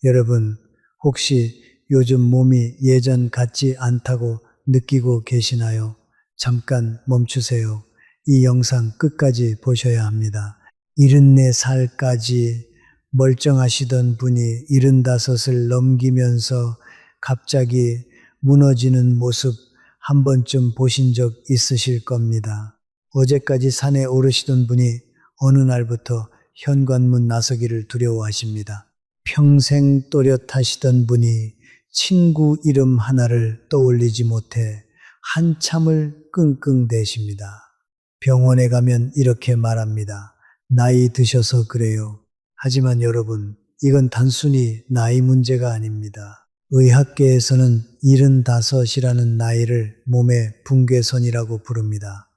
여러분, 혹시 요즘 몸이 예전 같지 않다고 느끼고 계시나요? 잠깐 멈추세요. 이 영상 끝까지 보셔야 합니다. 74살까지 멀쩡하시던 분이 75을 넘기면서 갑자기 무너지는 모습 한 번쯤 보신 적 있으실 겁니다. 어제까지 산에 오르시던 분이 어느 날부터 현관문 나서기를 두려워하십니다. 평생 또렷하시던 분이 친구 이름 하나를 떠올리지 못해 한참을 끙끙대십니다. 병원에 가면 이렇게 말합니다. 나이 드셔서 그래요. 하지만 여러분, 이건 단순히 나이 문제가 아닙니다. 의학계에서는 75이라는 나이를 몸의 붕괴선이라고 부릅니다.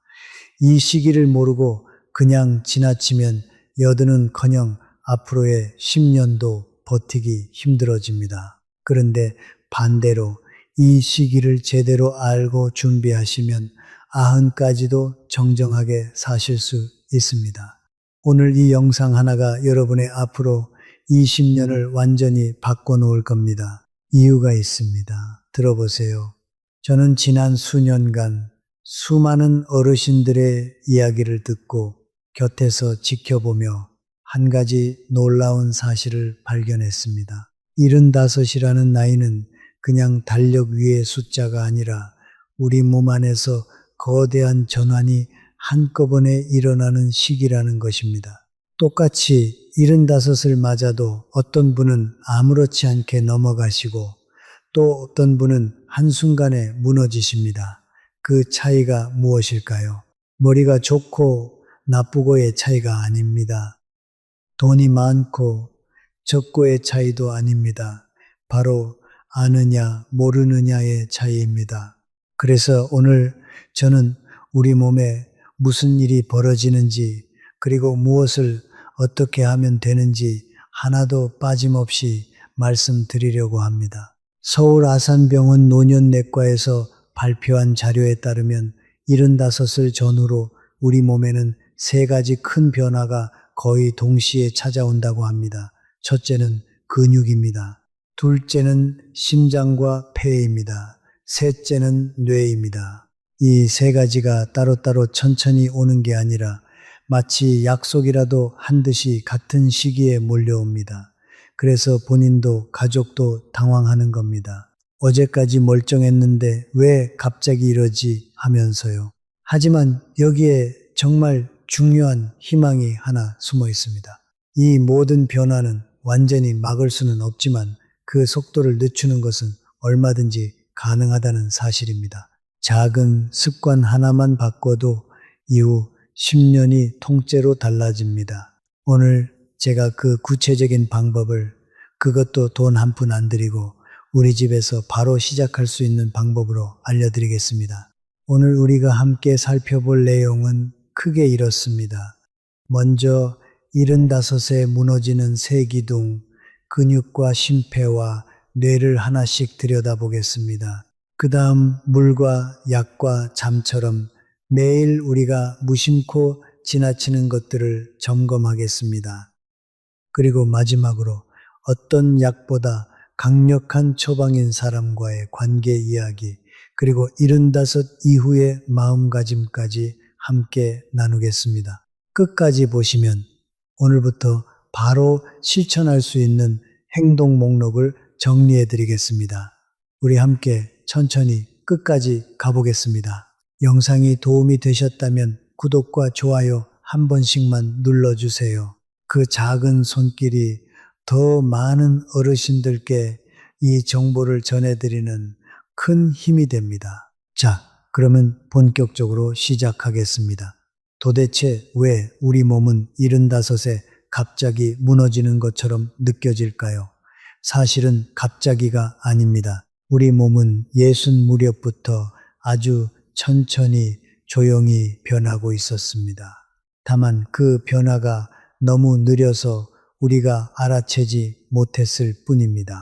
이 시기를 모르고 그냥 지나치면 여든은커녕 앞으로의 10년도 버티기 힘들어집니다. 그런데 반대로 이 시기를 제대로 알고 준비하시면 90까지도 정정하게 사실 수 있습니다. 오늘 이 영상 하나가 여러분의 앞으로 20년을 완전히 바꿔놓을 겁니다. 이유가 있습니다. 들어보세요. 저는 지난 수년간 수많은 어르신들의 이야기를 듣고 곁에서 지켜보며 한 가지 놀라운 사실을 발견했습니다. 75이라는 나이는 그냥 달력 위의 숫자가 아니라 우리 몸 안에서 거대한 전환이 한꺼번에 일어나는 시기라는 것입니다. 똑같이 75을 맞아도 어떤 분은 아무렇지 않게 넘어가시고 또 어떤 분은 한순간에 무너지십니다. 그 차이가 무엇일까요? 머리가 좋고 나쁘고의 차이가 아닙니다. 돈이 많고 적고의 차이도 아닙니다. 바로 아느냐 모르느냐의 차이입니다. 그래서 오늘 저는 우리 몸에 무슨 일이 벌어지는지 그리고 무엇을 어떻게 하면 되는지 하나도 빠짐없이 말씀드리려고 합니다. 서울 아산병원 노년내과에서 발표한 자료에 따르면 75을 전후로 우리 몸에는 3가지 큰 변화가 거의 동시에 찾아온다고 합니다. 첫째는 근육입니다. 둘째는 심장과 폐입니다. 셋째는 뇌입니다. 이 3가지가 따로따로 천천히 오는 게 아니라 마치 약속이라도 한 듯이 같은 시기에 몰려옵니다. 그래서 본인도 가족도 당황하는 겁니다. 어제까지 멀쩡했는데 왜 갑자기 이러지 하면서요. 하지만 여기에 정말 중요한 희망이 하나 숨어 있습니다. 이 모든 변화는 완전히 막을 수는 없지만 그 속도를 늦추는 것은 얼마든지 가능하다는 사실입니다. 작은 습관 하나만 바꿔도 이후 10년이 통째로 달라집니다. 오늘 제가 그 구체적인 방법을 그것도 돈 한 푼 안 들이고 우리 집에서 바로 시작할 수 있는 방법으로 알려드리겠습니다. 오늘 우리가 함께 살펴볼 내용은 크게 이렇습니다. 먼저 75에 무너지는 세기둥, 근육과 심폐와 뇌를 하나씩 들여다보겠습니다. 그 다음 물과 약과 잠처럼 매일 우리가 무심코 지나치는 것들을 점검하겠습니다. 그리고 마지막으로 어떤 약보다 강력한 처방인 사람과의 관계 이야기, 그리고 75 이후의 마음가짐까지 함께 나누겠습니다. 끝까지 보시면 오늘부터 바로 실천할 수 있는 행동 목록을 정리해 드리겠습니다. 우리 함께 천천히 끝까지 가보겠습니다. 영상이 도움이 되셨다면 구독과 좋아요 한 번씩만 눌러주세요. 그 작은 손길이 더 많은 어르신들께 이 정보를 전해드리는 큰 힘이 됩니다. 자, 그러면 본격적으로 시작하겠습니다. 도대체 왜 우리 몸은 75에 갑자기 무너지는 것처럼 느껴질까요? 사실은 갑자기가 아닙니다. 우리 몸은 60 무렵부터 아주 천천히 조용히 변하고 있었습니다. 다만 그 변화가 너무 느려서 우리가 알아채지 못했을 뿐입니다.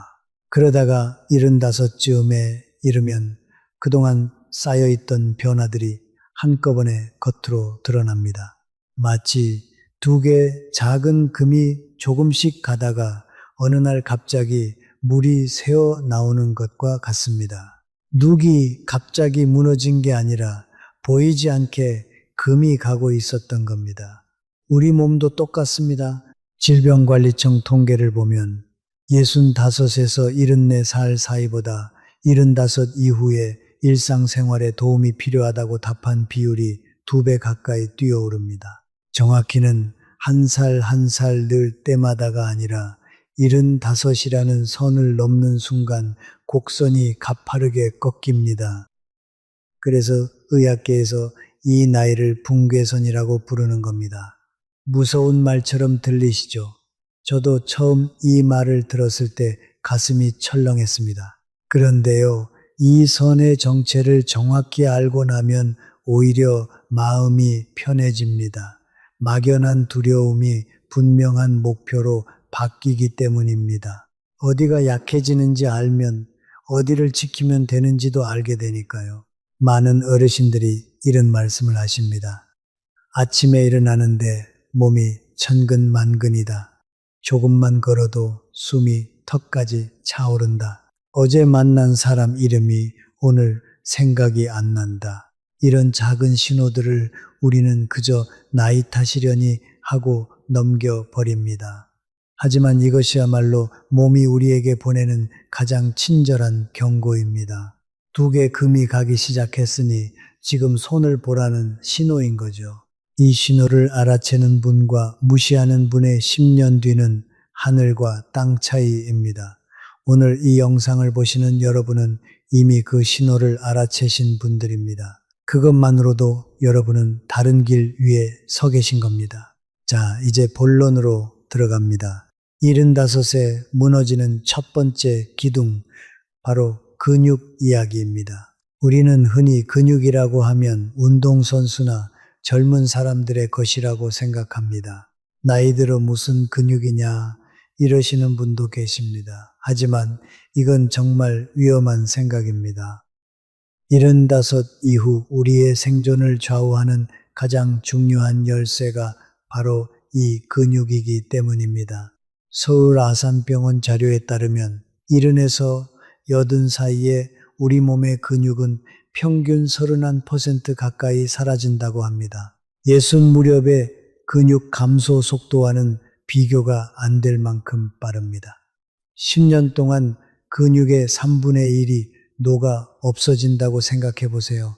그러다가 75쯤에 이르면 그동안 쌓여있던 변화들이 한꺼번에 겉으로 드러납니다. 마치 2개 작은 금이 조금씩 가다가 어느 날 갑자기 물이 새어 나오는 것과 같습니다. 눅이 갑자기 무너진 게 아니라 보이지 않게 금이 가고 있었던 겁니다. 우리 몸도 똑같습니다. 질병관리청 통계를 보면 65에서 74살 사이보다 75 이후에 일상생활에 도움이 필요하다고 답한 비율이 2배 가까이 뛰어오릅니다. 정확히는 한 살 한 살 늘 때마다가 아니라 75이라는 선을 넘는 순간 곡선이 가파르게 꺾입니다. 그래서 의학계에서 이 나이를 붕괴선이라고 부르는 겁니다. 무서운 말처럼 들리시죠? 저도 처음 이 말을 들었을 때 가슴이 철렁했습니다. 그런데요, 이 선의 정체를 정확히 알고 나면 오히려 마음이 편해집니다. 막연한 두려움이 분명한 목표로 바뀌기 때문입니다. 어디가 약해지는지 알면 어디를 지키면 되는지도 알게 되니까요. 많은 어르신들이 이런 말씀을 하십니다. 아침에 일어나는데 몸이 천근만근이다. 조금만 걸어도 숨이 턱까지 차오른다. 어제 만난 사람 이름이 오늘 생각이 안 난다. 이런 작은 신호들을 우리는 그저 나이 탓이려니 하고 넘겨버립니다. 하지만 이것이야말로 몸이 우리에게 보내는 가장 친절한 경고입니다. 2개 금이 가기 시작했으니 지금 손을 보라는 신호인 거죠. 이 신호를 알아채는 분과 무시하는 분의 10년 뒤는 하늘과 땅 차이입니다. 오늘 이 영상을 보시는 여러분은 이미 그 신호를 알아채신 분들입니다. 그것만으로도 여러분은 다른 길 위에 서 계신 겁니다. 자, 이제 본론으로 들어갑니다. 75세 무너지는 첫 번째 기둥, 바로 근육 이야기입니다. 우리는 흔히 근육이라고 하면 운동선수나 젊은 사람들의 것이라고 생각합니다. 나이 들어 무슨 근육이냐 이러시는 분도 계십니다. 하지만 이건 정말 위험한 생각입니다. 75 이후 우리의 생존을 좌우하는 가장 중요한 열쇠가 바로 이 근육이기 때문입니다. 서울 아산병원 자료에 따르면 70에서 80 사이에 우리 몸의 근육은 평균 31% 가까이 사라진다고 합니다. 60 무렵의 근육 감소 속도와는 비교가 안 될 만큼 빠릅니다. 10년 동안 근육의 3분의 1이 녹아 없어진다고 생각해 보세요.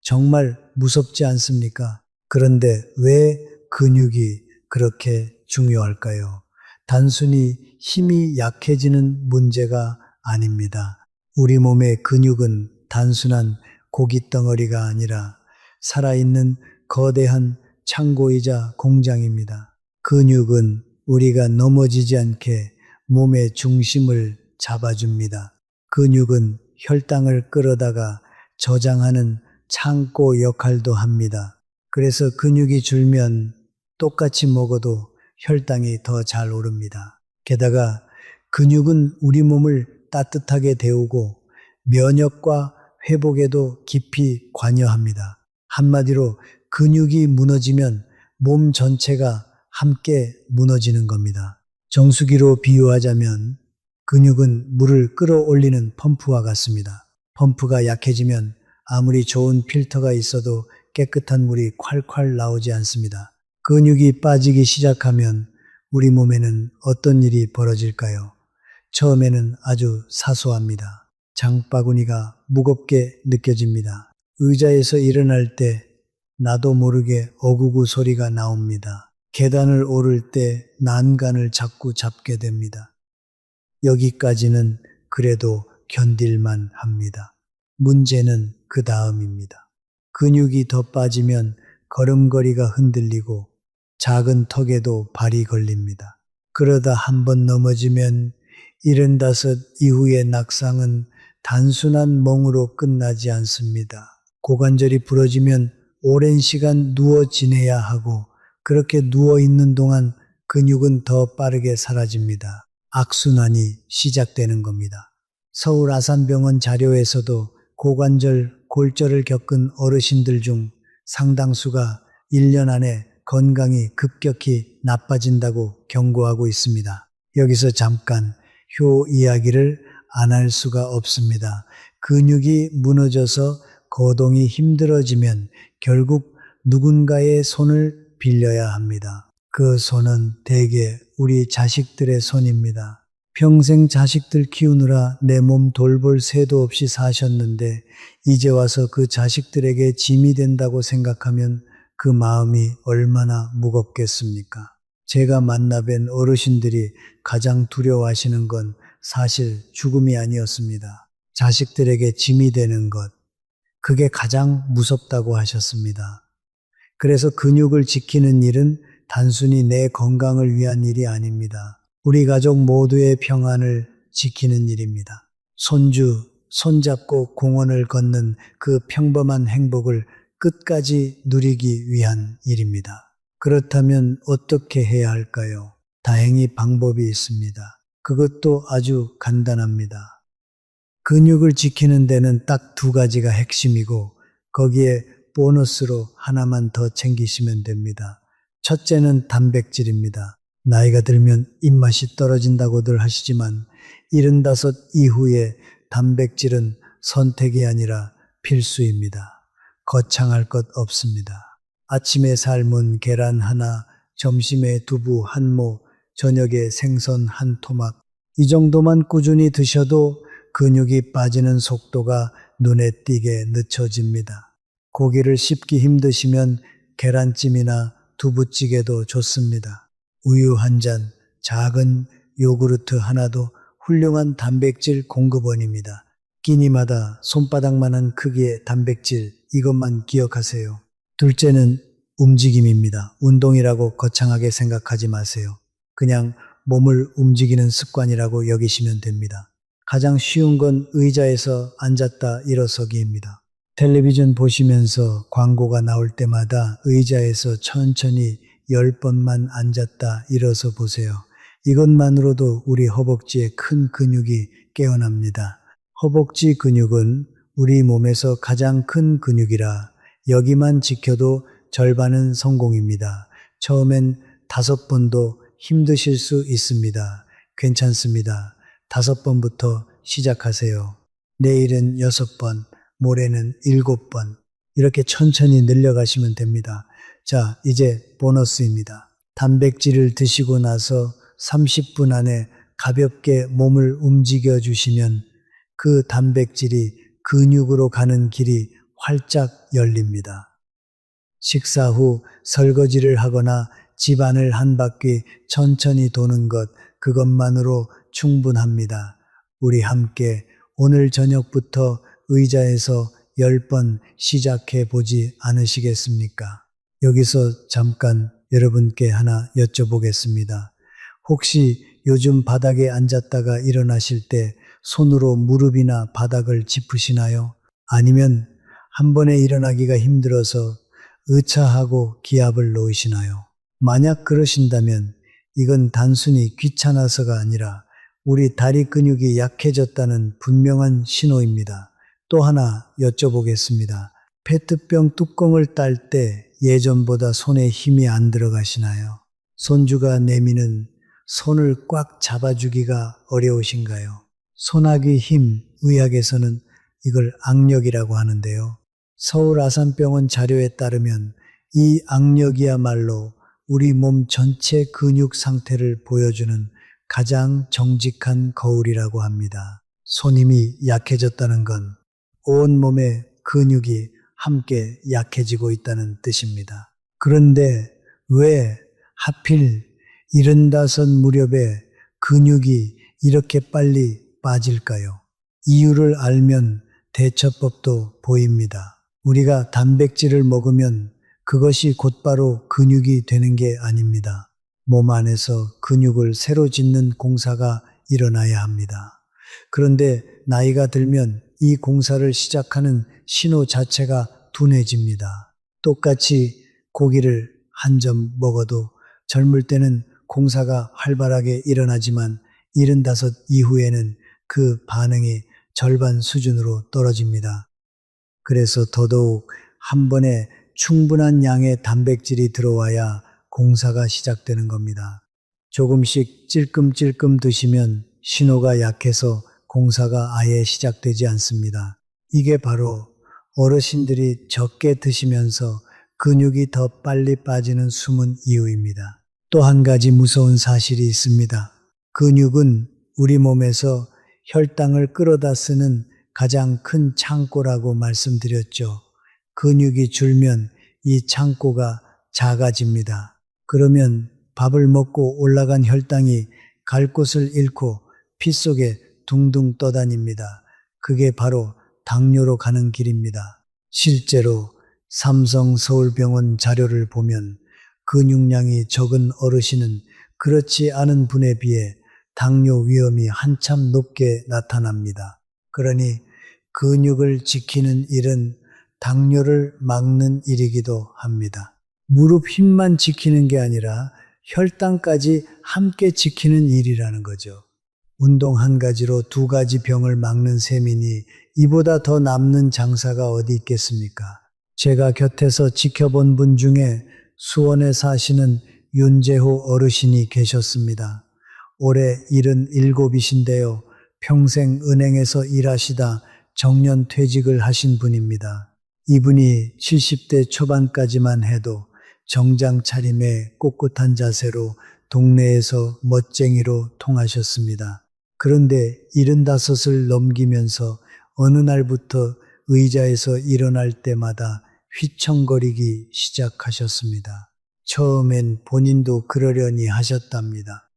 정말 무섭지 않습니까? 그런데 왜 근육이 그렇게 중요할까요? 단순히 힘이 약해지는 문제가 아닙니다. 우리 몸의 근육은 단순한 고깃덩어리가 아니라 살아있는 거대한 창고이자 공장입니다. 근육은 우리가 넘어지지 않게 몸의 중심을 잡아줍니다. 근육은 혈당을 끌어다가 저장하는 창고 역할도 합니다. 그래서 근육이 줄면 똑같이 먹어도 혈당이 더 잘 오릅니다. 게다가 근육은 우리 몸을 따뜻하게 데우고 면역과 회복에도 깊이 관여합니다. 한마디로 근육이 무너지면 몸 전체가 함께 무너지는 겁니다. 정수기로 비유하자면 근육은 물을 끌어올리는 펌프와 같습니다. 펌프가 약해지면 아무리 좋은 필터가 있어도 깨끗한 물이 콸콸 나오지 않습니다. 근육이 빠지기 시작하면 우리 몸에는 어떤 일이 벌어질까요? 처음에는 아주 사소합니다. 장바구니가 무겁게 느껴집니다. 의자에서 일어날 때 나도 모르게 어구구 소리가 나옵니다. 계단을 오를 때 난간을 자꾸 잡게 됩니다. 여기까지는 그래도 견딜만 합니다. 문제는 그 다음입니다. 근육이 더 빠지면 걸음걸이가 흔들리고 작은 턱에도 발이 걸립니다. 그러다 한번 넘어지면 75 이후의 낙상은 단순한 멍으로 끝나지 않습니다. 고관절이 부러지면 오랜 시간 누워 지내야 하고 그렇게 누워 있는 동안 근육은 더 빠르게 사라집니다. 악순환이 시작되는 겁니다. 서울 아산병원 자료에서도 고관절, 골절을 겪은 어르신들 중 상당수가 1년 안에 건강이 급격히 나빠진다고 경고하고 있습니다. 여기서 잠깐 효 이야기를 안 할 수가 없습니다. 근육이 무너져서 거동이 힘들어지면 결국 누군가의 손을 빌려야 합니다. 그 손은 대개 우리 자식들의 손입니다. 평생 자식들 키우느라 내 몸 돌볼 새도 없이 사셨는데 이제 와서 그 자식들에게 짐이 된다고 생각하면 그 마음이 얼마나 무겁겠습니까? 제가 만나뵌 어르신들이 가장 두려워하시는 건 사실 죽음이 아니었습니다. 자식들에게 짐이 되는 것, 그게 가장 무섭다고 하셨습니다. 그래서 근육을 지키는 일은 단순히 내 건강을 위한 일이 아닙니다. 우리 가족 모두의 평안을 지키는 일입니다. 손잡고 공원을 걷는 그 평범한 행복을 끝까지 누리기 위한 일입니다. 그렇다면 어떻게 해야 할까요? 다행히 방법이 있습니다. 그것도 아주 간단합니다. 근육을 지키는 데는 딱 두 가지가 핵심이고 거기에 보너스로 하나만 더 챙기시면 됩니다. 첫째는 단백질입니다. 나이가 들면 입맛이 떨어진다고들 하시지만 75 이후에 단백질은 선택이 아니라 필수입니다. 거창할 것 없습니다. 아침에 삶은 계란 하나, 점심에 두부 한 모, 저녁에 생선 한 토막. 이 정도만 꾸준히 드셔도 근육이 빠지는 속도가 눈에 띄게 늦춰집니다. 고기를 씹기 힘드시면 계란찜이나 두부찌개도 좋습니다. 우유 한 잔, 작은 요구르트 하나도 훌륭한 단백질 공급원입니다. 끼니마다 손바닥만한 크기의 단백질, 이것만 기억하세요. 둘째는 움직임입니다. 운동이라고 거창하게 생각하지 마세요. 그냥 몸을 움직이는 습관이라고 여기시면 됩니다. 가장 쉬운 건 의자에서 앉았다 일어서기입니다. 텔레비전 보시면서 광고가 나올 때마다 의자에서 천천히 10번만 앉았다 일어서 보세요. 이것만으로도 우리 허벅지의 큰 근육이 깨어납니다. 허벅지 근육은 우리 몸에서 가장 큰 근육이라 여기만 지켜도 절반은 성공입니다. 처음엔 5번도 힘드실 수 있습니다. 괜찮습니다. 5번부터 시작하세요. 내일은 6번, 모레는 7번. 이렇게 천천히 늘려가시면 됩니다. 자, 이제 보너스입니다. 단백질을 드시고 나서 30분 안에 가볍게 몸을 움직여 주시면 그 단백질이 근육으로 가는 길이 활짝 열립니다. 식사 후 설거지를 하거나 집안을 한 바퀴 천천히 도는 것, 그것만으로 충분합니다. 우리 함께 오늘 저녁부터 의자에서 10번 시작해 보지 않으시겠습니까? 여기서 잠깐 여러분께 하나 여쭤보겠습니다. 혹시 요즘 바닥에 앉았다가 일어나실 때 손으로 무릎이나 바닥을 짚으시나요? 아니면 한 번에 일어나기가 힘들어서 의차하고 기압을 놓으시나요? 만약 그러신다면 이건 단순히 귀찮아서가 아니라 우리 다리 근육이 약해졌다는 분명한 신호입니다. 또 하나 여쭤보겠습니다. 페트병 뚜껑을 딸 때 예전보다 손에 힘이 안 들어가시나요? 손주가 내미는 손을 꽉 잡아주기가 어려우신가요? 손아귀 힘, 의학에서는 이걸 악력이라고 하는데요. 서울 아산병원 자료에 따르면 이 악력이야말로 우리 몸 전체 근육 상태를 보여주는 가장 정직한 거울이라고 합니다. 손힘이 약해졌다는 건 온몸의 근육이 함께 약해지고 있다는 뜻입니다. 그런데 왜 하필 75 무렵에 근육이 이렇게 빨리 빠질까요? 이유를 알면 대처법도 보입니다. 우리가 단백질을 먹으면 그것이 곧바로 근육이 되는 게 아닙니다. 몸 안에서 근육을 새로 짓는 공사가 일어나야 합니다. 그런데 나이가 들면 이 공사를 시작하는 신호 자체가 둔해집니다. 똑같이 고기를 한 점 먹어도 젊을 때는 공사가 활발하게 일어나지만 75 이후에는 그 반응이 절반 수준으로 떨어집니다. 그래서 더더욱 한 번에 충분한 양의 단백질이 들어와야 공사가 시작되는 겁니다. 조금씩 찔끔찔끔 드시면 신호가 약해서 공사가 아예 시작되지 않습니다. 이게 바로 어르신들이 적게 드시면서 근육이 더 빨리 빠지는 숨은 이유입니다. 또 한 가지 무서운 사실이 있습니다. 근육은 우리 몸에서 혈당을 끌어다 쓰는 가장 큰 창고라고 말씀드렸죠. 근육이 줄면 이 창고가 작아집니다. 그러면 밥을 먹고 올라간 혈당이 갈 곳을 잃고 피 속에 둥둥 떠다닙니다. 그게 바로 당뇨로 가는 길입니다. 실제로 삼성 서울병원 자료를 보면 근육량이 적은 어르신은 그렇지 않은 분에 비해 당뇨 위험이 한참 높게 나타납니다. 그러니 근육을 지키는 일은 당뇨를 막는 일이기도 합니다. 무릎 힘만 지키는 게 아니라 혈당까지 함께 지키는 일이라는 거죠. 운동 한 가지로 두 가지 병을 막는 셈이니 이보다 더 남는 장사가 어디 있겠습니까? 제가 곁에서 지켜본 분 중에 수원에 사시는 윤재호 어르신이 계셨습니다. 올해 77이신데요. 평생 은행에서 일하시다 정년 퇴직을 하신 분입니다. 이분이 70대 초반까지만 해도 정장 차림에 꼿꼿한 자세로 동네에서 멋쟁이로 통하셨습니다. 그런데 75을 넘기면서 어느 날부터 의자에서 일어날 때마다 휘청거리기 시작하셨습니다. 처음엔 본인도 그러려니 하셨답니다.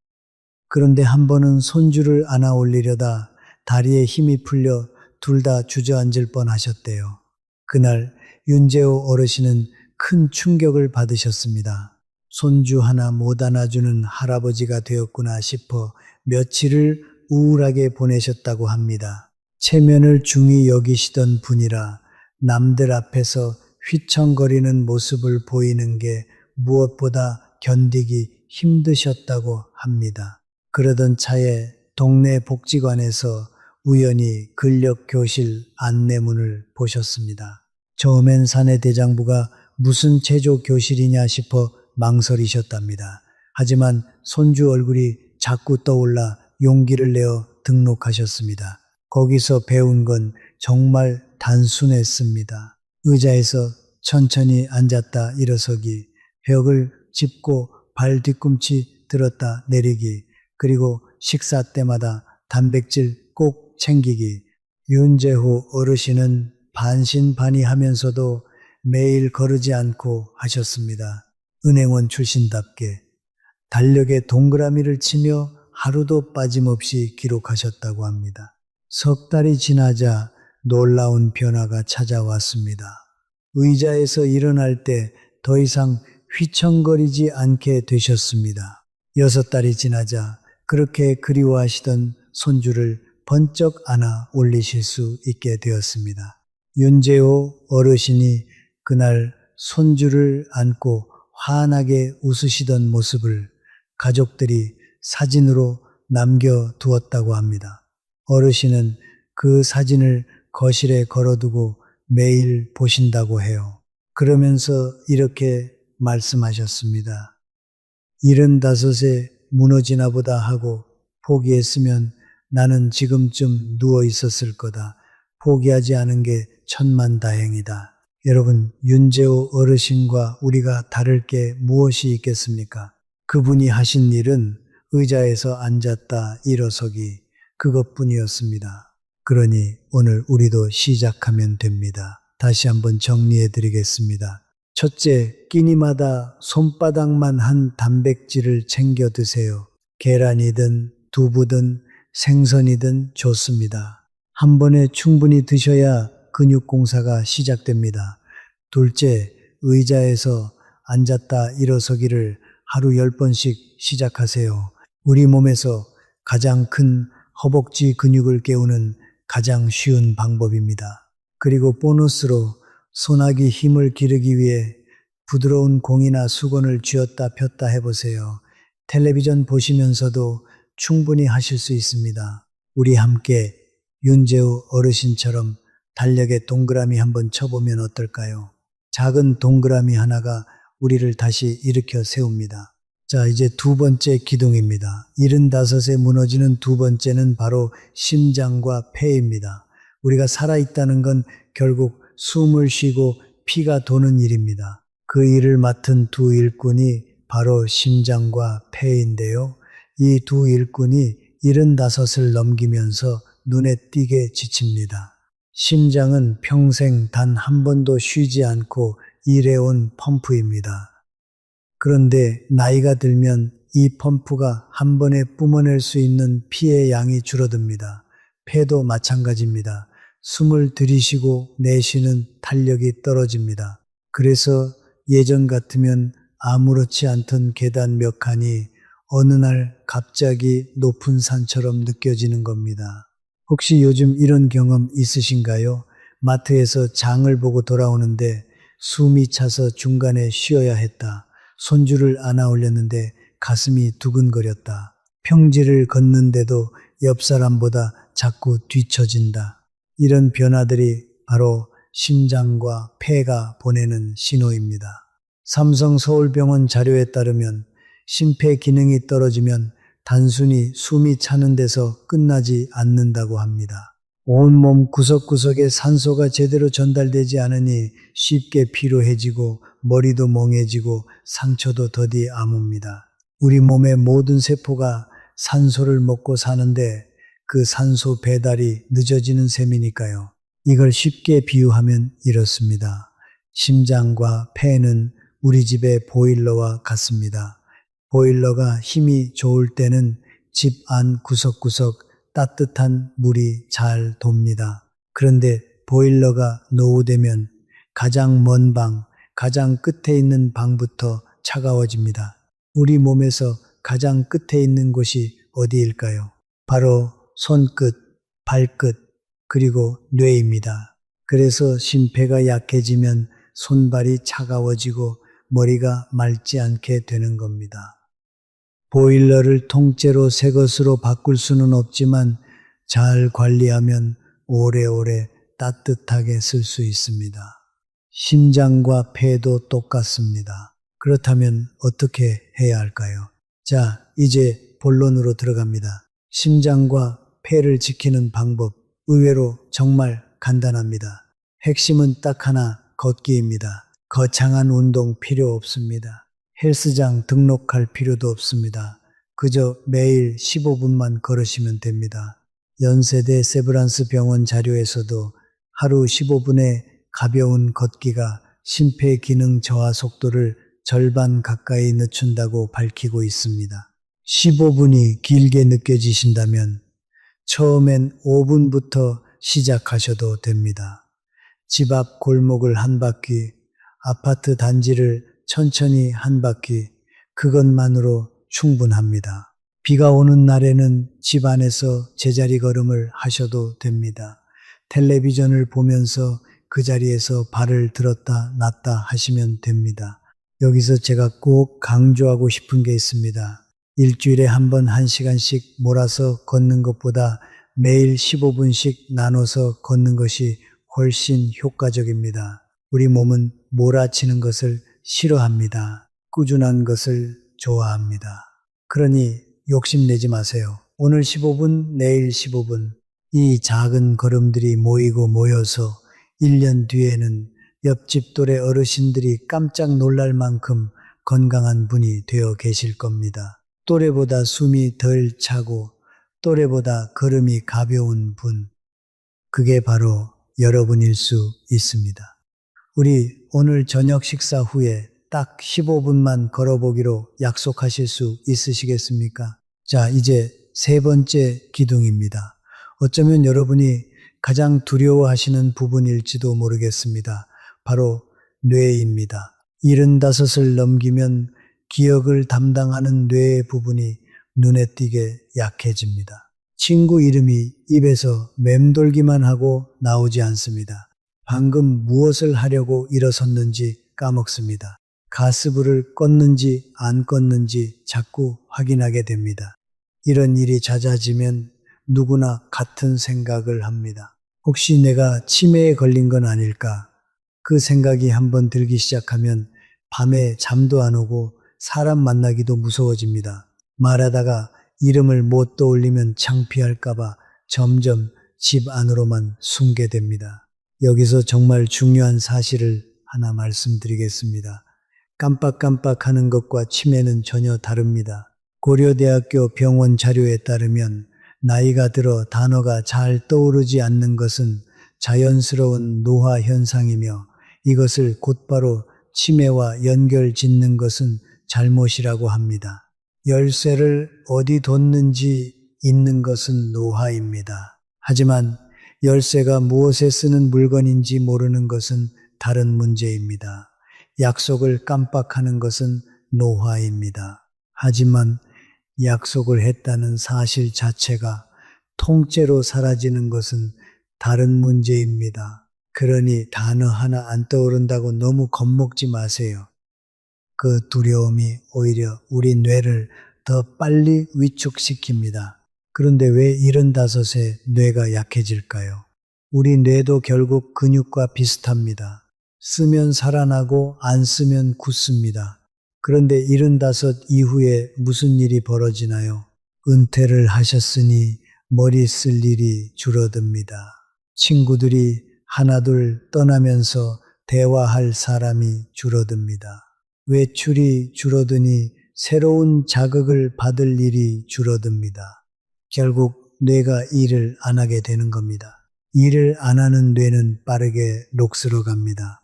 그런데 한 번은 손주를 안아 올리려다 다리에 힘이 풀려 둘 다 주저앉을 뻔하셨대요. 그날 윤재호 어르신은 큰 충격을 받으셨습니다. 손주 하나 못 안아주는 할아버지가 되었구나 싶어 며칠을 우울하게 보내셨다고 합니다. 체면을 중히 여기시던 분이라 남들 앞에서 휘청거리는 모습을 보이는 게 무엇보다 견디기 힘드셨다고 합니다. 그러던 차에 동네 복지관에서 우연히 근력교실 안내문을 보셨습니다. 처음엔 사내대장부가 무슨 체조 교실이냐 싶어 망설이셨답니다. 하지만 손주 얼굴이 자꾸 떠올라 용기를 내어 등록하셨습니다. 거기서 배운 건 정말 단순했습니다. 의자에서 천천히 앉았다 일어서기, 벽을 짚고 발 뒤꿈치 들었다 내리기, 그리고 식사 때마다 단백질 꼭 챙기기. 윤재호 어르신은 반신반의하면서도 매일 거르지 않고 하셨습니다. 은행원 출신답게 달력에 동그라미를 치며 하루도 빠짐없이 기록하셨다고 합니다. 석 달이 지나자 놀라운 변화가 찾아왔습니다. 의자에서 일어날 때 더 이상 휘청거리지 않게 되셨습니다. 6달이 지나자 그렇게 그리워하시던 손주를 번쩍 안아 올리실 수 있게 되었습니다. 윤재호 어르신이 그날 손주를 안고 환하게 웃으시던 모습을 가족들이 사진으로 남겨두었다고 합니다. 어르신은 그 사진을 거실에 걸어두고 매일 보신다고 해요. 그러면서 이렇게 말씀하셨습니다. 75에 무너지나 보다 하고 포기했으면 나는 지금쯤 누워 있었을 거다. 포기하지 않은 게 천만다행이다. 여러분, 윤재호 어르신과 우리가 다를 게 무엇이 있겠습니까? 그분이 하신 일은 의자에서 앉았다 일어서기, 그것뿐이었습니다. 그러니 오늘 우리도 시작하면 됩니다. 다시 한번 정리해 드리겠습니다. 첫째, 끼니마다 손바닥만 한 단백질을 챙겨 드세요. 계란이든 두부든 생선이든 좋습니다. 한 번에 충분히 드셔야 근육 공사가 시작됩니다. 둘째, 의자에서 앉았다 일어서기를 하루 10번씩 시작하세요. 우리 몸에서 가장 큰 허벅지 근육을 깨우는 가장 쉬운 방법입니다. 그리고 보너스로 손아귀 힘을 기르기 위해 부드러운 공이나 수건을 쥐었다 폈다 해보세요. 텔레비전 보시면서도 충분히 하실 수 있습니다. 우리 함께 윤재호 어르신처럼 달력에 동그라미 한번 쳐보면 어떨까요? 작은 동그라미 하나가 우리를 다시 일으켜 세웁니다. 자, 이제 두 번째 기둥입니다. 75에 무너지는 두 번째는 바로 심장과 폐입니다. 우리가 살아있다는 건 결국 숨을 쉬고 피가 도는 일입니다. 그 일을 맡은 두 일꾼이 바로 심장과 폐인데요. 이 두 일꾼이 75을 넘기면서 눈에 띄게 지칩니다. 심장은 평생 단 한 번도 쉬지 않고 일해온 펌프입니다. 그런데 나이가 들면 이 펌프가 한 번에 뿜어낼 수 있는 피의 양이 줄어듭니다. 폐도 마찬가지입니다. 숨을 들이쉬고 내쉬는 탄력이 떨어집니다. 그래서 예전 같으면 아무렇지 않던 계단 몇 칸이 어느 날 갑자기 높은 산처럼 느껴지는 겁니다. 혹시 요즘 이런 경험 있으신가요? 마트에서 장을 보고 돌아오는데 숨이 차서 중간에 쉬어야 했다. 손주를 안아 올렸는데 가슴이 두근거렸다. 평지를 걷는데도 옆 사람보다 자꾸 뒤처진다. 이런 변화들이 바로 심장과 폐가 보내는 신호입니다. 삼성 서울병원 자료에 따르면 심폐 기능이 떨어지면 단순히 숨이 차는 데서 끝나지 않는다고 합니다. 온몸 구석구석에 산소가 제대로 전달되지 않으니 쉽게 피로해지고 머리도 멍해지고 상처도 더디 아뭅니다. 우리 몸의 모든 세포가 산소를 먹고 사는데 그 산소 배달이 늦어지는 셈이니까요. 이걸 쉽게 비유하면 이렇습니다. 심장과 폐는 우리 집의 보일러와 같습니다. 보일러가 힘이 좋을 때는 집 안 구석구석 따뜻한 물이 잘 돕니다. 그런데 보일러가 노후되면 가장 먼 방, 가장 끝에 있는 방부터 차가워집니다. 우리 몸에서 가장 끝에 있는 곳이 어디일까요? 바로 손끝, 발끝, 그리고 뇌입니다. 그래서 심폐가 약해지면 손발이 차가워지고 머리가 맑지 않게 되는 겁니다. 보일러를 통째로 새 것으로 바꿀 수는 없지만 잘 관리하면 오래오래 따뜻하게 쓸 수 있습니다. 심장과 폐도 똑같습니다. 그렇다면 어떻게 해야 할까요? 자, 이제 본론으로 들어갑니다. 심장과 폐를 지키는 방법, 의외로 정말 간단합니다. 핵심은 딱 하나, 걷기입니다. 거창한 운동 필요 없습니다. 헬스장 등록할 필요도 없습니다. 그저 매일 15분만 걸으시면 됩니다. 연세대 세브란스 병원 자료에서도 하루 15분의 가벼운 걷기가 심폐 기능 저하 속도를 절반 가까이 늦춘다고 밝히고 있습니다. 15분이 길게 느껴지신다면 처음엔 5분부터 시작하셔도 됩니다. 집 앞 골목을 한 바퀴, 아파트 단지를 천천히 한 바퀴, 그것만으로 충분합니다. 비가 오는 날에는 집 안에서 제자리 걸음을 하셔도 됩니다. 텔레비전을 보면서 그 자리에서 발을 들었다 놨다 하시면 됩니다. 여기서 제가 꼭 강조하고 싶은 게 있습니다. 일주일에 한 번 1시간씩 몰아서 걷는 것보다 매일 15분씩 나눠서 걷는 것이 훨씬 효과적입니다. 우리 몸은 몰아치는 것을 싫어합니다. 꾸준한 것을 좋아합니다. 그러니 욕심내지 마세요. 오늘 15분, 내일 15분. 이 작은 걸음들이 모이고 모여서 1년 뒤에는 옆집 또래 어르신들이 깜짝 놀랄 만큼 건강한 분이 되어 계실 겁니다. 또래보다 숨이 덜 차고 또래보다 걸음이 가벼운 분. 그게 바로 여러분일 수 있습니다. 우리 오늘 저녁 식사 후에 딱 15분만 걸어보기로 약속하실 수 있으시겠습니까? 자, 이제 세 번째 기둥입니다. 어쩌면 여러분이 가장 두려워하시는 부분일지도 모르겠습니다. 바로 뇌입니다. 75을 넘기면 기억을 담당하는 뇌의 부분이 눈에 띄게 약해집니다. 친구 이름이 입에서 맴돌기만 하고 나오지 않습니다. 방금 무엇을 하려고 일어섰는지 까먹습니다. 가스불을 껐는지 안 껐는지 자꾸 확인하게 됩니다. 이런 일이 잦아지면 누구나 같은 생각을 합니다. 혹시 내가 치매에 걸린 건 아닐까? 그 생각이 한번 들기 시작하면 밤에 잠도 안 오고 사람 만나기도 무서워집니다. 말하다가 이름을 못 떠올리면 창피할까봐 점점 집 안으로만 숨게 됩니다. 여기서 정말 중요한 사실을 하나 말씀드리겠습니다. 깜빡깜빡하는 것과 치매는 전혀 다릅니다. 고려대학교 병원 자료에 따르면 나이가 들어 단어가 잘 떠오르지 않는 것은 자연스러운 노화 현상이며 이것을 곧바로 치매와 연결 짓는 것은 잘못이라고 합니다. 열쇠를 어디 뒀는지 잊는 것은 노화입니다. 하지만 열쇠가 무엇에 쓰는 물건인지 모르는 것은 다른 문제입니다. 약속을 깜빡하는 것은 노화입니다. 하지만 약속을 했다는 사실 자체가 통째로 사라지는 것은 다른 문제입니다. 그러니 단어 하나 안 떠오른다고 너무 겁먹지 마세요. 그 두려움이 오히려 우리 뇌를 더 빨리 위축시킵니다. 그런데 왜 75세 뇌가 약해질까요? 우리 뇌도 결국 근육과 비슷합니다. 쓰면 살아나고 안 쓰면 굳습니다. 그런데 75 이후에 무슨 일이 벌어지나요? 은퇴를 하셨으니 머리 쓸 일이 줄어듭니다. 친구들이 하나둘 떠나면서 대화할 사람이 줄어듭니다. 외출이 줄어드니 새로운 자극을 받을 일이 줄어듭니다. 결국 뇌가 일을 안 하게 되는 겁니다. 일을 안 하는 뇌는 빠르게 녹슬어 갑니다.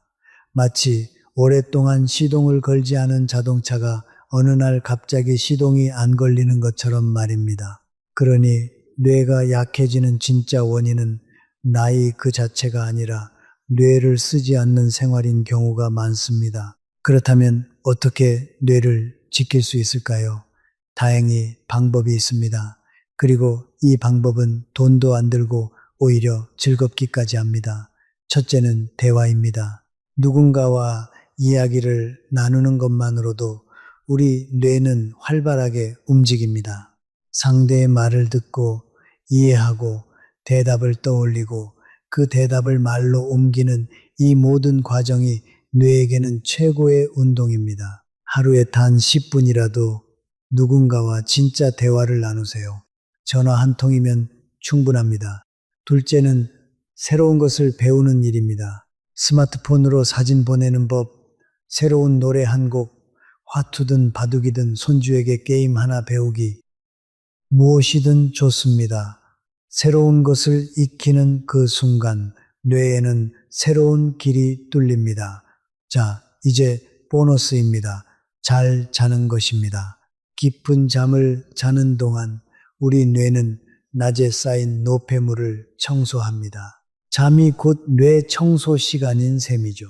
마치 오랫동안 시동을 걸지 않은 자동차가 어느 날 갑자기 시동이 안 걸리는 것처럼 말입니다. 그러니 뇌가 약해지는 진짜 원인은 나이 그 자체가 아니라 뇌를 쓰지 않는 생활인 경우가 많습니다. 그렇다면 어떻게 뇌를 지킬 수 있을까요? 다행히 방법이 있습니다. 그리고 이 방법은 돈도 안 들고 오히려 즐겁기까지 합니다. 첫째는 대화입니다. 누군가와 이야기를 나누는 것만으로도 우리 뇌는 활발하게 움직입니다. 상대의 말을 듣고 이해하고 대답을 떠올리고 그 대답을 말로 옮기는 이 모든 과정이 뇌에게는 최고의 운동입니다. 하루에 단 10분이라도 누군가와 진짜 대화를 나누세요. 전화 한 통이면 충분합니다. 둘째는 새로운 것을 배우는 일입니다. 스마트폰으로 사진 보내는 법, 새로운 노래 한 곡, 화투든 바둑이든 손주에게 게임 하나 배우기, 무엇이든 좋습니다. 새로운 것을 익히는 그 순간 뇌에는 새로운 길이 뚫립니다. 자, 이제 보너스입니다. 잘 자는 것입니다. 깊은 잠을 자는 동안 우리 뇌는 낮에 쌓인 노폐물을 청소합니다. 잠이 곧 뇌 청소 시간인 셈이죠.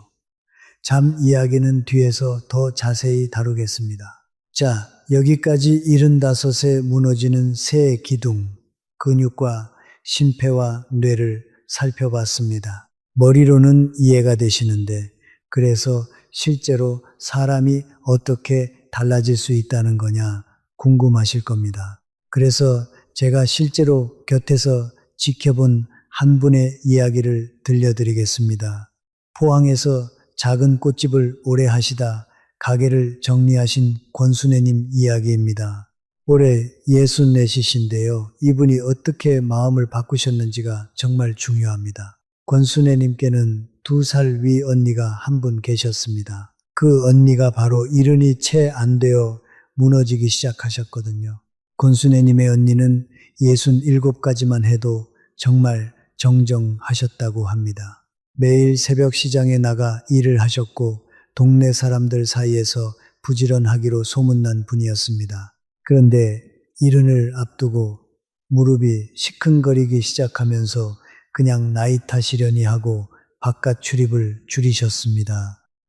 잠 이야기는 뒤에서 더 자세히 다루겠습니다. 자, 여기까지 75에 무너지는 새 기둥, 근육과 심폐와 뇌를 살펴봤습니다. 머리로는 이해가 되시는데 그래서 실제로 사람이 어떻게 달라질 수 있다는 거냐 궁금하실 겁니다. 그래서 제가 실제로 곁에서 지켜본 한 분의 이야기를 들려드리겠습니다. 포항에서 작은 꽃집을 오래 하시다 가게를 정리하신 권순애님 이야기입니다. 올해 64이신데요. 이분이 어떻게 마음을 바꾸셨는지가 정말 중요합니다. 권순애님께는 2살 위 언니가 한 분 계셨습니다. 그 언니가 바로 이른이 채 안 되어 무너지기 시작하셨거든요. 권순애님의 언니는 67까지만 해도 정말 정정하셨다고 합니다. 매일 새벽 시장에 나가 일을 하셨고 동네 사람들 사이에서 부지런하기로 소문난 분이었습니다. 그런데 이른을 앞두고 무릎이 시큰거리기 시작하면서 그냥 나이 탓이려니 하고 바깥 출입을 줄이셨습니다.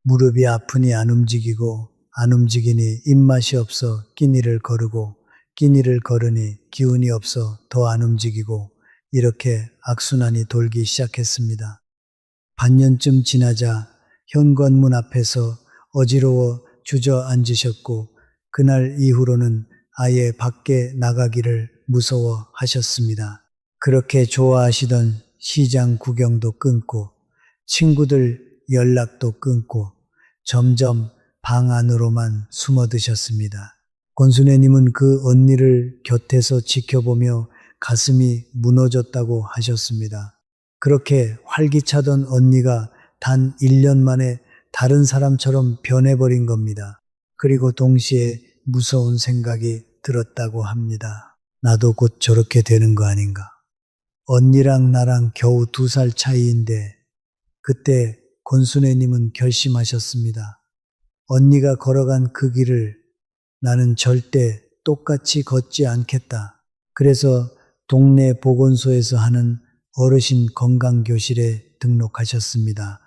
무릎이 아프니 안 움직이고 안 움직이니 입맛이 없어 끼니를 거르고 끼니를 거르니 기운이 없어 더 안 움직이고 이렇게 악순환이 돌기 시작했습니다. 반년쯤 지나자 현관문 앞에서 어지러워 주저앉으셨고 그날 이후로는 아예 밖에 나가기를 무서워하셨습니다. 그렇게 좋아하시던 시장 구경도 끊고 친구들 연락도 끊고 점점 방 안으로만 숨어드셨습니다. 권순애님은 그 언니를 곁에서 지켜보며 가슴이 무너졌다고 하셨습니다. 그렇게 활기차던 언니가 단 1년 만에 다른 사람처럼 변해버린 겁니다. 그리고 동시에 무서운 생각이 들었다고 합니다. 나도 곧 저렇게 되는 거 아닌가. 언니랑 나랑 겨우 2살 차이인데 그때 권순애님은 결심하셨습니다. 언니가 걸어간 그 길을 나는 절대 똑같이 걷지 않겠다. 그래서 동네 보건소에서 하는 어르신 건강교실에 등록하셨습니다.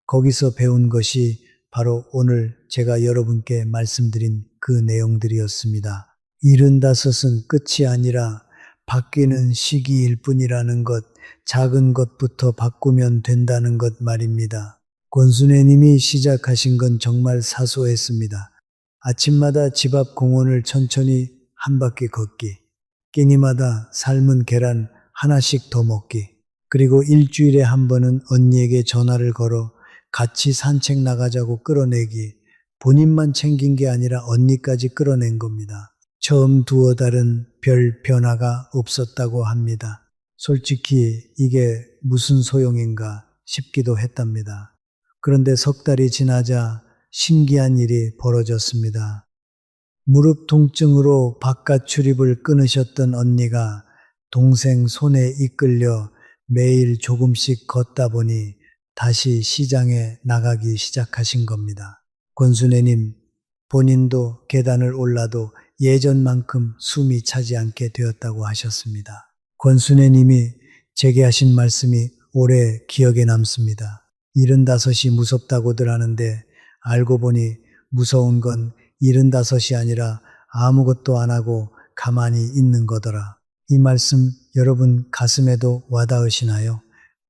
거기서 배운 것이 바로 오늘 제가 여러분께 말씀드린 그 내용들이었습니다. 75은 끝이 아니라 바뀌는 시기일 뿐이라는 것, 작은 것부터 바꾸면 된다는 것 말입니다. 권순애님이 시작하신 건 정말 사소했습니다. 아침마다 집 앞 공원을 천천히 한 바퀴 걷기, 끼니마다 삶은 계란 하나씩 더 먹기, 그리고 일주일에 한 번은 언니에게 전화를 걸어 같이 산책 나가자고 끌어내기, 본인만 챙긴 게 아니라 언니까지 끌어낸 겁니다. 처음 두어 달은 별 변화가 없었다고 합니다. 솔직히 이게 무슨 소용인가 싶기도 했답니다. 그런데 석 달이 지나자 신기한 일이 벌어졌습니다. 무릎 통증으로 바깥 출입을 끊으셨던 언니가 동생 손에 이끌려 매일 조금씩 걷다 보니 다시 시장에 나가기 시작하신 겁니다. 권순애님, 본인도 계단을 올라도 예전만큼 숨이 차지 않게 되었다고 하셨습니다. 권순애님이 제게 하신 말씀이 오래 기억에 남습니다. 75이 무섭다고들 하는데 알고 보니 무서운 건 75이 아니라 아무것도 안 하고 가만히 있는 거더라. 이 말씀 여러분 가슴에도 와닿으시나요?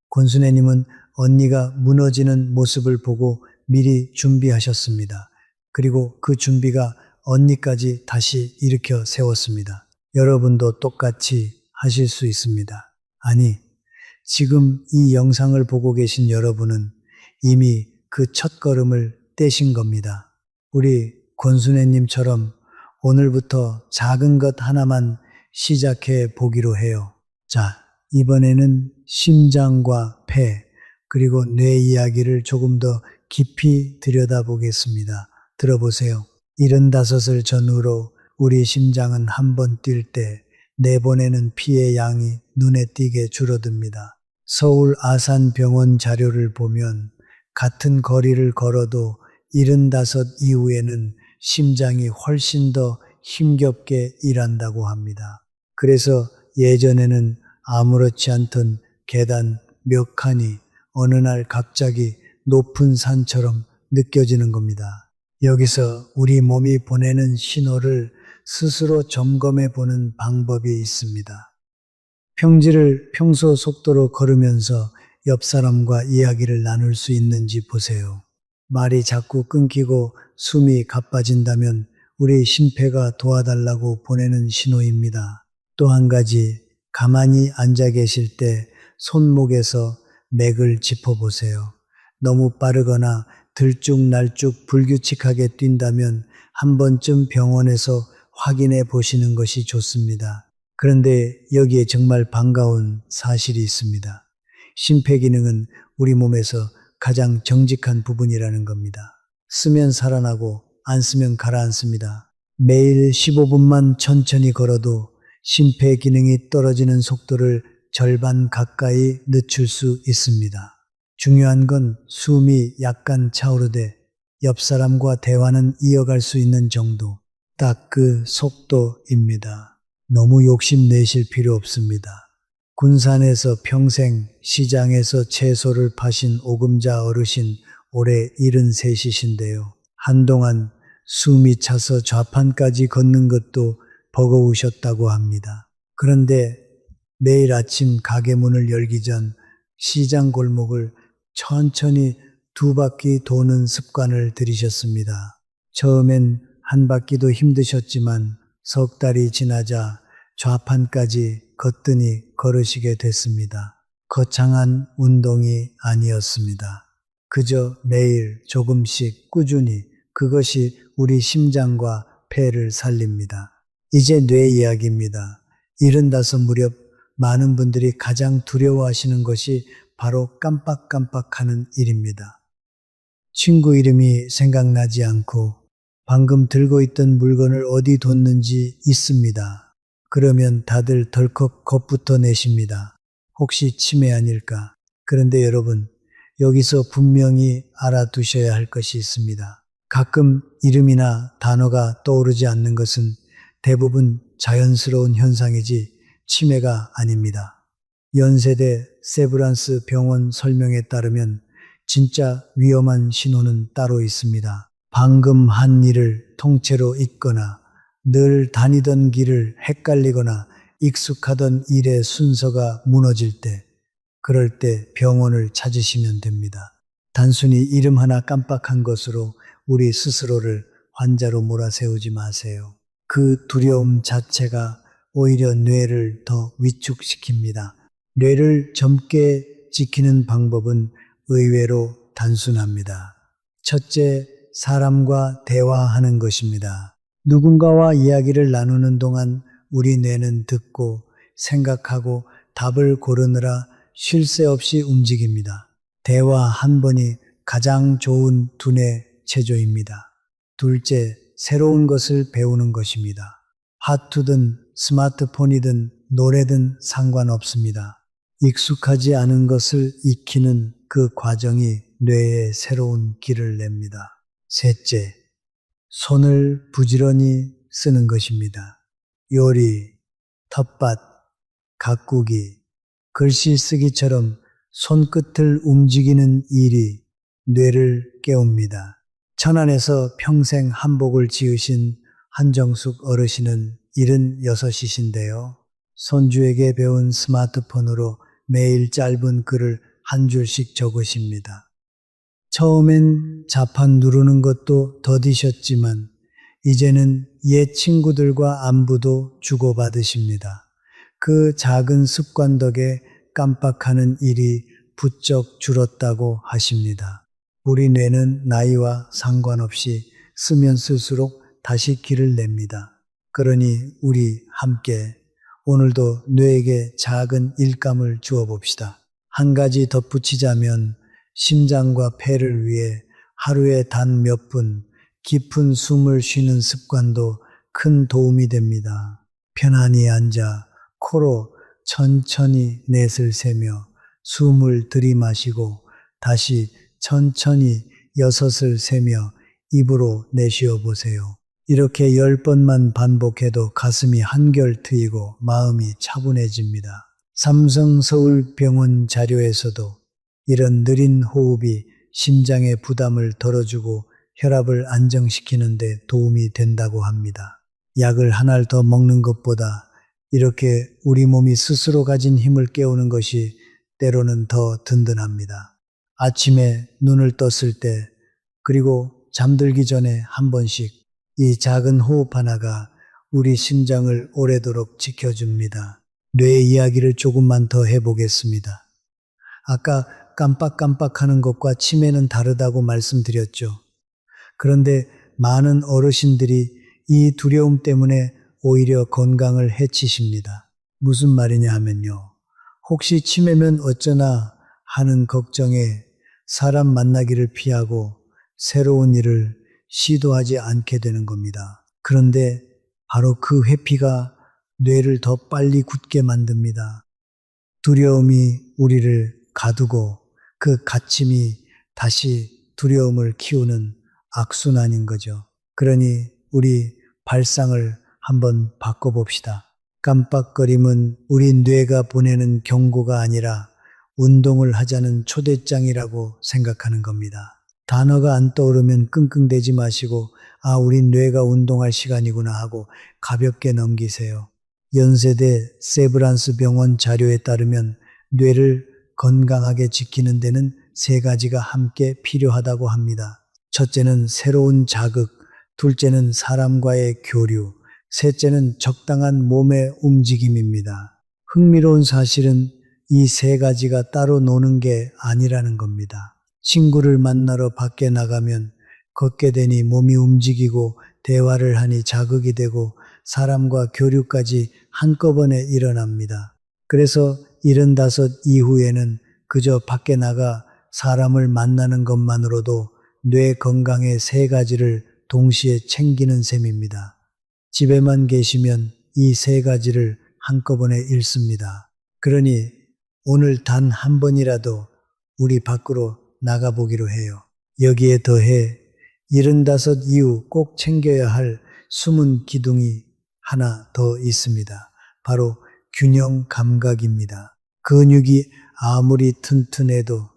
권순애님은 언니가 무너지는 모습을 보고 미리 준비하셨습니다. 그리고 그 준비가 언니까지 다시 일으켜 세웠습니다. 여러분도 똑같이 하실 수 있습니다. 아니, 지금 이 영상을 보고 계신 여러분은 이미 그 첫걸음을 떼신 겁니다. 우리 권순애님처럼 오늘부터 작은 것 하나만 시작해 보기로 해요. 자, 이번에는 심장과 폐, 그리고 뇌 이야기를 조금 더 깊이 들여다보겠습니다. 들어보세요. 75을 전후로 우리 심장은 한 번 뛸 때 내보내는 피의 양이 눈에 띄게 줄어듭니다. 서울 아산병원 자료를 보면 같은 거리를 걸어도 75 이후에는 심장이 훨씬 더 힘겹게 일한다고 합니다. 그래서 예전에는 아무렇지 않던 계단 몇 칸이 어느 날 갑자기 높은 산처럼 느껴지는 겁니다. 여기서 우리 몸이 보내는 신호를 스스로 점검해 보는 방법이 있습니다. 평지를 평소 속도로 걸으면서 옆 사람과 이야기를 나눌 수 있는지 보세요. 말이 자꾸 끊기고 숨이 가빠진다면 우리 심폐가 도와달라고 보내는 신호입니다. 또 한 가지, 가만히 앉아 계실 때 손목에서 맥을 짚어보세요. 너무 빠르거나 들쭉날쭉 불규칙하게 뛴다면 한 번쯤 병원에서 확인해 보시는 것이 좋습니다. 그런데 여기에 정말 반가운 사실이 있습니다. 심폐기능은 우리 몸에서 가장 정직한 부분이라는 겁니다. 쓰면 살아나고 안 쓰면 가라앉습니다. 매일 15분만 천천히 걸어도 심폐기능이 떨어지는 속도를 절반 가까이 늦출 수 있습니다. 중요한 건 숨이 약간 차오르되 옆 사람과 대화는 이어갈 수 있는 정도, 딱 그 속도입니다. 너무 욕심내실 필요 없습니다. 군산에서 평생 시장에서 채소를 파신 오금자 어르신 올해 73이신데요. 한동안 숨이 차서 좌판까지 걷는 것도 버거우셨다고 합니다. 그런데 매일 아침 가게 문을 열기 전 시장 골목을 천천히 2바퀴 도는 습관을 들이셨습니다. 처음엔 한 바퀴도 힘드셨지만 석 달이 지나자 좌판까지 거뜬히 걸으시게 됐습니다. 거창한 운동이 아니었습니다. 그저 매일 조금씩 꾸준히 그것이 우리 심장과 폐를 살립니다. 이제 뇌 이야기입니다. 75 무렵 많은 분들이 가장 두려워하시는 것이 바로 깜빡깜빡하는 일입니다. 친구 이름이 생각나지 않고 방금 들고 있던 물건을 어디 뒀는지 있습니다. 그러면 다들 덜컥 겁부터 내십니다. 혹시 치매 아닐까? 그런데 여러분, 여기서 분명히 알아두셔야 할 것이 있습니다. 가끔 이름이나 단어가 떠오르지 않는 것은 대부분 자연스러운 현상이지 치매가 아닙니다. 연세대 세브란스 병원 설명에 따르면 진짜 위험한 신호는 따로 있습니다. 방금 한 일을 통째로 잊거나 늘 다니던 길을 헷갈리거나 익숙하던 일의 순서가 무너질 때, 그럴 때 병원을 찾으시면 됩니다. 단순히 이름 하나 깜빡한 것으로 우리 스스로를 환자로 몰아세우지 마세요. 그 두려움 자체가 오히려 뇌를 더 위축시킵니다. 뇌를 젊게 지키는 방법은 의외로 단순합니다. 첫째, 사람과 대화하는 것입니다. 누군가와 이야기를 나누는 동안 우리 뇌는 듣고 생각하고 답을 고르느라 쉴 새 없이 움직입니다. 대화 한 번이 가장 좋은 두뇌 체조입니다. 둘째, 새로운 것을 배우는 것입니다. 핫투든 스마트폰이든 노래든 상관없습니다. 익숙하지 않은 것을 익히는 그 과정이 뇌에 새로운 길을 냅니다. 셋째, 손을 부지런히 쓰는 것입니다. 요리, 텃밭, 가꾸기, 글씨 쓰기처럼 손끝을 움직이는 일이 뇌를 깨웁니다. 천안에서 평생 한복을 지으신 한정숙 어르신은 76이신데요. 손주에게 배운 스마트폰으로 매일 짧은 글을 한 줄씩 적으십니다. 처음엔 자판 누르는 것도 더디셨지만 이제는 옛 친구들과 안부도 주고받으십니다. 그 작은 습관 덕에 깜빡하는 일이 부쩍 줄었다고 하십니다. 우리 뇌는 나이와 상관없이 쓰면 쓸수록 다시 길을 냅니다. 그러니 우리 함께 오늘도 뇌에게 작은 일감을 주어 봅시다. 한 가지 덧붙이자면 심장과 폐를 위해 하루에 단 몇 분 깊은 숨을 쉬는 습관도 큰 도움이 됩니다. 편안히 앉아 코로 천천히 넷을 세며 숨을 들이마시고 다시 천천히 6을 세며 입으로 내쉬어 보세요. 이렇게 10번만 반복해도 가슴이 한결 트이고 마음이 차분해집니다. 삼성서울병원 자료에서도 이런 느린 호흡이 심장의 부담을 덜어주고 혈압을 안정시키는 데 도움이 된다고 합니다. 약을 하나를 더 먹는 것보다 이렇게 우리 몸이 스스로 가진 힘을 깨우는 것이 때로는 더 든든합니다. 아침에 눈을 떴을 때 그리고 잠들기 전에 한 번씩 이 작은 호흡 하나가 우리 심장을 오래도록 지켜줍니다. 뇌의 이야기를 조금만 더 해보겠습니다. 아까 깜빡깜빡하는 것과 치매는 다르다고 말씀드렸죠. 그런데 많은 어르신들이 이 두려움 때문에 오히려 건강을 해치십니다. 무슨 말이냐 하면요. 혹시 치매면 어쩌나 하는 걱정에 사람 만나기를 피하고 새로운 일을 시도하지 않게 되는 겁니다. 그런데 바로 그 회피가 뇌를 더 빨리 굳게 만듭니다. 두려움이 우리를 가두고 그 갇힘이 다시 두려움을 키우는 악순환인 거죠. 그러니 우리 발상을 한번 바꿔봅시다. 깜빡거림은 우리 뇌가 보내는 경고가 아니라 운동을 하자는 초대장이라고 생각하는 겁니다. 단어가 안 떠오르면 끙끙대지 마시고 우리 뇌가 운동할 시간이구나 하고 가볍게 넘기세요. 연세대 세브란스 병원 자료에 따르면 뇌를 건강하게 지키는 데는 3가지가 함께 필요하다고 합니다. 첫째는 새로운 자극, 둘째는 사람과의 교류, 셋째는 적당한 몸의 움직임입니다. 흥미로운 사실은 이 3가지가 따로 노는 게 아니라는 겁니다. 친구를 만나러 밖에 나가면 걷게 되니 몸이 움직이고 대화를 하니 자극이 되고 사람과 교류까지 한꺼번에 일어납니다. 그래서 75 이후에는 그저 밖에 나가 사람을 만나는 것만으로도 뇌 건강의 3가지를 동시에 챙기는 셈입니다. 집에만 계시면 이 3가지를 한꺼번에 잃습니다. 그러니 오늘 단 한 번이라도 우리 밖으로 나가보기로 해요. 여기에 더해 75 이후 꼭 챙겨야 할 숨은 기둥이 하나 더 있습니다. 바로 균형 감각입니다. 근육이 아무리 튼튼해도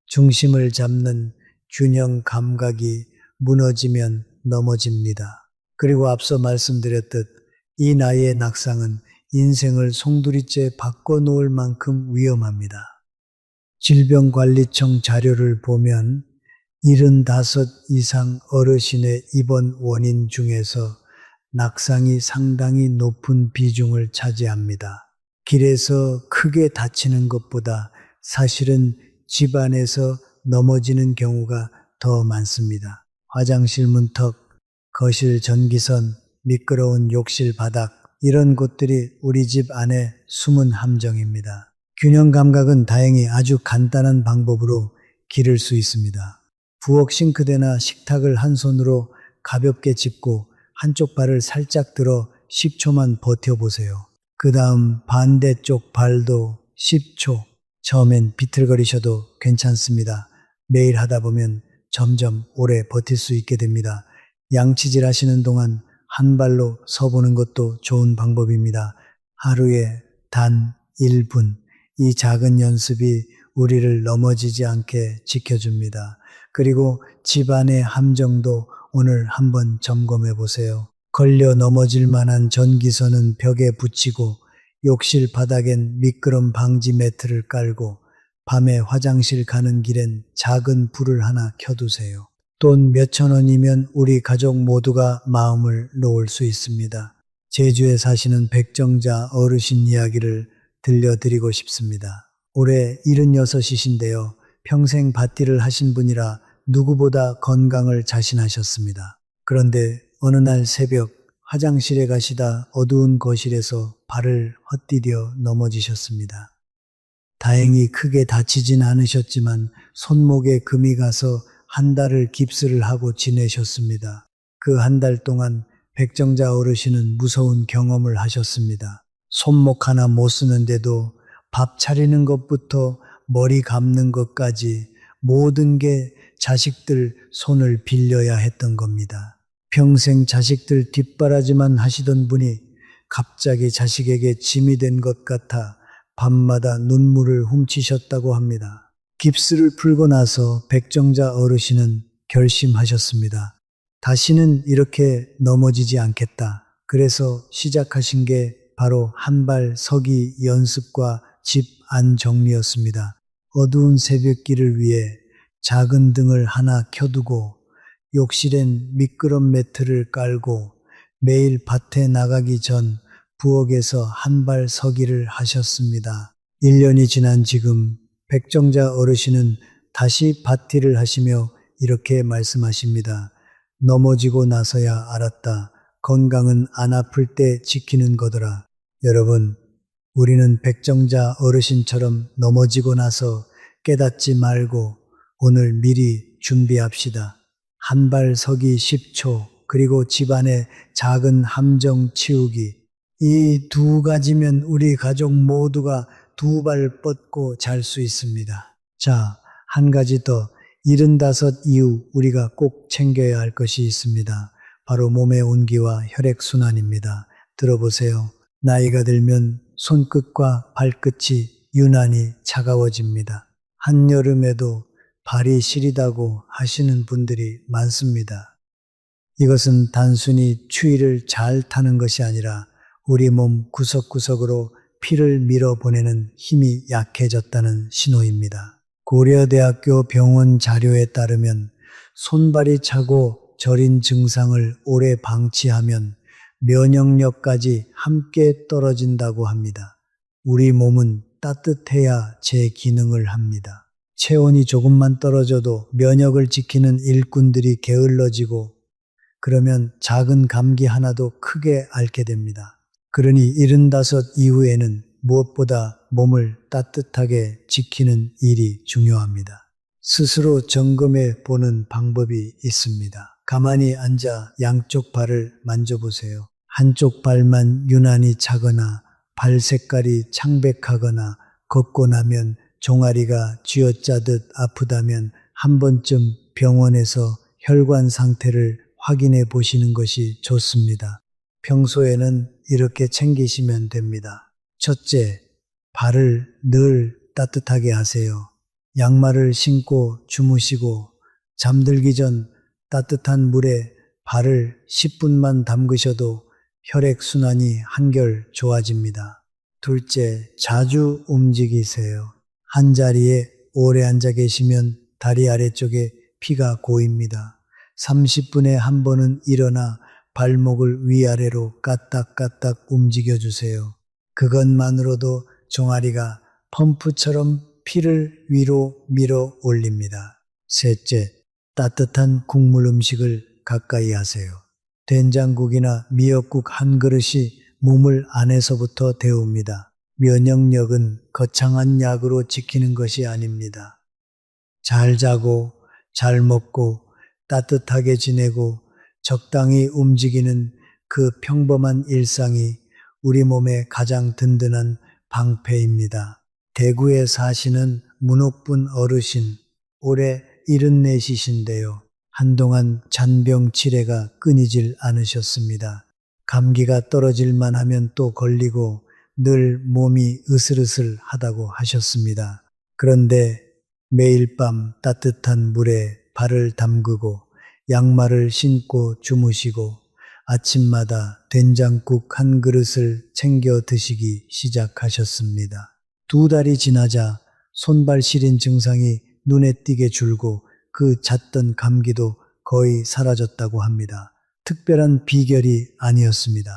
중심을 잡는 균형 감각이 무너지면 넘어집니다. 그리고 앞서 말씀드렸듯 이 나이의 낙상은 인생을 송두리째 바꿔놓을 만큼 위험합니다. 질병관리청 자료를 보면 75 이상 어르신의 입원 원인 중에서 낙상이 상당히 높은 비중을 차지합니다. 길에서 크게 다치는 것보다 사실은 집안에서 넘어지는 경우가 더 많습니다. 화장실 문턱, 거실 전기선, 미끄러운 욕실 바닥, 이런 곳들이 우리 집 안에 숨은 함정입니다. 균형 감각은 다행히 아주 간단한 방법으로 기를 수 있습니다. 부엌 싱크대나 식탁을 한 손으로 가볍게 짚고 한쪽 발을 살짝 들어 10초만 버텨보세요. 그 다음 반대쪽 발도 10초. 처음엔 비틀거리셔도 괜찮습니다. 매일 하다 보면 점점 오래 버틸 수 있게 됩니다. 양치질 하시는 동안 한 발로 서보는 것도 좋은 방법입니다. 하루에 단 1분. 이 작은 연습이 우리를 넘어지지 않게 지켜줍니다. 그리고 집안의 함정도 오늘 한번 점검해 보세요. 걸려 넘어질 만한 전기선은 벽에 붙이고 욕실 바닥엔 미끄럼 방지 매트를 깔고 밤에 화장실 가는 길엔 작은 불을 하나 켜두세요. 돈 몇천 원이면 우리 가족 모두가 마음을 놓을 수 있습니다. 제주에 사시는 백정자 어르신 이야기를 들려드리고 싶습니다. 올해 76이신데요. 평생 밭일을 하신 분이라 누구보다 건강을 자신하셨습니다. 그런데 어느 날 새벽 화장실에 가시다 어두운 거실에서 발을 헛디뎌 넘어지셨습니다. 다행히 크게 다치진 않으셨지만 손목에 금이 가서 한 달을 깁스를 하고 지내셨습니다. 그 한 달 동안 백정자 어르신은 무서운 경험을 하셨습니다. 손목 하나 못 쓰는데도 밥 차리는 것부터 머리 감는 것까지 모든 게 자식들 손을 빌려야 했던 겁니다. 평생 자식들 뒷바라지만 하시던 분이 갑자기 자식에게 짐이 된 것 같아 밤마다 눈물을 훔치셨다고 합니다. 깁스를 풀고 나서 백정자 어르신은 결심하셨습니다. 다시는 이렇게 넘어지지 않겠다. 그래서 시작하신 게 바로 한 발 서기 연습과 집 안 정리였습니다. 어두운 새벽길을 위해 작은 등을 하나 켜두고 욕실엔 미끄럼 매트를 깔고 매일 밭에 나가기 전 부엌에서 한 발 서기를 하셨습니다. 1년이 지난 지금 백정자 어르신은 다시 밭일을 하시며 이렇게 말씀하십니다. 넘어지고 나서야 알았다. 건강은 안 아플 때 지키는 거더라. 여러분, 우리는 백정자 어르신처럼 넘어지고 나서 깨닫지 말고 오늘 미리 준비합시다. 한 발 서기 10초, 그리고 집안의 작은 함정 치우기. 이 2가지면 우리 가족 모두가 2발 뻗고 잘 수 있습니다. 자, 한 가지 더. 75 이후 우리가 꼭 챙겨야 할 것이 있습니다. 바로 몸의 온기와 혈액순환입니다. 들어보세요. 나이가 들면 손끝과 발끝이 유난히 차가워집니다. 한여름에도 발이 시리다고 하시는 분들이 많습니다. 이것은 단순히 추위를 잘 타는 것이 아니라 우리 몸 구석구석으로 피를 밀어보내는 힘이 약해졌다는 신호입니다. 고려대학교 병원 자료에 따르면 손발이 차고 저린 증상을 오래 방치하면 면역력까지 함께 떨어진다고 합니다. 우리 몸은 따뜻해야 제 기능을 합니다. 체온이 조금만 떨어져도 면역을 지키는 일꾼들이 게을러지고 그러면 작은 감기 하나도 크게 앓게 됩니다. 그러니 75 이후에는 무엇보다 몸을 따뜻하게 지키는 일이 중요합니다. 스스로 점검해 보는 방법이 있습니다. 가만히 앉아 양쪽 발을 만져보세요. 한쪽 발만 유난히 차거나 발 색깔이 창백하거나 걷고 나면 종아리가 쥐어짜듯 아프다면 한 번쯤 병원에서 혈관 상태를 확인해 보시는 것이 좋습니다. 평소에는 이렇게 챙기시면 됩니다. 첫째, 발을 늘 따뜻하게 하세요. 양말을 신고 주무시고 잠들기 전 따뜻한 물에 발을 10분만 담그셔도 혈액순환이 한결 좋아집니다. 둘째, 자주 움직이세요. 한 자리에 오래 앉아 계시면 다리 아래쪽에 피가 고입니다. 30분에 한 번은 일어나 발목을 위아래로 까딱까딱 움직여 주세요. 그것만으로도 종아리가 펌프처럼 피를 위로 밀어 올립니다. 셋째, 따뜻한 국물 음식을 가까이 하세요. 된장국이나 미역국 한 그릇이 몸을 안에서부터 데웁니다. 면역력은 거창한 약으로 지키는 것이 아닙니다. 잘 자고, 잘 먹고, 따뜻하게 지내고, 적당히 움직이는 그 평범한 일상이 우리 몸의 가장 든든한 방패입니다. 대구에 사시는 문옥분 어르신, 올해 74이신데요. 한동안 잔병 치레가 끊이질 않으셨습니다. 감기가 떨어질만 하면 또 걸리고 늘 몸이 으슬으슬하다고 하셨습니다. 그런데 매일 밤 따뜻한 물에 발을 담그고 양말을 신고 주무시고 아침마다 된장국 한 그릇을 챙겨 드시기 시작하셨습니다. 2달이 지나자 손발 시린 증상이 눈에 띄게 줄고 그 잦던 감기도 거의 사라졌다고 합니다. 특별한 비결이 아니었습니다.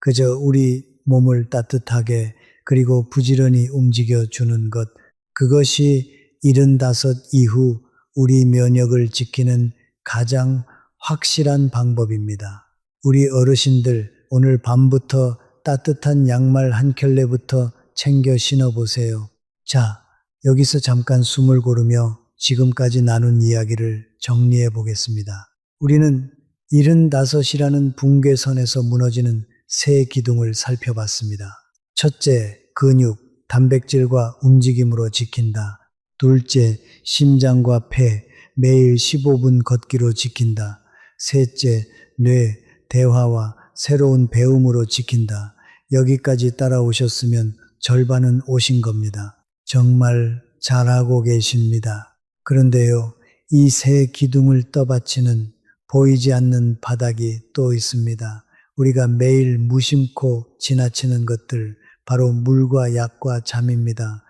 그저 우리 몸을 따뜻하게 그리고 부지런히 움직여주는 것, 그것이 75 이후 우리 면역을 지키는 가장 확실한 방법입니다. 우리 어르신들 오늘 밤부터 따뜻한 양말 한 켤레부터 챙겨 신어보세요. 자, 여기서 잠깐 숨을 고르며 지금까지 나눈 이야기를 정리해 보겠습니다. 우리는 75이라는 붕괴선에서 무너지는 세 기둥을 살펴봤습니다. 첫째, 근육, 단백질과 움직임으로 지킨다. 둘째, 심장과 폐, 매일 15분 걷기로 지킨다. 셋째, 뇌, 대화와 새로운 배움으로 지킨다. 여기까지 따라오셨으면 절반은 오신 겁니다. 정말 잘하고 계십니다. 그런데요, 이 세 기둥을 떠받치는 보이지 않는 바닥이 또 있습니다. 우리가 매일 무심코 지나치는 것들, 바로 물과 약과 잠입니다.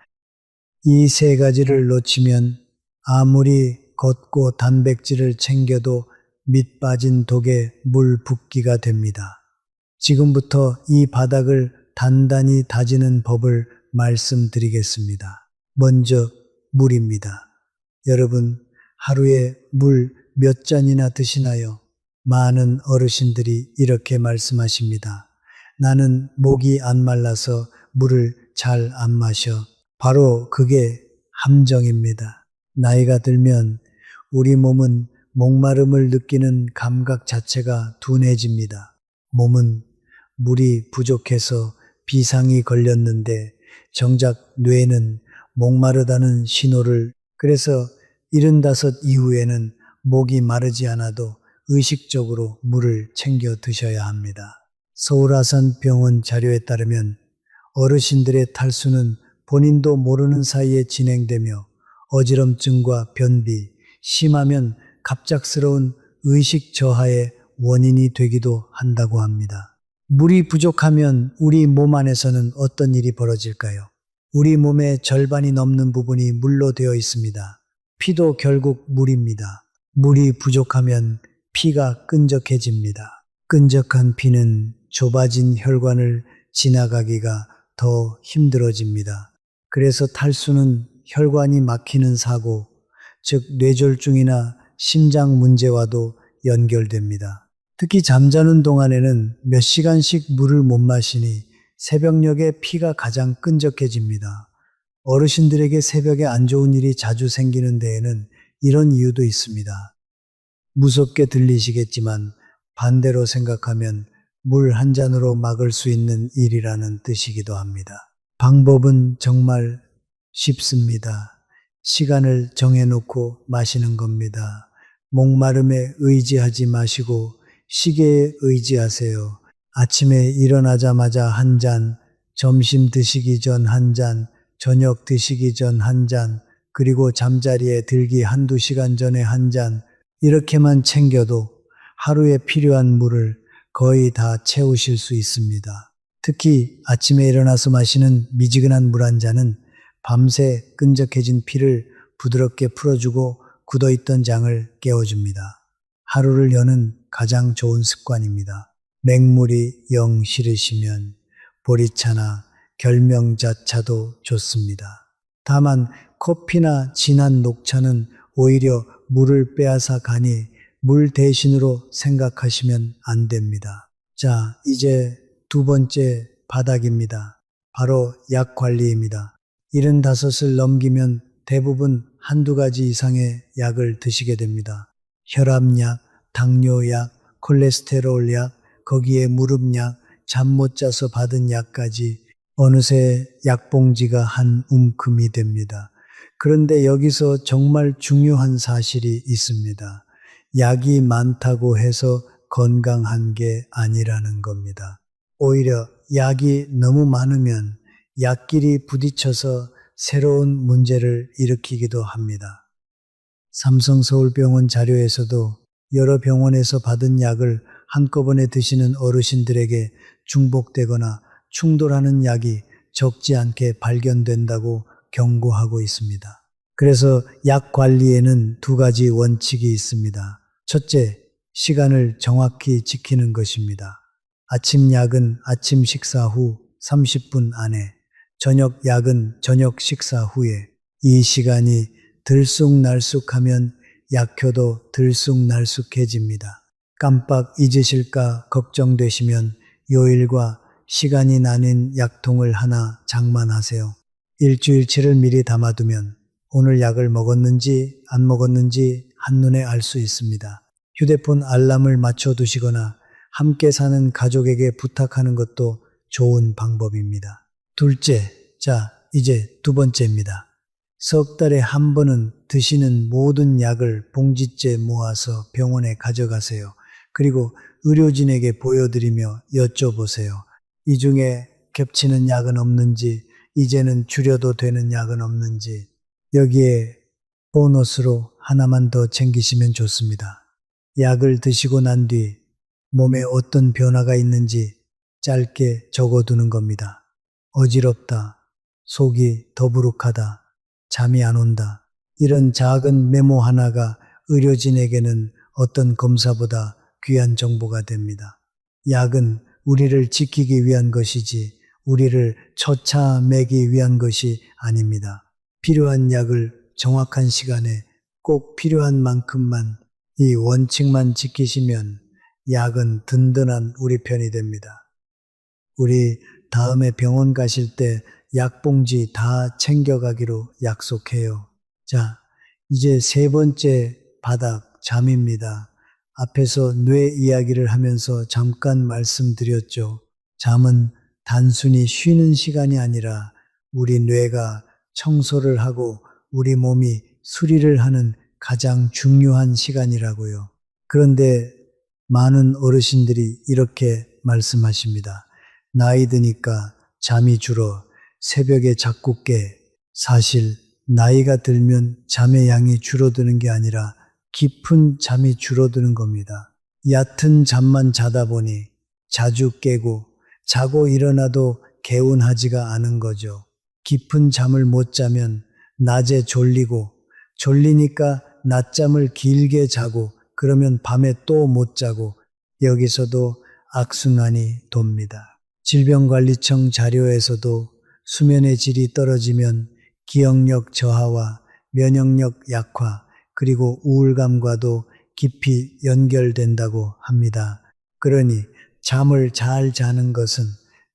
이 세 가지를 놓치면 아무리 걷고 단백질을 챙겨도 밑 빠진 독에 물 붓기가 됩니다. 지금부터 이 바닥을 단단히 다지는 법을 말씀드리겠습니다. 먼저 물입니다. 여러분, 하루에 물 몇 잔이나 드시나요? 많은 어르신들이 이렇게 말씀하십니다. 나는 목이 안 말라서 물을 잘 안 마셔. 바로 그게 함정입니다. 나이가 들면 우리 몸은 목마름을 느끼는 감각 자체가 둔해집니다. 몸은 물이 부족해서 비상이 걸렸는데 정작 뇌는 목마르다는 신호를, 그래서 75 이후에는 목이 마르지 않아도 의식적으로 물을 챙겨 드셔야 합니다. 서울아산병원 자료에 따르면 어르신들의 탈수는 본인도 모르는 사이에 진행되며 어지럼증과 변비, 심하면 갑작스러운 의식 저하의 원인이 되기도 한다고 합니다. 물이 부족하면 우리 몸 안에서는 어떤 일이 벌어질까요? 우리 몸의 절반이 넘는 부분이 물로 되어 있습니다. 피도 결국 물입니다. 물이 부족하면 피가 끈적해집니다. 끈적한 피는 좁아진 혈관을 지나가기가 더 힘들어집니다. 그래서 탈수는 혈관이 막히는 사고, 즉 뇌졸중이나 심장 문제와도 연결됩니다. 특히 잠자는 동안에는 몇 시간씩 물을 못 마시니 새벽녘에 피가 가장 끈적해집니다. 어르신들에게 새벽에 안 좋은 일이 자주 생기는 데에는 이런 이유도 있습니다. 무섭게 들리시겠지만 반대로 생각하면 물 한 잔으로 막을 수 있는 일이라는 뜻이기도 합니다. 방법은 정말 쉽습니다. 시간을 정해놓고 마시는 겁니다. 목마름에 의지하지 마시고 시계에 의지하세요. 아침에 일어나자마자 한 잔, 점심 드시기 전 한 잔, 저녁 드시기 전 한 잔, 그리고 잠자리에 들기 한두 시간 전에 한 잔, 이렇게만 챙겨도 하루에 필요한 물을 거의 다 채우실 수 있습니다. 특히 아침에 일어나서 마시는 미지근한 물 한 잔은 밤새 끈적해진 피를 부드럽게 풀어주고 굳어있던 장을 깨워줍니다. 하루를 여는 가장 좋은 습관입니다. 맹물이 영 싫으시면 보리차나 결명자차도 좋습니다. 다만 커피나 진한 녹차는 오히려 물을 빼앗아 가니 물 대신으로 생각하시면 안 됩니다. 자, 이제 두 번째 바닥입니다. 바로 약 관리입니다. 75을 넘기면 대부분 한두 가지 이상의 약을 드시게 됩니다. 혈압약, 당뇨약, 콜레스테롤 약, 거기에 무릎약, 잠 못 자서 받은 약까지 어느새 약봉지가 한 움큼이 됩니다. 그런데 여기서 정말 중요한 사실이 있습니다. 약이 많다고 해서 건강한 게 아니라는 겁니다. 오히려 약이 너무 많으면 약끼리 부딪혀서 새로운 문제를 일으키기도 합니다. 삼성서울병원 자료에서도 여러 병원에서 받은 약을 한꺼번에 드시는 어르신들에게 중복되거나 충돌하는 약이 적지 않게 발견된다고 경고하고 있습니다. 그래서 약 관리에는 두 가지 원칙이 있습니다. 첫째, 시간을 정확히 지키는 것입니다. 아침 약은 아침 식사 후 30분 안에, 저녁 약은 저녁 식사 후에. 이 시간이 들쑥날쑥하면 약효도 들쑥날쑥해집니다. 깜빡 잊으실까 걱정되시면 요일과 시간이 나뉜 약통을 하나 장만하세요. 일주일치를 미리 담아두면 오늘 약을 먹었는지 안 먹었는지 한눈에 알 수 있습니다. 휴대폰 알람을 맞춰두시거나 함께 사는 가족에게 부탁하는 것도 좋은 방법입니다. 둘째, 자, 이제 두 번째입니다. 석 달에 한 번은 드시는 모든 약을 봉지째 모아서 병원에 가져가세요. 그리고 의료진에게 보여드리며 여쭤보세요. 이 중에 겹치는 약은 없는지, 이제는 줄여도 되는 약은 없는지. 여기에 보너스로 하나만 더 챙기시면 좋습니다. 약을 드시고 난 뒤 몸에 어떤 변화가 있는지 짧게 적어두는 겁니다. 어지럽다, 속이 더부룩하다, 잠이 안 온다. 이런 작은 메모 하나가 의료진에게는 어떤 검사보다 귀한 정보가 됩니다. 약은 우리를 지키기 위한 것이지 우리를 처참하기 위한 것이 아닙니다. 필요한 약을 정확한 시간에 꼭 필요한 만큼만, 이 원칙만 지키시면 약은 든든한 우리 편이 됩니다. 우리 다음에 병원 가실 때 약봉지 다 챙겨가기로 약속해요. 자, 이제 세 번째 바닥, 잠입니다. 앞에서 뇌 이야기를 하면서 잠깐 말씀드렸죠. 잠은 단순히 쉬는 시간이 아니라 우리 뇌가 청소를 하고 우리 몸이 수리를 하는 가장 중요한 시간이라고요. 그런데 많은 어르신들이 이렇게 말씀하십니다. 나이 드니까 잠이 줄어 새벽에 자꾸 깨. 사실 나이가 들면 잠의 양이 줄어드는 게 아니라 깊은 잠이 줄어드는 겁니다. 얕은 잠만 자다 보니 자주 깨고 자고 일어나도 개운하지가 않은 거죠. 깊은 잠을 못 자면 낮에 졸리고 졸리니까 낮잠을 길게 자고 그러면 밤에 또 못 자고 여기서도 악순환이 돕니다. 질병관리청 자료에서도 수면의 질이 떨어지면 기억력 저하와 면역력 약화, 그리고 우울감과도 깊이 연결된다고 합니다. 그러니 잠을 잘 자는 것은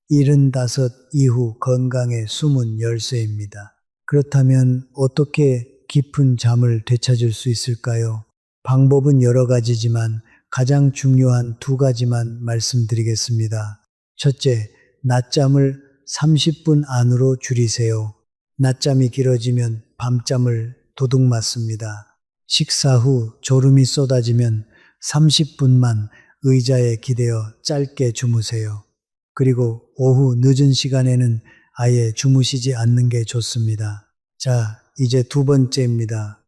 75 이후 건강의 숨은 열쇠입니다. 그렇다면 어떻게 깊은 잠을 되찾을 수 있을까요? 방법은 여러 가지지만 가장 중요한 두 가지만 말씀드리겠습니다. 첫째, 낮잠을 30분 안으로 줄이세요. 낮잠이 길어지면 밤잠을 도둑맞습니다. 식사 후 졸음이 쏟아지면 30분만 의자에 기대어 짧게 주무세요. 그리고 오후 늦은 시간에는 아예 주무시지 않는 게 좋습니다. 자, 이제 두 번째입니다.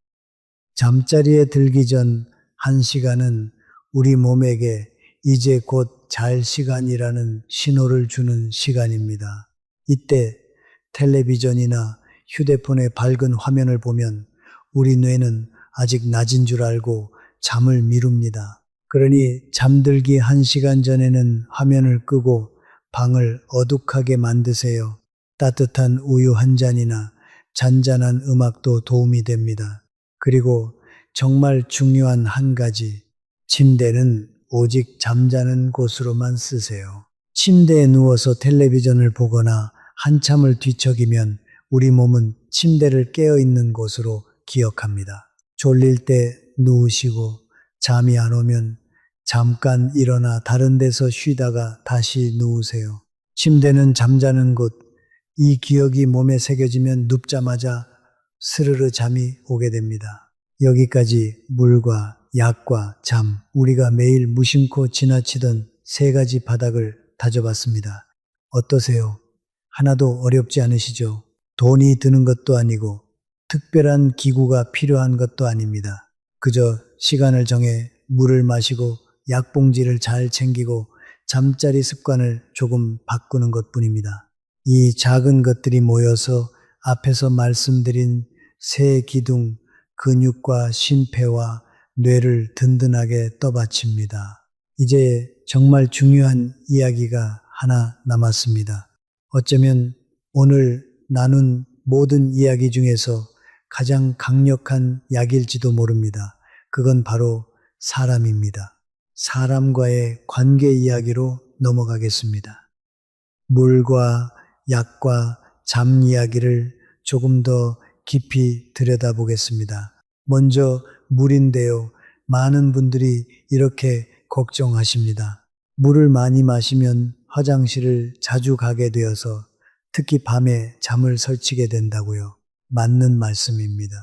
잠자리에 들기 전 1시간은 우리 몸에게 이제 곧 잘 시간이라는 신호를 주는 시간입니다. 이때 텔레비전이나 휴대폰의 밝은 화면을 보면 우리 뇌는 아직 낮인 줄 알고 잠을 미룹니다. 그러니 잠들기 1시간 전에는 화면을 끄고 방을 어둑하게 만드세요. 따뜻한 우유 한 잔이나 잔잔한 음악도 도움이 됩니다. 그리고 정말 중요한 한 가지, 침대는 오직 잠자는 곳으로만 쓰세요. 침대에 누워서 텔레비전을 보거나 한참을 뒤척이면 우리 몸은 침대를 깨어있는 곳으로 기억합니다. 졸릴 때 누우시고 잠이 안 오면 잠깐 일어나 다른 데서 쉬다가 다시 누우세요. 침대는 잠자는 곳, 이 기억이 몸에 새겨지면 눕자마자 스르르 잠이 오게 됩니다. 여기까지 물과 약과 잠, 우리가 매일 무심코 지나치던 세 가지 바닥을 다져봤습니다. 어떠세요? 하나도 어렵지 않으시죠? 돈이 드는 것도 아니고 특별한 기구가 필요한 것도 아닙니다. 그저 시간을 정해 물을 마시고 약봉지를 잘 챙기고 잠자리 습관을 조금 바꾸는 것뿐입니다. 이 작은 것들이 모여서 앞에서 말씀드린 세 기둥, 근육과 심폐와 뇌를 든든하게 떠받칩니다. 이제 정말 중요한 이야기가 하나 남았습니다. 어쩌면 오늘 나눈 모든 이야기 중에서 가장 강력한 약일지도 모릅니다. 그건 바로 사람입니다. 사람과의 관계 이야기로 넘어가겠습니다. 물과 약과 잠 이야기를 조금 더 깊이 들여다보겠습니다. 먼저 물인데요. 많은 분들이 이렇게 걱정하십니다. 물을 많이 마시면 화장실을 자주 가게 되어서 특히 밤에 잠을 설치게 된다고요. 맞는 말씀입니다.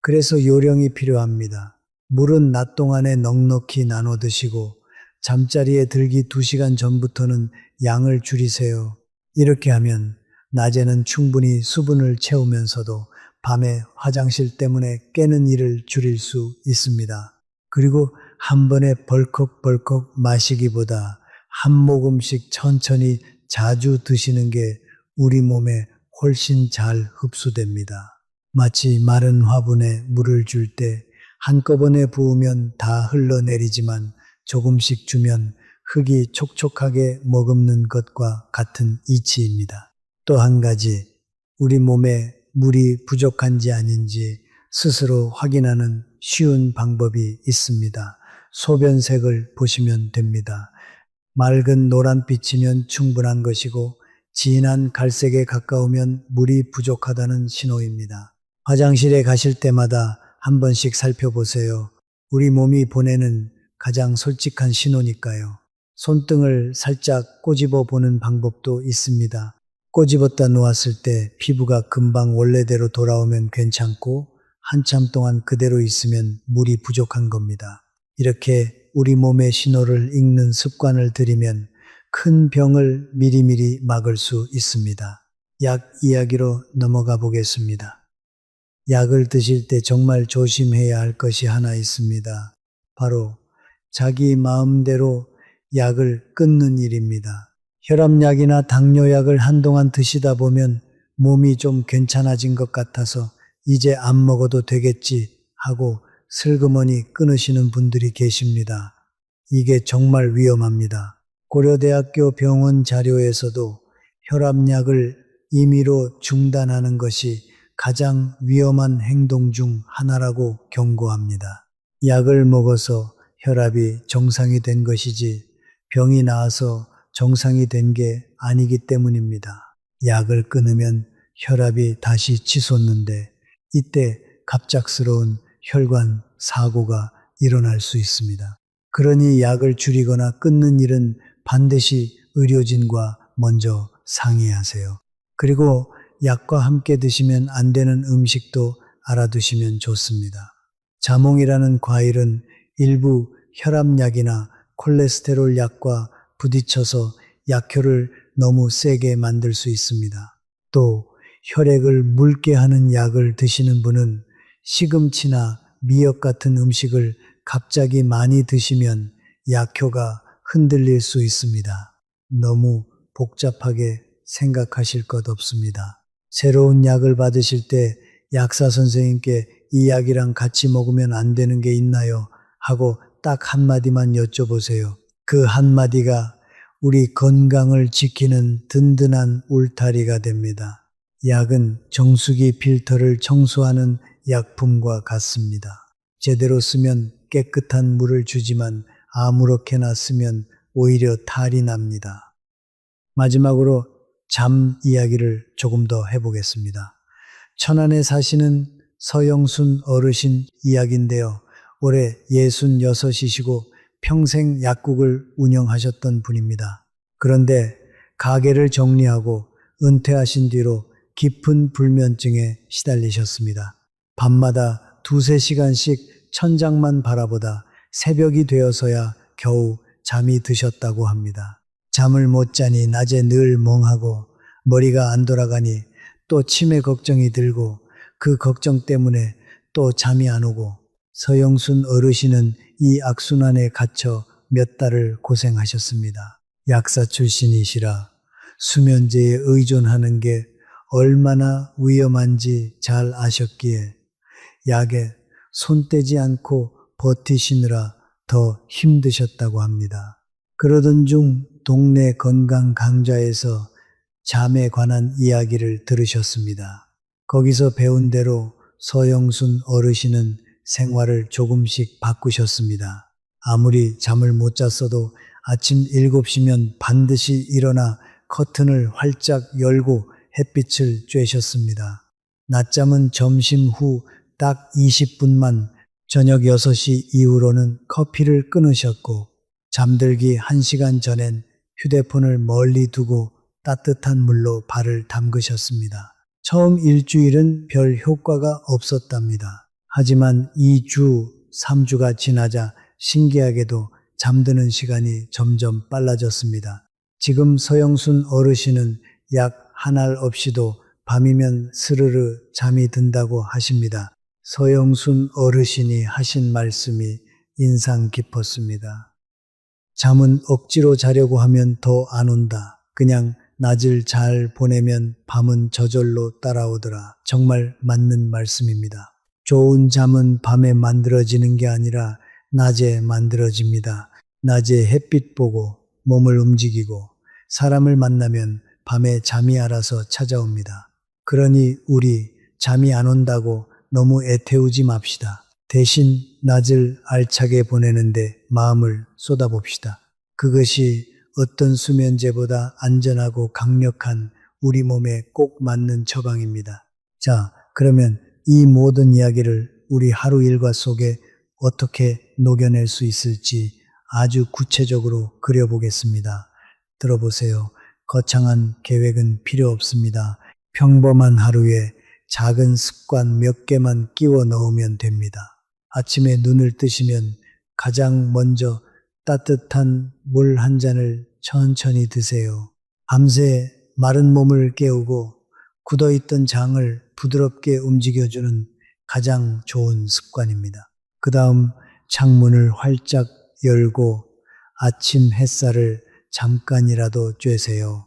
그래서 요령이 필요합니다. 물은 낮 동안에 넉넉히 나눠 드시고 잠자리에 들기 2시간 전부터는 양을 줄이세요. 이렇게 하면 낮에는 충분히 수분을 채우면서도 밤에 화장실 때문에 깨는 일을 줄일 수 있습니다. 그리고 한 번에 벌컥벌컥 마시기보다 한 모금씩 천천히 자주 드시는 게 우리 몸에 훨씬 잘 흡수됩니다. 마치 마른 화분에 물을 줄 때 한꺼번에 부으면 다 흘러내리지만 조금씩 주면 흙이 촉촉하게 머금는 것과 같은 이치입니다. 또 한 가지, 우리 몸에 물이 부족한지 아닌지 스스로 확인하는 쉬운 방법이 있습니다. 소변색을 보시면 됩니다. 맑은 노란빛이면 충분한 것이고 진한 갈색에 가까우면 물이 부족하다는 신호입니다. 화장실에 가실 때마다 한 번씩 살펴보세요. 우리 몸이 보내는 가장 솔직한 신호니까요. 손등을 살짝 꼬집어 보는 방법도 있습니다. 꼬집었다 놓았을 때 피부가 금방 원래대로 돌아오면 괜찮고 한참 동안 그대로 있으면 물이 부족한 겁니다. 이렇게 우리 몸의 신호를 읽는 습관을 들이면 큰 병을 미리미리 막을 수 있습니다. 약 이야기로 넘어가 보겠습니다. 약을 드실 때 정말 조심해야 할 것이 하나 있습니다. 바로 자기 마음대로 약을 끊는 일입니다. 혈압약이나 당뇨약을 한동안 드시다 보면 몸이 좀 괜찮아진 것 같아서 이제 안 먹어도 되겠지 하고 슬그머니 끊으시는 분들이 계십니다. 이게 정말 위험합니다. 고려대학교 병원 자료에서도 혈압약을 임의로 중단하는 것이 가장 위험한 행동 중 하나라고 경고합니다. 약을 먹어서 혈압이 정상이 된 것이지 병이 나아서 정상이 된 게 아니기 때문입니다. 약을 끊으면 혈압이 다시 치솟는데 이때 갑작스러운 혈관 사고가 일어날 수 있습니다. 그러니 약을 줄이거나 끊는 일은 반드시 의료진과 먼저 상의하세요. 그리고 약과 함께 드시면 안 되는 음식도 알아두시면 좋습니다. 자몽이라는 과일은 일부 혈압약이나 콜레스테롤 약과 부딪혀서 약효를 너무 세게 만들 수 있습니다. 또 혈액을 묽게 하는 약을 드시는 분은 시금치나 미역 같은 음식을 갑자기 많이 드시면 약효가 흔들릴 수 있습니다. 너무 복잡하게 생각하실 것 없습니다. 새로운 약을 받으실 때 약사 선생님께 이 약이랑 같이 먹으면 안 되는 게 있나요? 하고 딱 한마디만 여쭤보세요. 그 한마디가 우리 건강을 지키는 든든한 울타리가 됩니다. 약은 정수기 필터를 청소하는 약품과 같습니다. 제대로 쓰면 깨끗한 물을 주지만 아무렇게나 쓰면 오히려 탈이 납니다. 마지막으로 잠 이야기를 조금 더 해보겠습니다. 천안에 사시는 서영순 어르신 이야기인데요. 올해 66이시고 평생 약국을 운영하셨던 분입니다. 그런데 가게를 정리하고 은퇴하신 뒤로 깊은 불면증에 시달리셨습니다. 밤마다 두세 시간씩 천장만 바라보다 새벽이 되어서야 겨우 잠이 드셨다고 합니다. 잠을 못 자니 낮에 늘 멍하고 머리가 안 돌아가니 또 치매 걱정이 들고 그 걱정 때문에 또 잠이 안 오고 서영순 어르신은 이 악순환에 갇혀 몇 달을 고생하셨습니다. 약사 출신이시라 수면제에 의존하는 게 얼마나 위험한지 잘 아셨기에 약에 손 떼지 않고 버티시느라 더 힘드셨다고 합니다. 그러던 중 동네 건강 강좌에서 잠에 관한 이야기를 들으셨습니다. 거기서 배운 대로 서영순 어르신은 생활을 조금씩 바꾸셨습니다. 아무리 잠을 못 잤어도 아침 7시면 반드시 일어나 커튼을 활짝 열고 햇빛을 쬐셨습니다. 낮잠은 점심 후 딱 20분만, 저녁 6시 이후로는 커피를 끊으셨고 잠들기 1시간 전엔 휴대폰을 멀리 두고 따뜻한 물로 발을 담그셨습니다. 처음 일주일은 별 효과가 없었답니다. 하지만 2주, 3주가 지나자 신기하게도 잠드는 시간이 점점 빨라졌습니다. 지금 서영순 어르신은 약 한 알 없이도 밤이면 스르르 잠이 든다고 하십니다. 서영순 어르신이 하신 말씀이 인상 깊었습니다. 잠은 억지로 자려고 하면 더 안 온다. 그냥 낮을 잘 보내면 밤은 저절로 따라오더라. 정말 맞는 말씀입니다. 좋은 잠은 밤에 만들어지는 게 아니라 낮에 만들어집니다. 낮에 햇빛 보고 몸을 움직이고 사람을 만나면 밤에 잠이 알아서 찾아옵니다. 그러니 우리 잠이 안 온다고 너무 애태우지 맙시다. 대신 낮을 알차게 보내는데 마음을 쏟아봅시다. 그것이 어떤 수면제보다 안전하고 강력한 우리 몸에 꼭 맞는 처방입니다. 자, 그러면 이 모든 이야기를 우리 하루 일과 속에 어떻게 녹여낼 수 있을지 아주 구체적으로 그려보겠습니다. 들어보세요. 거창한 계획은 필요 없습니다. 평범한 하루에 작은 습관 몇 개만 끼워 넣으면 됩니다. 아침에 눈을 뜨시면 가장 먼저 따뜻한 물 한 잔을 천천히 드세요. 밤새 마른 몸을 깨우고 굳어있던 장을 부드럽게 움직여주는 가장 좋은 습관입니다. 그 다음 창문을 활짝 열고 아침 햇살을 잠깐이라도 쬐세요.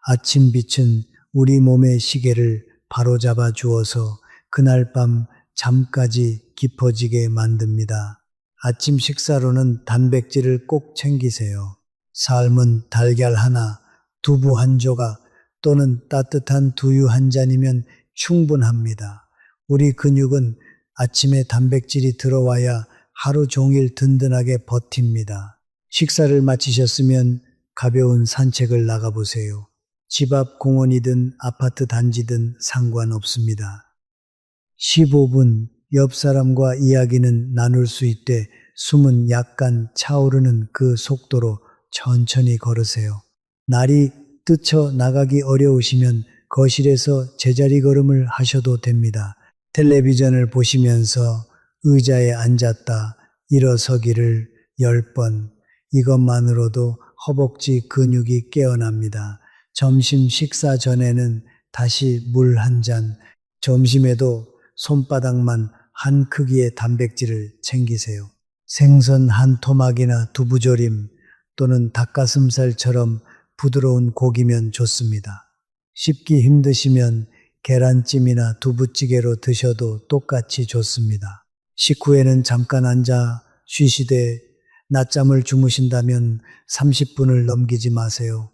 아침 빛은 우리 몸의 시계를 바로잡아 주어서 그날 밤 잠까지 깊어지게 만듭니다. 아침 식사로는 단백질을 꼭 챙기세요. 삶은 달걀 하나, 두부 한 조각 또는 따뜻한 두유 한 잔이면 충분합니다. 우리 근육은 아침에 단백질이 들어와야 하루 종일 든든하게 버팁니다. 식사를 마치셨으면 가벼운 산책을 나가보세요. 집 앞 공원이든 아파트 단지든 상관없습니다. 15분 옆 사람과 이야기는 나눌 수 있되 숨은 약간 차오르는 그 속도로 천천히 걸으세요. 날이 뛰쳐 나가기 어려우시면 거실에서 제자리 걸음을 하셔도 됩니다. 텔레비전을 보시면서 의자에 앉았다 일어서기를 10번, 이것만으로도 허벅지 근육이 깨어납니다. 점심 식사 전에는 다시 물 한 잔, 점심에도 손바닥만 한 크기의 단백질을 챙기세요. 생선 한 토막이나 두부조림 또는 닭가슴살처럼 부드러운 고기면 좋습니다. 씹기 힘드시면 계란찜이나 두부찌개로 드셔도 똑같이 좋습니다. 식후에는 잠깐 앉아 쉬시되 낮잠을 주무신다면 30분을 넘기지 마세요.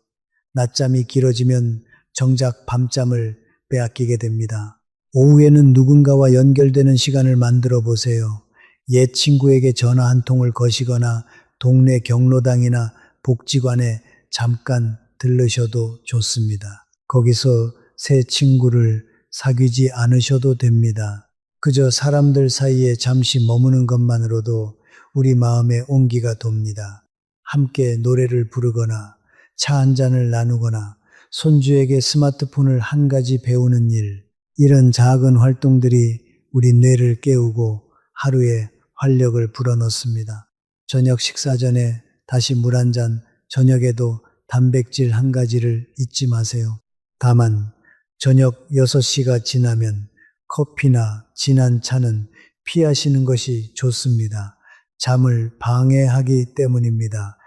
낮잠이 길어지면 정작 밤잠을 빼앗기게 됩니다. 오후에는 누군가와 연결되는 시간을 만들어 보세요. 옛 친구에게 전화 한 통을 거시거나 동네 경로당이나 복지관에 잠깐 들르셔도 좋습니다. 거기서 새 친구를 사귀지 않으셔도 됩니다. 그저 사람들 사이에 잠시 머무는 것만으로도 우리 마음에 온기가 돕니다. 함께 노래를 부르거나 차 한 잔을 나누거나 손주에게 스마트폰을 한 가지 배우는 일, 이런 작은 활동들이 우리 뇌를 깨우고 하루에 활력을 불어넣습니다. 저녁 식사 전에 다시 물 한 잔, 저녁에도 단백질 한 가지를 잊지 마세요. 다만 저녁 6시가 지나면 커피나 진한 차는 피하시는 것이 좋습니다. 잠을 방해하기 때문입니다.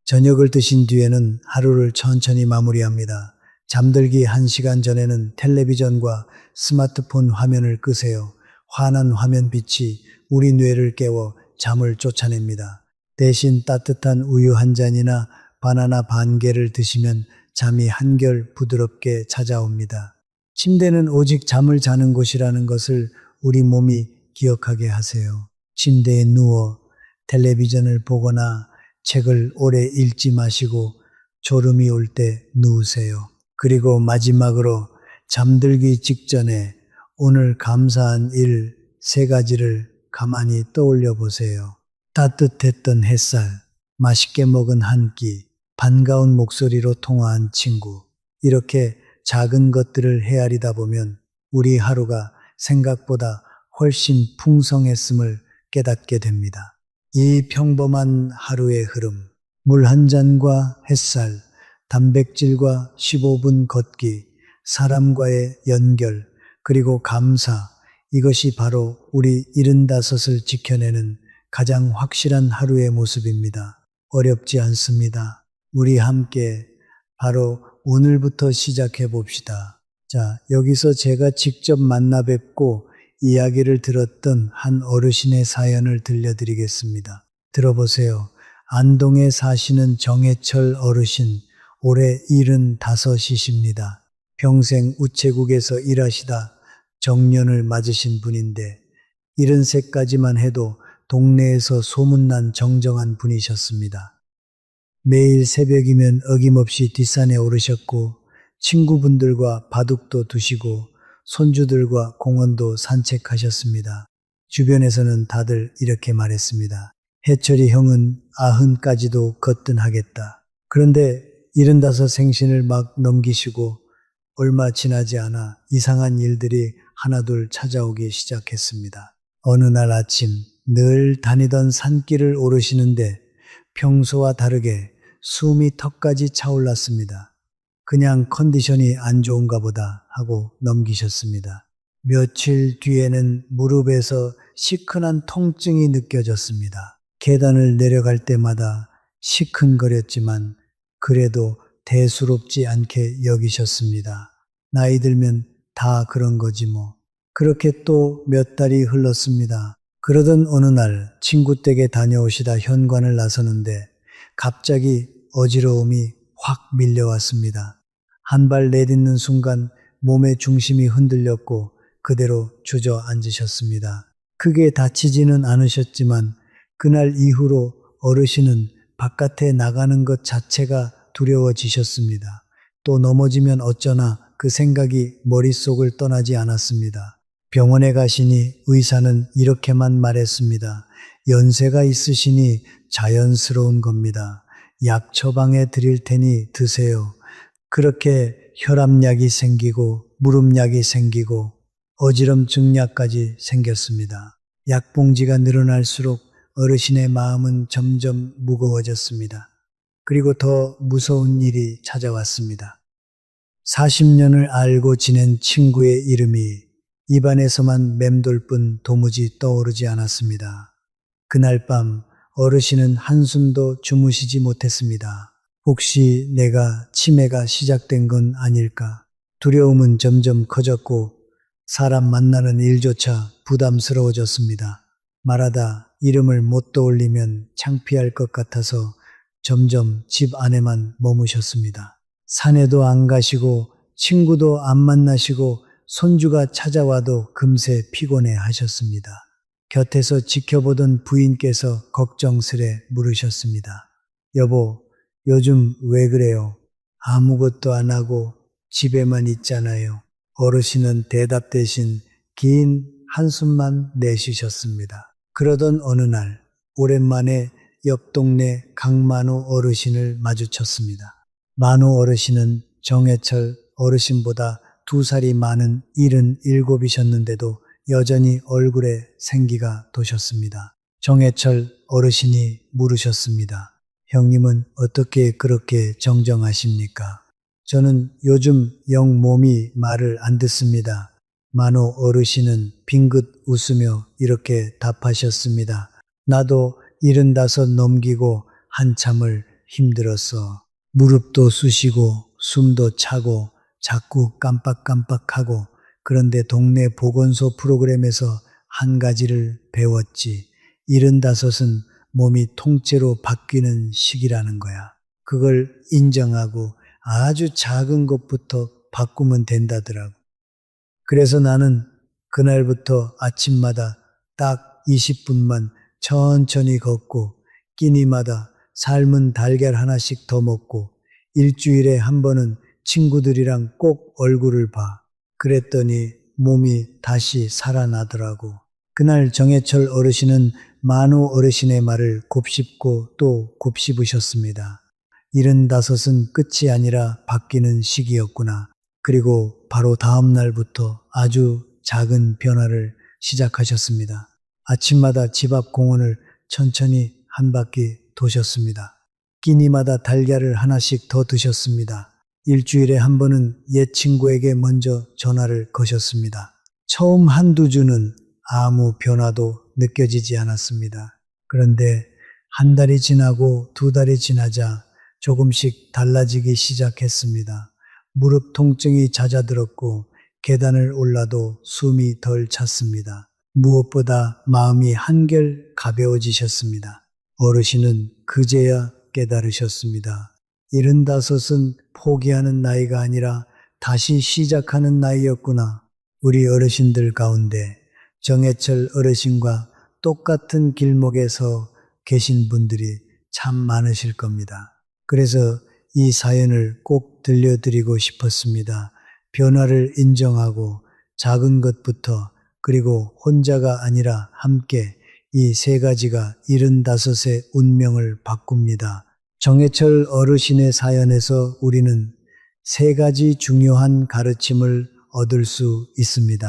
저녁을 드신 뒤에는 하루를 천천히 마무리합니다. 잠들기 1시간 전에는 텔레비전과 스마트폰 화면을 끄세요. 환한 화면빛이 우리 뇌를 깨워 잠을 쫓아냅니다. 대신 따뜻한 우유 한 잔이나 바나나 반 개를 드시면 잠이 한결 부드럽게 찾아옵니다. 침대는 오직 잠을 자는 곳이라는 것을 우리 몸이 기억하게 하세요. 침대에 누워 텔레비전을 보거나 책을 오래 읽지 마시고 졸음이 올 때 누우세요. 그리고 마지막으로 잠들기 직전에 오늘 감사한 일 3가지를 가만히 떠올려 보세요. 따뜻했던 햇살, 맛있게 먹은 한 끼, 반가운 목소리로 통화한 친구. 이렇게 작은 것들을 헤아리다 보면 우리 하루가 생각보다 훨씬 풍성했음을 깨닫게 됩니다. 이 평범한 하루의 흐름, 물 한 잔과 햇살, 단백질과 15분 걷기, 사람과의 연결, 그리고 감사, 이것이 바로 우리 75을 지켜내는 가장 확실한 하루의 모습입니다. 어렵지 않습니다. 우리 함께 바로 오늘부터 시작해 봅시다. 자, 여기서 제가 직접 만나 뵙고 이야기를 들었던 한 어르신의 사연을 들려드리겠습니다. 들어보세요. 안동에 사시는 정해철 어르신, 올해 75이십니다. 평생 우체국에서 일하시다 정년을 맞으신 분인데 73까지만 해도 동네에서 소문난 정정한 분이셨습니다. 매일 새벽이면 어김없이 뒷산에 오르셨고 친구분들과 바둑도 두시고 손주들과 공원도 산책하셨습니다. 주변에서는 다들 이렇게 말했습니다. 해철이 형은 90까지도 거뜬하겠다. 그런데 75 생신을 막 넘기시고 얼마 지나지 않아 이상한 일들이 하나둘 찾아오기 시작했습니다. 어느 날 아침 늘 다니던 산길을 오르시는데 평소와 다르게 숨이 턱까지 차올랐습니다. 그냥 컨디션이 안 좋은가 보다 하고 넘기셨습니다. 며칠 뒤에는 무릎에서 시큰한 통증이 느껴졌습니다. 계단을 내려갈 때마다 시큰거렸지만 그래도 대수롭지 않게 여기셨습니다. 나이 들면 다 그런 거지 뭐. 그렇게 또 몇 달이 흘렀습니다. 그러던 어느 날 친구 댁에 다녀오시다 현관을 나서는데 갑자기 어지러움이 확 밀려왔습니다. 한 발 내딛는 순간 몸의 중심이 흔들렸고 그대로 주저앉으셨습니다. 크게 다치지는 않으셨지만 그날 이후로 어르신은 바깥에 나가는 것 자체가 두려워지셨습니다. 또 넘어지면 어쩌나 그 생각이 머릿속을 떠나지 않았습니다. 병원에 가시니 의사는 이렇게만 말했습니다. 연세가 있으시니 자연스러운 겁니다. 약 처방해 드릴 테니 드세요. 그렇게 혈압약이 생기고 무릎약이 생기고 어지럼증약까지 생겼습니다. 약봉지가 늘어날수록 어르신의 마음은 점점 무거워졌습니다. 그리고 더 무서운 일이 찾아왔습니다. 40년을 알고 지낸 친구의 이름이 입안에서만 맴돌 뿐 도무지 떠오르지 않았습니다. 그날 밤 어르신은 한숨도 주무시지 못했습니다. 혹시 내가 치매가 시작된 건 아닐까? 두려움은 점점 커졌고 사람 만나는 일조차 부담스러워졌습니다. 말하다 이름을 못 떠올리면 창피할 것 같아서 점점 집 안에만 머무셨습니다. 산에도 안 가시고 친구도 안 만나시고 손주가 찾아와도 금세 피곤해 하셨습니다. 곁에서 지켜보던 부인께서 걱정스레 물으셨습니다. 여보, 요즘 왜 그래요? 아무것도 안 하고 집에만 있잖아요. 어르신은 대답 대신 긴 한숨만 내쉬셨습니다. 그러던 어느 날 오랜만에 옆 동네 강만호 어르신을 마주쳤습니다. 만호 어르신은 정해철 어르신보다 2살이 많은 77이셨는데도 여전히 얼굴에 생기가 도셨습니다. 정해철 어르신이 물으셨습니다. 형님은 어떻게 그렇게 정정하십니까? 저는 요즘 영 몸이 말을 안 듣습니다. 만호 어르신은 빙긋 웃으며 이렇게 답하셨습니다. 나도 75 넘기고 한참을 힘들었어. 무릎도 쑤시고 숨도 차고 자꾸 깜빡깜빡하고 그런데 동네 보건소 프로그램에서 한 가지를 배웠지. 75은 몸이 통째로 바뀌는 시기라는 거야. 그걸 인정하고 아주 작은 것부터 바꾸면 된다더라고. 그래서 나는 그날부터 아침마다 딱 20분만 천천히 걷고 끼니마다 삶은 달걀 하나씩 더 먹고 일주일에 한 번은 친구들이랑 꼭 얼굴을 봐. 그랬더니 몸이 다시 살아나더라고. 그날 정해철 어르신은 만호 어르신의 말을 곱씹고 또 곱씹으셨습니다. 75은 끝이 아니라 바뀌는 시기였구나. 그리고 바로 다음 날부터 아주 작은 변화를 시작하셨습니다. 아침마다 집 앞 공원을 천천히 한 바퀴 도셨습니다. 끼니마다 달걀을 하나씩 더 드셨습니다. 일주일에 한 번은 옛 친구에게 먼저 전화를 거셨습니다. 처음 한두 주는 아무 변화도 느껴지지 않았습니다. 그런데 한 달이 지나고 2달이 지나자 조금씩 달라지기 시작했습니다. 무릎 통증이 잦아들었고 계단을 올라도 숨이 덜 찼습니다. 무엇보다 마음이 한결 가벼워지셨습니다. 어르신은 그제야 깨달으셨습니다. 75은 포기하는 나이가 아니라 다시 시작하는 나이였구나. 우리 어르신들 가운데 정해철 어르신과 똑같은 길목에서 계신 분들이 참 많으실 겁니다. 그래서 이 사연을 꼭 들려드리고 싶었습니다. 변화를 인정하고 작은 것부터 그리고 혼자가 아니라 함께 이 3가지가 75의 운명을 바꿉니다. 정해철 어르신의 사연에서 우리는 3가지 중요한 가르침을 얻을 수 있습니다.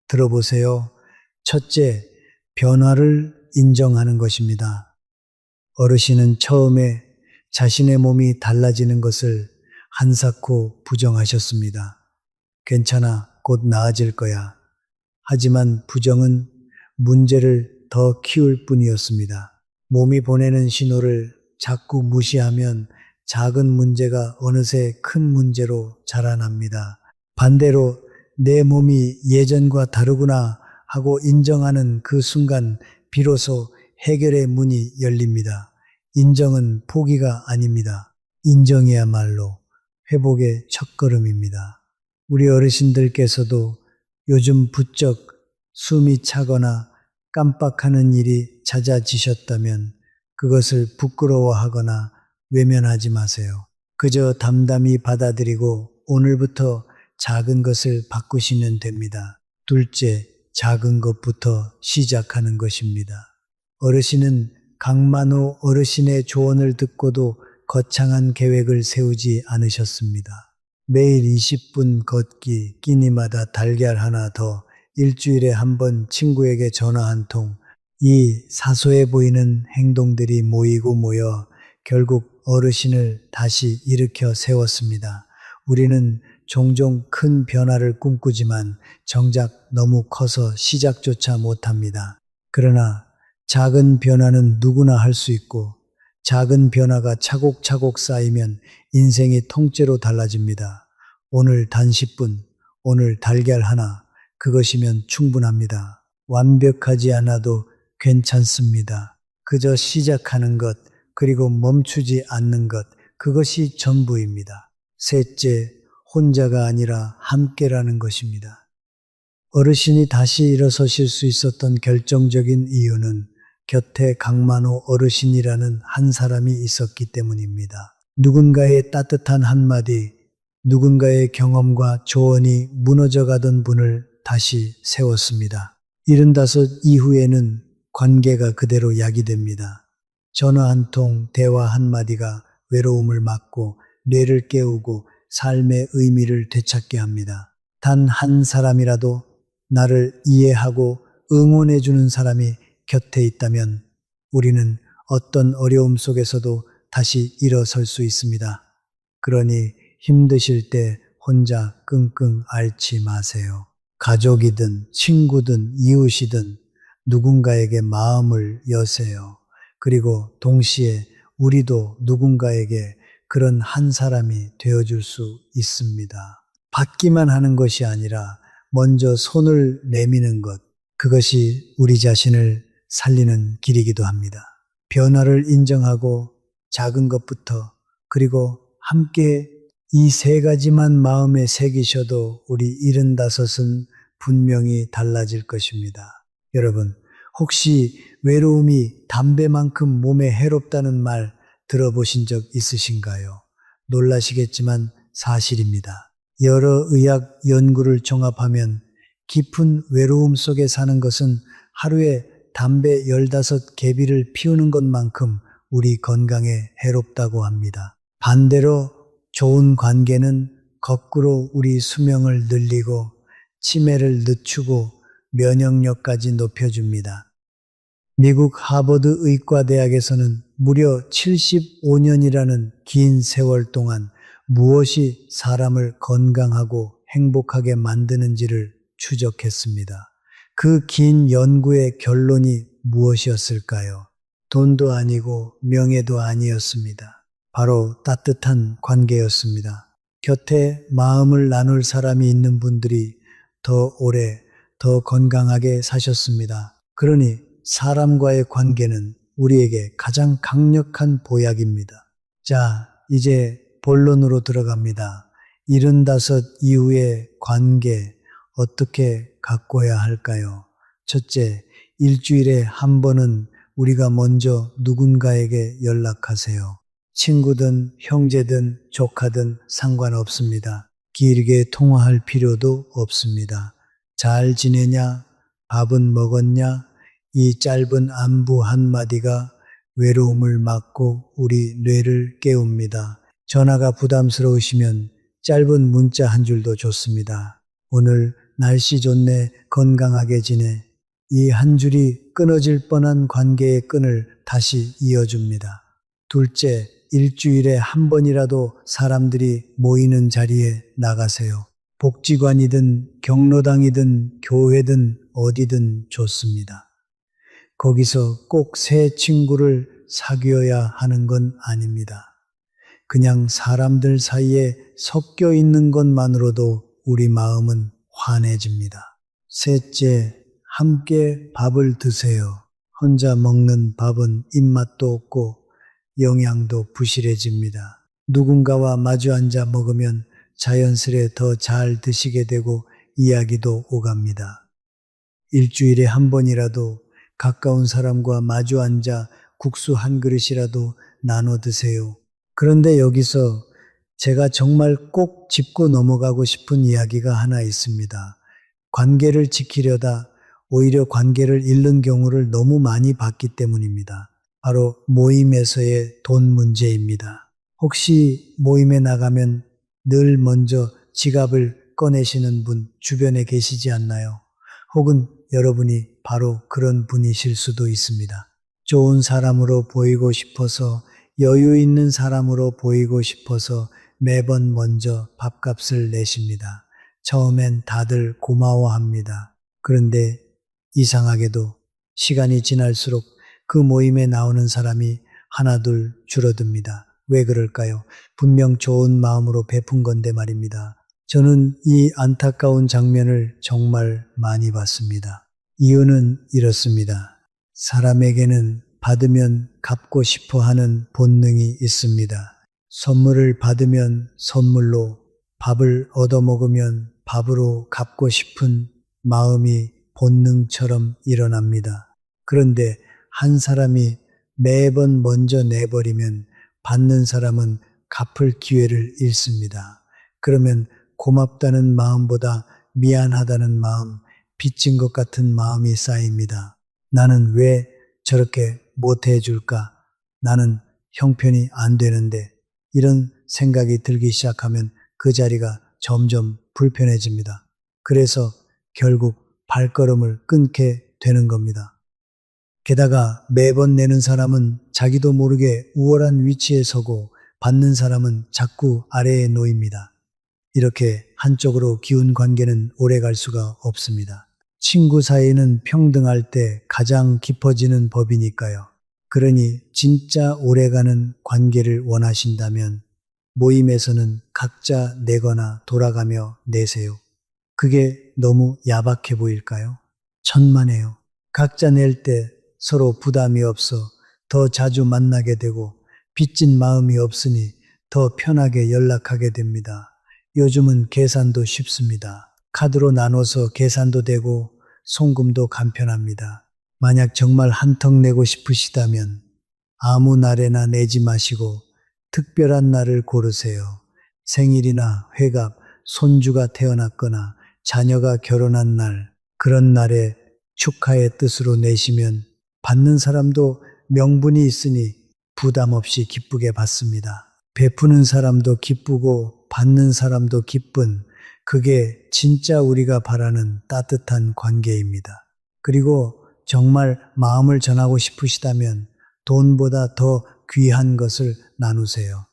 들어보세요. 첫째, 변화를 인정하는 것입니다. 어르신은 처음에 자신의 몸이 달라지는 것을 한사코 부정하셨습니다. 괜찮아, 곧 나아질 거야. 하지만 부정은 문제를 더 키울 뿐이었습니다. 몸이 보내는 신호를 자꾸 무시하면 작은 문제가 어느새 큰 문제로 자라납니다. 반대로 내 몸이 예전과 다르구나 하고 인정하는 그 순간 비로소 해결의 문이 열립니다. 인정은 포기가 아닙니다. 인정이야말로 회복의 첫걸음입니다. 우리 어르신들께서도 요즘 부쩍 숨이 차거나 깜빡하는 일이 잦아지셨다면 그것을 부끄러워하거나 외면하지 마세요. 그저 담담히 받아들이고 오늘부터 작은 것을 바꾸시면 됩니다. 둘째, 작은 것부터 시작하는 것입니다. 어르신은 강만호 어르신의 조언을 듣고도 거창한 계획을 세우지 않으셨습니다. 매일 20분 걷기, 끼니마다 달걀 하나 더, 일주일에 한 번 친구에게 전화 한 통, 이 사소해 보이는 행동들이 모이고 모여 결국 어르신을 다시 일으켜 세웠습니다. 우리는 종종 큰 변화를 꿈꾸지만 정작 너무 커서 시작조차 못합니다. 그러나 작은 변화는 누구나 할 수 있고 작은 변화가 차곡차곡 쌓이면 인생이 통째로 달라집니다. 오늘 단 10분, 오늘 달걀 하나, 그것이면 충분합니다. 완벽하지 않아도 괜찮습니다. 그저 시작하는 것, 그리고 멈추지 않는 것, 그것이 전부입니다. 셋째, 혼자가 아니라 함께라는 것입니다. 어르신이 다시 일어서실 수 있었던 결정적인 이유는 곁에 강만호 어르신이라는 한 사람이 있었기 때문입니다. 누군가의 따뜻한 한마디, 누군가의 경험과 조언이 무너져가던 분을 다시 세웠습니다. 75 이후에는 관계가 그대로 약이 됩니다. 전화 한 통, 대화 한마디가 외로움을 막고 뇌를 깨우고 삶의 의미를 되찾게 합니다. 단 한 사람이라도 나를 이해하고 응원해주는 사람이 곁에 있다면 우리는 어떤 어려움 속에서도 다시 일어설 수 있습니다. 그러니 힘드실 때 혼자 끙끙 앓지 마세요. 가족이든 친구든 이웃이든 누군가에게 마음을 여세요. 그리고 동시에 우리도 누군가에게 그런 한 사람이 되어줄 수 있습니다. 받기만 하는 것이 아니라 먼저 손을 내미는 것, 그것이 우리 자신을 살리는 길이기도 합니다. 변화를 인정하고 작은 것부터, 그리고 함께 이 세 가지만 마음에 새기셔도 우리 75은 분명히 달라질 것입니다. 여러분, 혹시 외로움이 담배만큼 몸에 해롭다는 말 들어보신 적 있으신가요? 놀라시겠지만 사실입니다. 여러 의학 연구를 종합하면 깊은 외로움 속에 사는 것은 하루에 담배 15개비를 피우는 것만큼 우리 건강에 해롭다고 합니다. 반대로 좋은 관계는 거꾸로 우리 수명을 늘리고 치매를 늦추고 면역력까지 높여줍니다. 미국 하버드 의과대학에서는 무려 75년이라는 긴 세월 동안 무엇이 사람을 건강하고 행복하게 만드는지를 추적했습니다. 그 긴 연구의 결론이 무엇이었을까요? 돈도 아니고 명예도 아니었습니다. 바로 따뜻한 관계였습니다. 곁에 마음을 나눌 사람이 있는 분들이 더 오래, 더 건강하게 사셨습니다. 그러니 사람과의 관계는 우리에게 가장 강력한 보약입니다. 자, 이제 본론으로 들어갑니다. 75 이후의 관계 어떻게 가꿔야 할까요? 첫째, 일주일에 한 번은 우리가 먼저 누군가에게 연락하세요. 친구든 형제든 조카든 상관없습니다. 길게 통화할 필요도 없습니다. 잘 지내냐? 밥은 먹었냐? 이 짧은 안부 한마디가 외로움을 막고 우리 뇌를 깨웁니다. 전화가 부담스러우시면 짧은 문자 한 줄도 좋습니다. 오늘 날씨 좋네, 건강하게 지내. 이 한 줄이 끊어질 뻔한 관계의 끈을 다시 이어줍니다. 둘째, 일주일에 한 번이라도 사람들이 모이는 자리에 나가세요. 복지관이든 경로당이든 교회든 어디든 좋습니다. 거기서 꼭 새 친구를 사귀어야 하는 건 아닙니다. 그냥 사람들 사이에 섞여 있는 것만으로도 우리 마음은 환해집니다. 셋째, 함께 밥을 드세요. 혼자 먹는 밥은 입맛도 없고 영양도 부실해집니다. 누군가와 마주 앉아 먹으면 자연스레 더 잘 드시게 되고 이야기도 오갑니다. 일주일에 한 번이라도 가까운 사람과 마주 앉아 국수 한 그릇이라도 나눠 드세요. 그런데 여기서 제가 정말 꼭 짚고 넘어가고 싶은 이야기가 하나 있습니다. 관계를 지키려다 오히려 관계를 잃는 경우를 너무 많이 봤기 때문입니다. 바로 모임에서의 돈 문제입니다. 혹시 모임에 나가면 늘 먼저 지갑을 꺼내시는 분 주변에 계시지 않나요? 혹은 여러분이 바로 그런 분이실 수도 있습니다. 좋은 사람으로 보이고 싶어서, 여유 있는 사람으로 보이고 싶어서 매번 먼저 밥값을 내십니다. 처음엔 다들 고마워합니다. 그런데 이상하게도 시간이 지날수록 그 모임에 나오는 사람이 하나둘 줄어듭니다. 왜 그럴까요? 분명 좋은 마음으로 베푼 건데 말입니다. 저는 이 안타까운 장면을 정말 많이 봤습니다. 이유는 이렇습니다. 사람에게는 받으면 갚고 싶어 하는 본능이 있습니다. 선물을 받으면 선물로, 밥을 얻어먹으면 밥으로 갚고 싶은 마음이 본능처럼 일어납니다. 그런데 한 사람이 매번 먼저 내버리면 받는 사람은 갚을 기회를 잃습니다. 그러면 고맙다는 마음보다 미안하다는 마음, 빚진 것 같은 마음이 쌓입니다. 나는 왜 저렇게 못해줄까? 나는 형편이 안 되는데, 이런 생각이 들기 시작하면 그 자리가 점점 불편해집니다. 그래서 결국 발걸음을 끊게 되는 겁니다. 게다가 매번 내는 사람은 자기도 모르게 우월한 위치에 서고 받는 사람은 자꾸 아래에 놓입니다. 이렇게 한쪽으로 기운 관계는 오래 갈 수가 없습니다. 친구 사이는 평등할 때 가장 깊어지는 법이니까요. 그러니 진짜 오래가는 관계를 원하신다면 모임에서는 각자 내거나 돌아가며 내세요. 그게 너무 야박해 보일까요? 천만에요. 각자 낼 때 서로 부담이 없어 더 자주 만나게 되고 빚진 마음이 없으니 더 편하게 연락하게 됩니다. 요즘은 계산도 쉽습니다. 카드로 나눠서 계산도 되고 송금도 간편합니다. 만약 정말 한턱 내고 싶으시다면 아무 날에나 내지 마시고 특별한 날을 고르세요. 생일이나 회갑, 손주가 태어났거나 자녀가 결혼한 날, 그런 날에 축하의 뜻으로 내시면 받는 사람도 명분이 있으니 부담 없이 기쁘게 받습니다. 베푸는 사람도 기쁘고 받는 사람도 기쁜, 그게 진짜 우리가 바라는 따뜻한 관계입니다. 그리고 정말 마음을 전하고 싶으시다면 돈보다 더 귀한 것을 나누세요.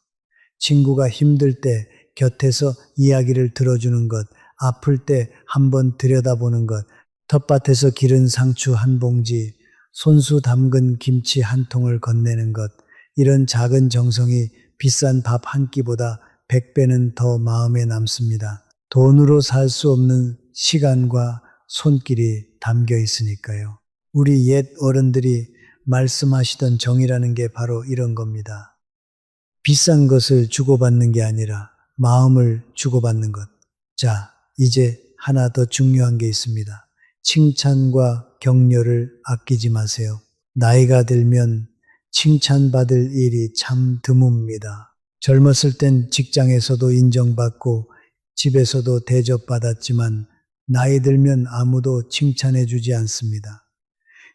친구가 힘들 때 곁에서 이야기를 들어주는 것, 아플 때 한번 들여다보는 것, 텃밭에서 기른 상추 한 봉지, 손수 담근 김치 한 통을 건네는 것, 이런 작은 정성이 비싼 밥 한 끼보다 100배는 더 마음에 남습니다. 돈으로 살 수 없는 시간과 손길이 담겨 있으니까요. 우리 옛 어른들이 말씀하시던 정이라는 게 바로 이런 겁니다. 비싼 것을 주고받는 게 아니라 마음을 주고받는 것. 자, 이제 하나 더 중요한 게 있습니다. 칭찬과 격려를 아끼지 마세요. 나이가 들면 칭찬받을 일이 참 드뭅니다. 젊었을 땐 직장에서도 인정받고 집에서도 대접받았지만 나이 들면 아무도 칭찬해주지 않습니다.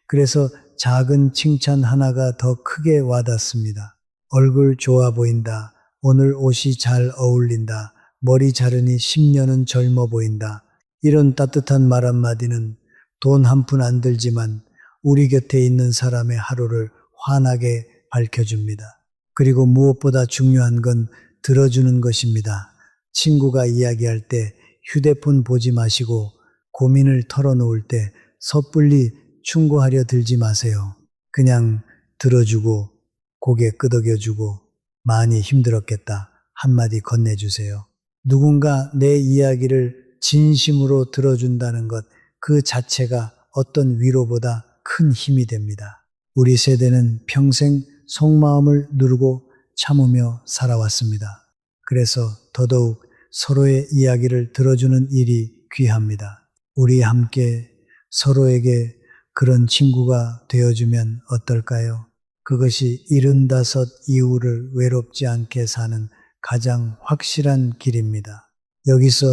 그래서 작은 칭찬 하나가 더 크게 와닿습니다. 얼굴 좋아 보인다. 오늘 옷이 잘 어울린다. 머리 자르니 10년은 젊어 보인다. 이런 따뜻한 말 한마디는 돈 한 푼 안 들지만 우리 곁에 있는 사람의 하루를 환하게 밝혀줍니다. 그리고 무엇보다 중요한 건 들어주는 것입니다. 친구가 이야기할 때 휴대폰 보지 마시고 고민을 털어놓을 때 섣불리 충고하려 들지 마세요. 그냥 들어주고 고개 끄덕여주고 많이 힘들었겠다 한마디 건네주세요. 누군가 내 이야기를 진심으로 들어준다는 것 그 자체가 어떤 위로보다 큰 힘이 됩니다. 우리 세대는 평생 속마음을 누르고 참으며 살아왔습니다. 그래서 더더욱 서로의 이야기를 들어주는 일이 귀합니다. 우리 함께 서로에게 그런 친구가 되어주면 어떨까요? 그것이 75 이후를 외롭지 않게 사는 가장 확실한 길입니다. 여기서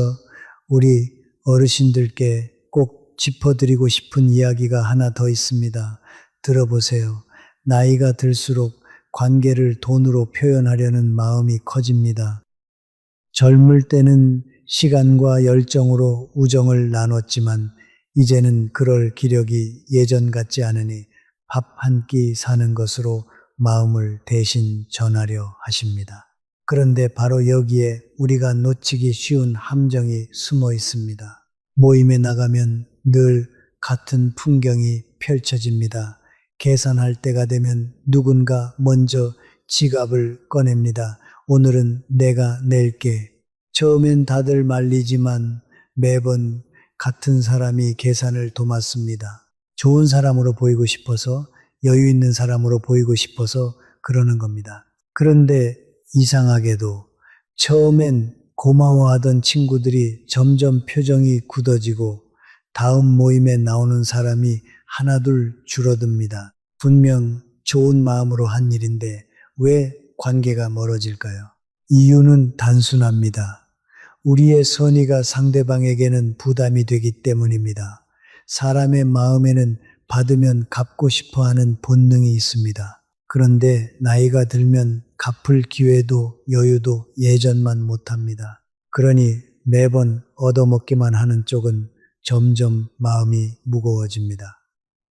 우리 어르신들께 꼭 짚어드리고 싶은 이야기가 하나 더 있습니다. 들어보세요. 나이가 들수록 관계를 돈으로 표현하려는 마음이 커집니다. 젊을 때는 시간과 열정으로 우정을 나눴지만 이제는 그럴 기력이 예전 같지 않으니 밥 한 끼 사는 것으로 마음을 대신 전하려 하십니다. 그런데 바로 여기에 우리가 놓치기 쉬운 함정이 숨어 있습니다. 모임에 나가면 늘 같은 풍경이 펼쳐집니다. 계산할 때가 되면 누군가 먼저 지갑을 꺼냅니다. 오늘은 내가 낼게. 처음엔 다들 말리지만 매번 같은 사람이 계산을 도맡습니다. 좋은 사람으로 보이고 싶어서, 여유 있는 사람으로 보이고 싶어서 그러는 겁니다. 그런데 이상하게도 처음엔 고마워하던 친구들이 점점 표정이 굳어지고 다음 모임에 나오는 사람이 하나둘 줄어듭니다. 분명 좋은 마음으로 한 일인데 왜 관계가 멀어질까요? 이유는 단순합니다. 우리의 선의가 상대방에게는 부담이 되기 때문입니다. 사람의 마음에는 받으면 갚고 싶어 하는 본능이 있습니다. 그런데 나이가 들면 갚을 기회도 여유도 예전만 못합니다. 그러니 매번 얻어먹기만 하는 쪽은 점점 마음이 무거워집니다.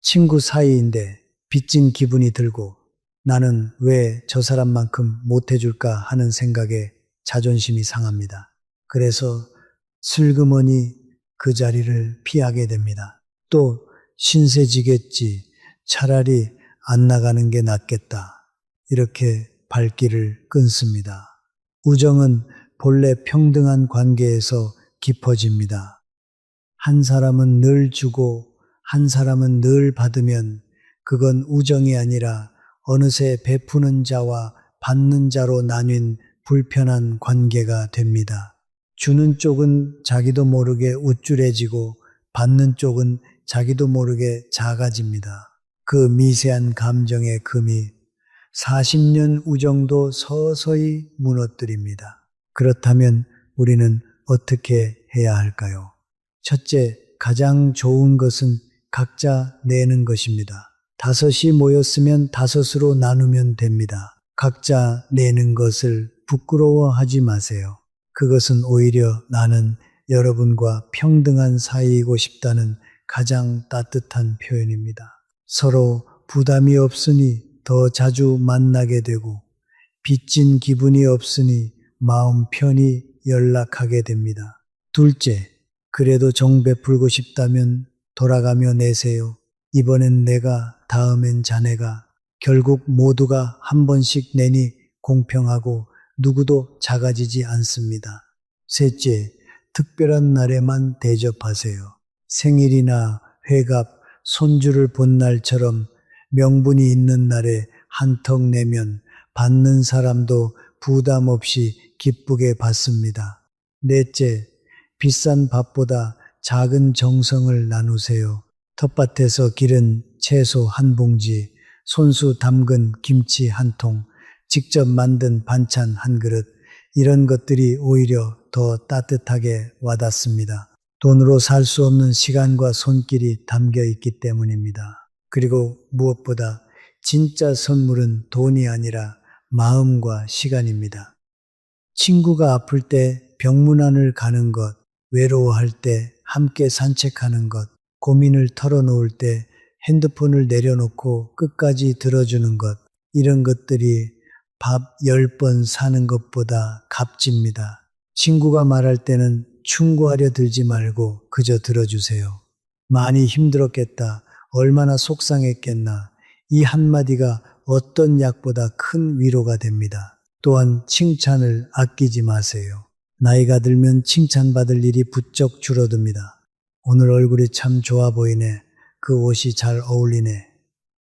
친구 사이인데 빚진 기분이 들고 나는 왜 저 사람만큼 못해줄까 하는 생각에 자존심이 상합니다. 그래서 슬그머니 그 자리를 피하게 됩니다. 또 신세지겠지, 차라리 안 나가는 게 낫겠다. 이렇게 발길을 끊습니다. 우정은 본래 평등한 관계에서 깊어집니다. 한 사람은 늘 주고 한 사람은 늘 받으면 그건 우정이 아니라 어느새 베푸는 자와 받는 자로 나뉜 불편한 관계가 됩니다. 주는 쪽은 자기도 모르게 우쭐해지고 받는 쪽은 자기도 모르게 작아집니다. 그 미세한 감정의 금이 40년 우정도 서서히 무너뜨립니다. 그렇다면 우리는 어떻게 해야 할까요? 첫째, 가장 좋은 것은 각자 내는 것입니다. 5이 모였으면 5으로 나누면 됩니다. 각자 내는 것을 부끄러워하지 마세요. 그것은 오히려 나는 여러분과 평등한 사이이고 싶다는 가장 따뜻한 표현입니다. 서로 부담이 없으니 더 자주 만나게 되고 빚진 기분이 없으니 마음 편히 연락하게 됩니다. 둘째, 그래도 정 베풀고 싶다면 돌아가며 내세요. 이번엔 내가, 다음엔 자네가. 결국 모두가 한 번씩 내니 공평하고 누구도 작아지지 않습니다. 셋째, 특별한 날에만 대접하세요. 생일이나 회갑, 손주를 본 날처럼 명분이 있는 날에 한턱 내면 받는 사람도 부담 없이 기쁘게 받습니다. 넷째, 비싼 밥보다 작은 정성을 나누세요. 텃밭에서 기른 채소 한 봉지, 손수 담근 김치 한 통, 직접 만든 반찬 한 그릇, 이런 것들이 오히려 더 따뜻하게 와닿습니다. 돈으로 살 수 없는 시간과 손길이 담겨 있기 때문입니다. 그리고 무엇보다 진짜 선물은 돈이 아니라 마음과 시간입니다. 친구가 아플 때 병문안을 가는 것, 외로워할 때 함께 산책하는 것, 고민을 털어놓을 때 핸드폰을 내려놓고 끝까지 들어주는 것, 이런 것들이 밥 10번 사는 것보다 값집니다. 친구가 말할 때는 충고하려 들지 말고 그저 들어주세요. 많이 힘들었겠다. 얼마나 속상했겠나. 이 한마디가 어떤 약보다 큰 위로가 됩니다. 또한 칭찬을 아끼지 마세요. 나이가 들면 칭찬받을 일이 부쩍 줄어듭니다. 오늘 얼굴이 참 좋아 보이네. 그 옷이 잘 어울리네.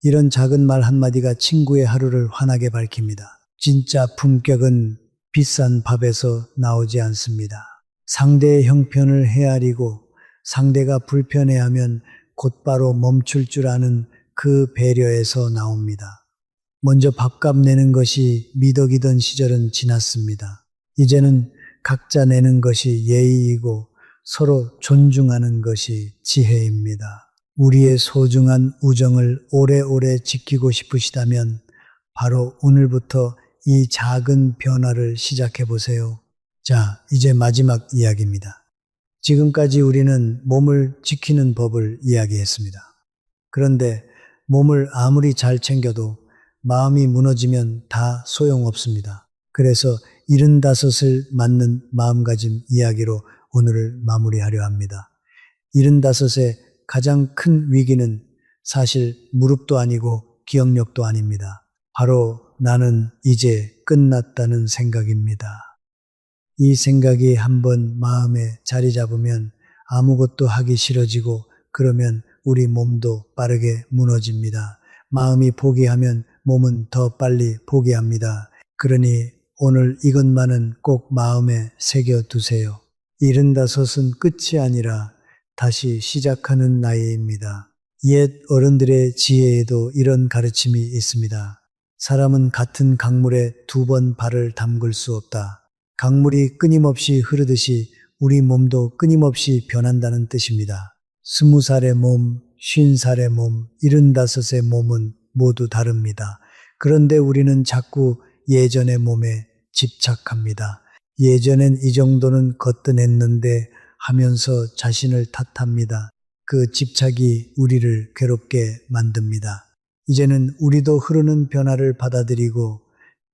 이런 작은 말 한마디가 친구의 하루를 환하게 밝힙니다. 진짜 품격은 비싼 밥에서 나오지 않습니다. 상대의 형편을 헤아리고 상대가 불편해하면 곧바로 멈출 줄 아는 그 배려에서 나옵니다. 먼저 밥값 내는 것이 미덕이던 시절은 지났습니다. 이제는 각자 내는 것이 예의이고 서로 존중하는 것이 지혜입니다. 우리의 소중한 우정을 오래오래 지키고 싶으시다면 바로 오늘부터 이 작은 변화를 시작해 보세요. 자, 이제 마지막 이야기입니다. 지금까지 우리는 몸을 지키는 법을 이야기했습니다. 그런데 몸을 아무리 잘 챙겨도 마음이 무너지면 다 소용없습니다. 그래서 75을 맞는 마음가짐 이야기로 오늘을 마무리하려 합니다. 75의 가장 큰 위기는 사실 무릎도 아니고 기억력도 아닙니다. 바로 나는 이제 끝났다는 생각입니다. 이 생각이 한번 마음에 자리 잡으면 아무것도 하기 싫어지고 그러면 우리 몸도 빠르게 무너집니다. 마음이 포기하면 몸은 더 빨리 포기합니다. 그러니 오늘 이것만은 꼭 마음에 새겨두세요. 75은 끝이 아니라 다시 시작하는 나이입니다. 옛 어른들의 지혜에도 이런 가르침이 있습니다. 사람은 같은 강물에 2번 발을 담글 수 없다. 강물이 끊임없이 흐르듯이 우리 몸도 끊임없이 변한다는 뜻입니다. 20살의 몸, 50살의 몸, 75의 몸은 모두 다릅니다. 그런데 우리는 자꾸 예전의 몸에 집착합니다. 예전엔 이 정도는 거뜬했는데 하면서 자신을 탓합니다. 그 집착이 우리를 괴롭게 만듭니다. 이제는 우리도 흐르는 변화를 받아들이고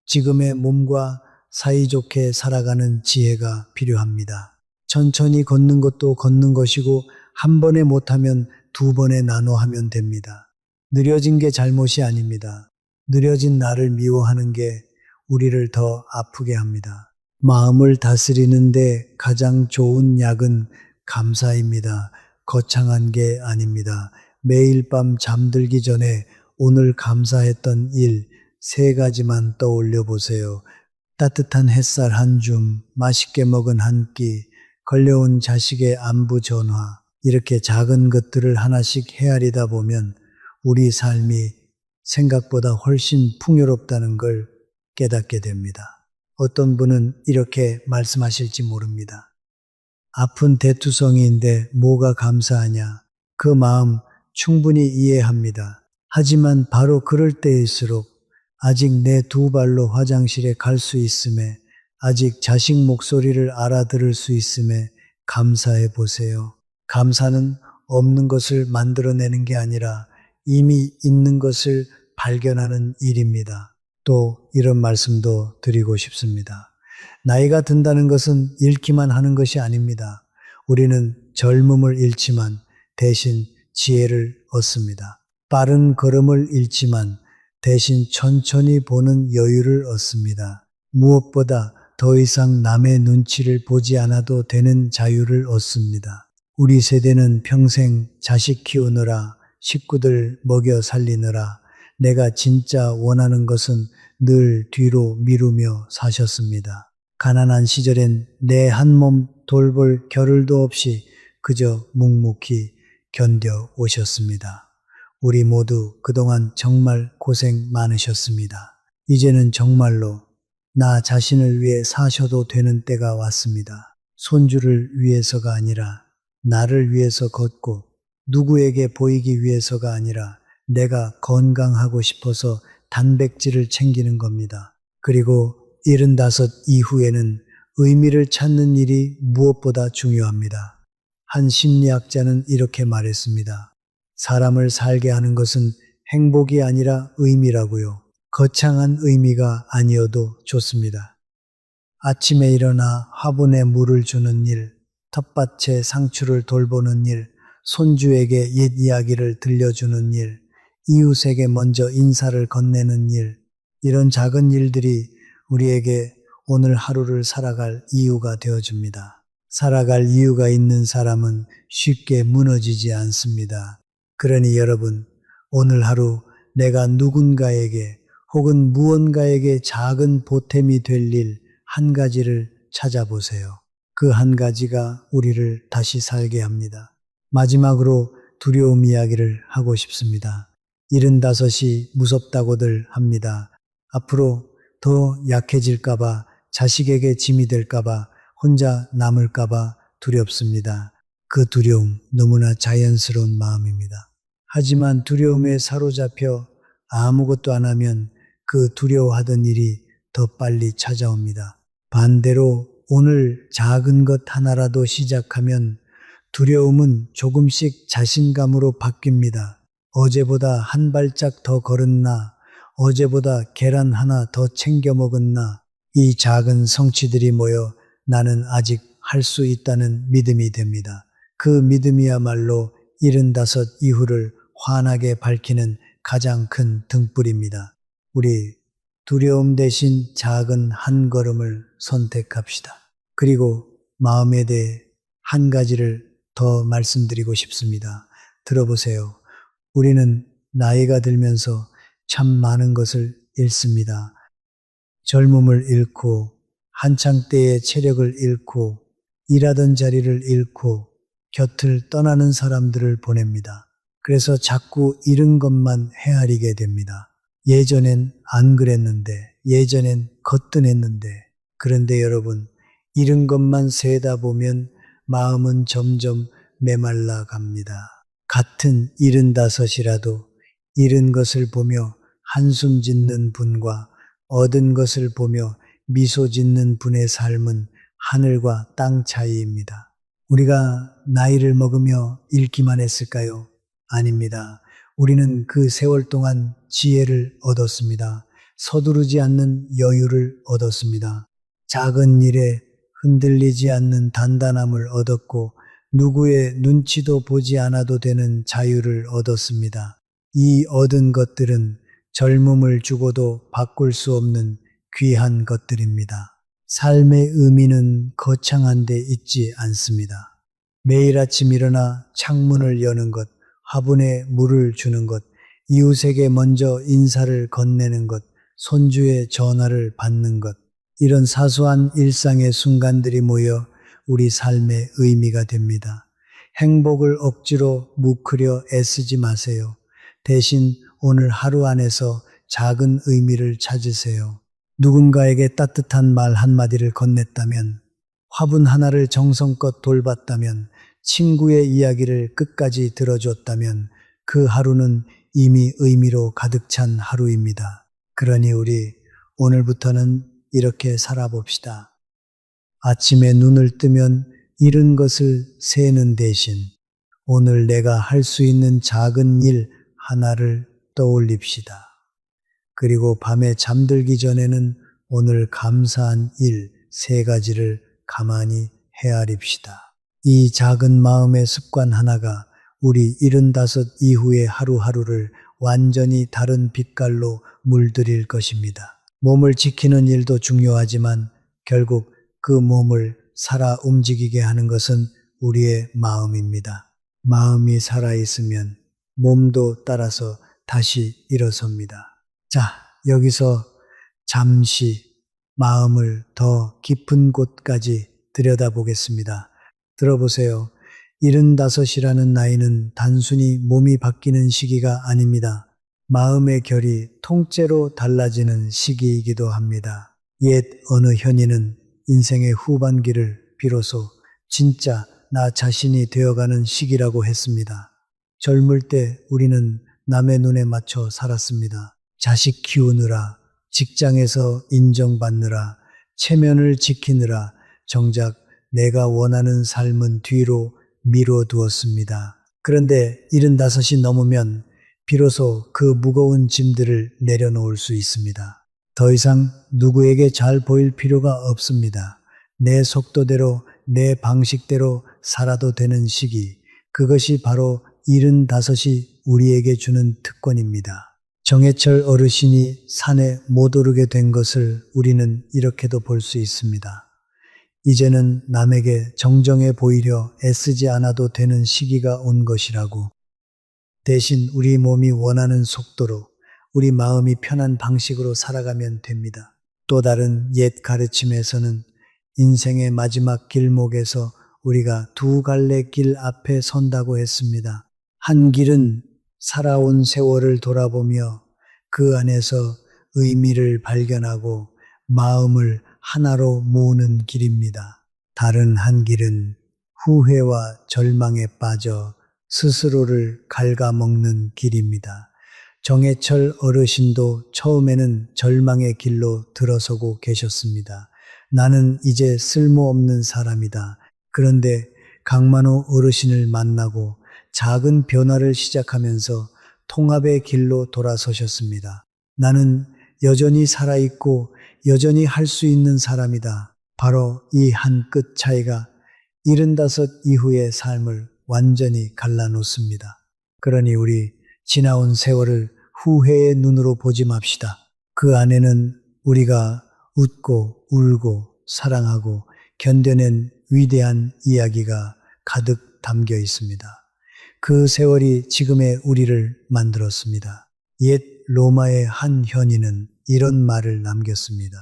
지금의 몸과 사이좋게 살아가는 지혜가 필요합니다. 천천히 걷는 것도 걷는 것이고 한 번에 못하면 2번에 나눠 하면 됩니다. 느려진 게 잘못이 아닙니다. 느려진 나를 미워하는 게 우리를 더 아프게 합니다. 마음을 다스리는데 가장 좋은 약은 감사입니다. 거창한 게 아닙니다. 매일 밤 잠들기 전에 오늘 감사했던 일 3가지만 떠올려 보세요. 따뜻한 햇살 한 줌, 맛있게 먹은 한 끼, 걸려온 자식의 안부 전화, 이렇게 작은 것들을 하나씩 헤아리다 보면 우리 삶이 생각보다 훨씬 풍요롭다는 걸 깨닫게 됩니다. 어떤 분은 이렇게 말씀하실지 모릅니다. 아픈 대투성이인데 뭐가 감사하냐? 그 마음 충분히 이해합니다. 하지만 바로 그럴 때일수록 아직 내 2발로 화장실에 갈 수 있음에, 아직 자식 목소리를 알아들을 수 있음에 감사해 보세요. 감사는 없는 것을 만들어내는 게 아니라 이미 있는 것을 발견하는 일입니다. 또 이런 말씀도 드리고 싶습니다. 나이가 든다는 것은 잃기만 하는 것이 아닙니다. 우리는 젊음을 잃지만 대신 지혜를 얻습니다. 빠른 걸음을 잃지만 대신 천천히 보는 여유를 얻습니다. 무엇보다 더 이상 남의 눈치를 보지 않아도 되는 자유를 얻습니다. 우리 세대는 평생 자식 키우느라, 식구들 먹여 살리느라 내가 진짜 원하는 것은 늘 뒤로 미루며 사셨습니다. 가난한 시절엔 내 한 몸 돌볼 겨를도 없이 그저 묵묵히 견뎌 오셨습니다. 우리 모두 그동안 정말 고생 많으셨습니다. 이제는 정말로 나 자신을 위해 사셔도 되는 때가 왔습니다. 손주를 위해서가 아니라 나를 위해서 걷고 누구에게 보이기 위해서가 아니라 내가 건강하고 싶어서 단백질을 챙기는 겁니다. 그리고 75 이후에는 의미를 찾는 일이 무엇보다 중요합니다. 한 심리학자는 이렇게 말했습니다. 사람을 살게 하는 것은 행복이 아니라 의미라고요. 거창한 의미가 아니어도 좋습니다. 아침에 일어나 화분에 물을 주는 일, 텃밭에 상추를 돌보는 일, 손주에게 옛 이야기를 들려주는 일, 이웃에게 먼저 인사를 건네는 일, 이런 작은 일들이 우리에게 오늘 하루를 살아갈 이유가 되어줍니다. 살아갈 이유가 있는 사람은 쉽게 무너지지 않습니다. 그러니 여러분, 오늘 하루 내가 누군가에게 혹은 무언가에게 작은 보탬이 될 일 한 가지를 찾아보세요. 그 한 가지가 우리를 다시 살게 합니다. 마지막으로 두려움 이야기를 하고 싶습니다. 75이 무섭다고들 합니다. 앞으로 더 약해질까봐, 자식에게 짐이 될까봐, 혼자 남을까봐 두렵습니다. 그 두려움 너무나 자연스러운 마음입니다. 하지만 두려움에 사로잡혀 아무것도 안 하면 그 두려워하던 일이 더 빨리 찾아옵니다. 반대로 오늘 작은 것 하나라도 시작하면 두려움은 조금씩 자신감으로 바뀝니다. 어제보다 한 발짝 더 걸었나, 어제보다 계란 하나 더 챙겨 먹었나, 이 작은 성취들이 모여 나는 아직 할 수 있다는 믿음이 됩니다. 그 믿음이야말로 75 이후를 환하게 밝히는 가장 큰 등불입니다. 우리 두려움 대신 작은 한 걸음을 선택합시다. 그리고 마음에 대해 한 가지를 더 말씀드리고 싶습니다. 들어보세요. 우리는 나이가 들면서 참 많은 것을 잃습니다. 젊음을 잃고, 한창 때의 체력을 잃고, 일하던 자리를 잃고, 곁을 떠나는 사람들을 보냅니다. 그래서 자꾸 잃은 것만 헤아리게 됩니다. 예전엔 안 그랬는데, 예전엔 거뜬했는데, 그런데 여러분, 잃은 것만 세다 보면 마음은 점점 메말라 갑니다. 같은 75이라도 잃은 것을 보며 한숨 짓는 분과 얻은 것을 보며 미소 짓는 분의 삶은 하늘과 땅 차이입니다. 우리가 나이를 먹으며 잃기만 했을까요? 아닙니다. 우리는 그 세월 동안 지혜를 얻었습니다. 서두르지 않는 여유를 얻었습니다. 작은 일에 흔들리지 않는 단단함을 얻었고 누구의 눈치도 보지 않아도 되는 자유를 얻었습니다. 이 얻은 것들은 젊음을 주고도 바꿀 수 없는 귀한 것들입니다. 삶의 의미는 거창한 데 있지 않습니다. 매일 아침 일어나 창문을 여는 것, 화분에 물을 주는 것, 이웃에게 먼저 인사를 건네는 것, 손주의 전화를 받는 것, 이런 사소한 일상의 순간들이 모여 우리 삶의 의미가 됩니다. 행복을 억지로 묵으려 애쓰지 마세요. 대신 오늘 하루 안에서 작은 의미를 찾으세요. 누군가에게 따뜻한 말 한마디를 건넸다면, 화분 하나를 정성껏 돌봤다면, 친구의 이야기를 끝까지 들어줬다면 그 하루는 이미 의미로 가득 찬 하루입니다. 그러니 우리 오늘부터는 이렇게 살아봅시다. 아침에 눈을 뜨면 잃은 것을 세는 대신 오늘 내가 할 수 있는 작은 일 하나를 떠올립시다. 그리고 밤에 잠들기 전에는 오늘 감사한 일 3가지를 가만히 헤아립시다. 이 작은 마음의 습관 하나가 우리 75 이후의 하루하루를 완전히 다른 빛깔로 물들일 것입니다. 몸을 지키는 일도 중요하지만 결국 그 몸을 살아 움직이게 하는 것은 우리의 마음입니다. 마음이 살아있으면 몸도 따라서 다시 일어섭니다. 자, 여기서 잠시 마음을 더 깊은 곳까지 들여다보겠습니다. 들어보세요. 75이라는 나이는 단순히 몸이 바뀌는 시기가 아닙니다. 마음의 결이 통째로 달라지는 시기이기도 합니다. 옛 어느 현인은 인생의 후반기를 비로소 진짜 나 자신이 되어가는 시기라고 했습니다. 젊을 때 우리는 남의 눈에 맞춰 살았습니다. 자식 키우느라, 직장에서 인정받느라, 체면을 지키느라 정작 내가 원하는 삶은 뒤로 미뤄두었습니다. 그런데 75이 넘으면 비로소 그 무거운 짐들을 내려놓을 수 있습니다. 더 이상 누구에게 잘 보일 필요가 없습니다. 내 속도대로, 내 방식대로 살아도 되는 시기, 그것이 바로 75이 우리에게 주는 특권입니다. 정해철 어르신이 산에 못 오르게 된 것을 우리는 이렇게도 볼 수 있습니다. 이제는 남에게 정정해 보이려 애쓰지 않아도 되는 시기가 온 것이라고. 대신 우리 몸이 원하는 속도로, 우리 마음이 편한 방식으로 살아가면 됩니다. 또 다른 옛 가르침에서는 인생의 마지막 길목에서 우리가 두 갈래 길 앞에 선다고 했습니다. 한 길은 살아온 세월을 돌아보며 그 안에서 의미를 발견하고 마음을 하나로 모으는 길입니다. 다른 한 길은 후회와 절망에 빠져 스스로를 갉아먹는 길입니다. 정해철 어르신도 처음에는 절망의 길로 들어서고 계셨습니다. 나는 이제 쓸모없는 사람이다. 그런데 강만호 어르신을 만나고 작은 변화를 시작하면서 통합의 길로 돌아서셨습니다. 나는 여전히 살아있고 여전히 할 수 있는 사람이다. 바로 이 한 끗 차이가 75 이후의 삶을 완전히 갈라놓습니다. 그러니 우리 지나온 세월을 후회의 눈으로 보지 맙시다. 그 안에는 우리가 웃고 울고 사랑하고 견뎌낸 위대한 이야기가 가득 담겨 있습니다. 그 세월이 지금의 우리를 만들었습니다. 옛 로마의 한 현인은 이런 말을 남겼습니다.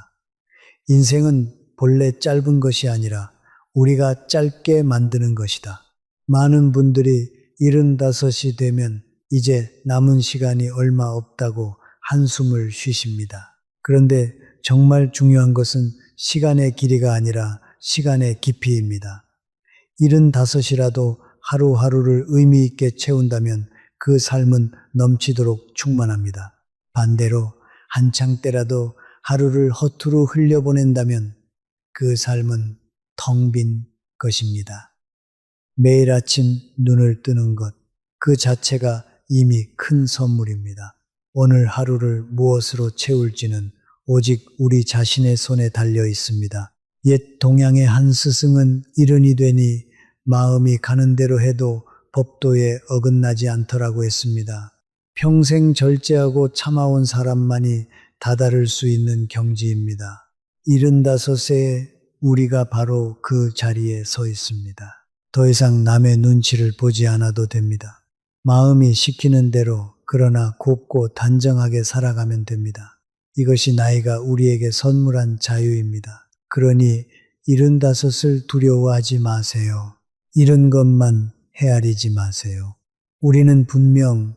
인생은 본래 짧은 것이 아니라 우리가 짧게 만드는 것이다. 많은 분들이 75이 되면 이제 남은 시간이 얼마 없다고 한숨을 쉬십니다. 그런데 정말 중요한 것은 시간의 길이가 아니라 시간의 깊이입니다. 75이라도 하루하루를 의미 있게 채운다면 그 삶은 넘치도록 충만합니다. 반대로 한창 때라도 하루를 허투루 흘려보낸다면 그 삶은 텅 빈 것입니다. 매일 아침 눈을 뜨는 것, 그 자체가 이미 큰 선물입니다. 오늘 하루를 무엇으로 채울지는 오직 우리 자신의 손에 달려 있습니다. 옛 동양의 한 스승은 이른이 되니 마음이 가는 대로 해도 법도에 어긋나지 않더라고 했습니다. 평생 절제하고 참아온 사람만이 다다를 수 있는 경지입니다. 75세에 우리가 바로 그 자리에 서 있습니다. 더 이상 남의 눈치를 보지 않아도 됩니다. 마음이 시키는 대로 그러나 곱고 단정하게 살아가면 됩니다. 이것이 나이가 우리에게 선물한 자유입니다. 그러니 75을 두려워하지 마세요. 이런 것만 헤아리지 마세요. 우리는 분명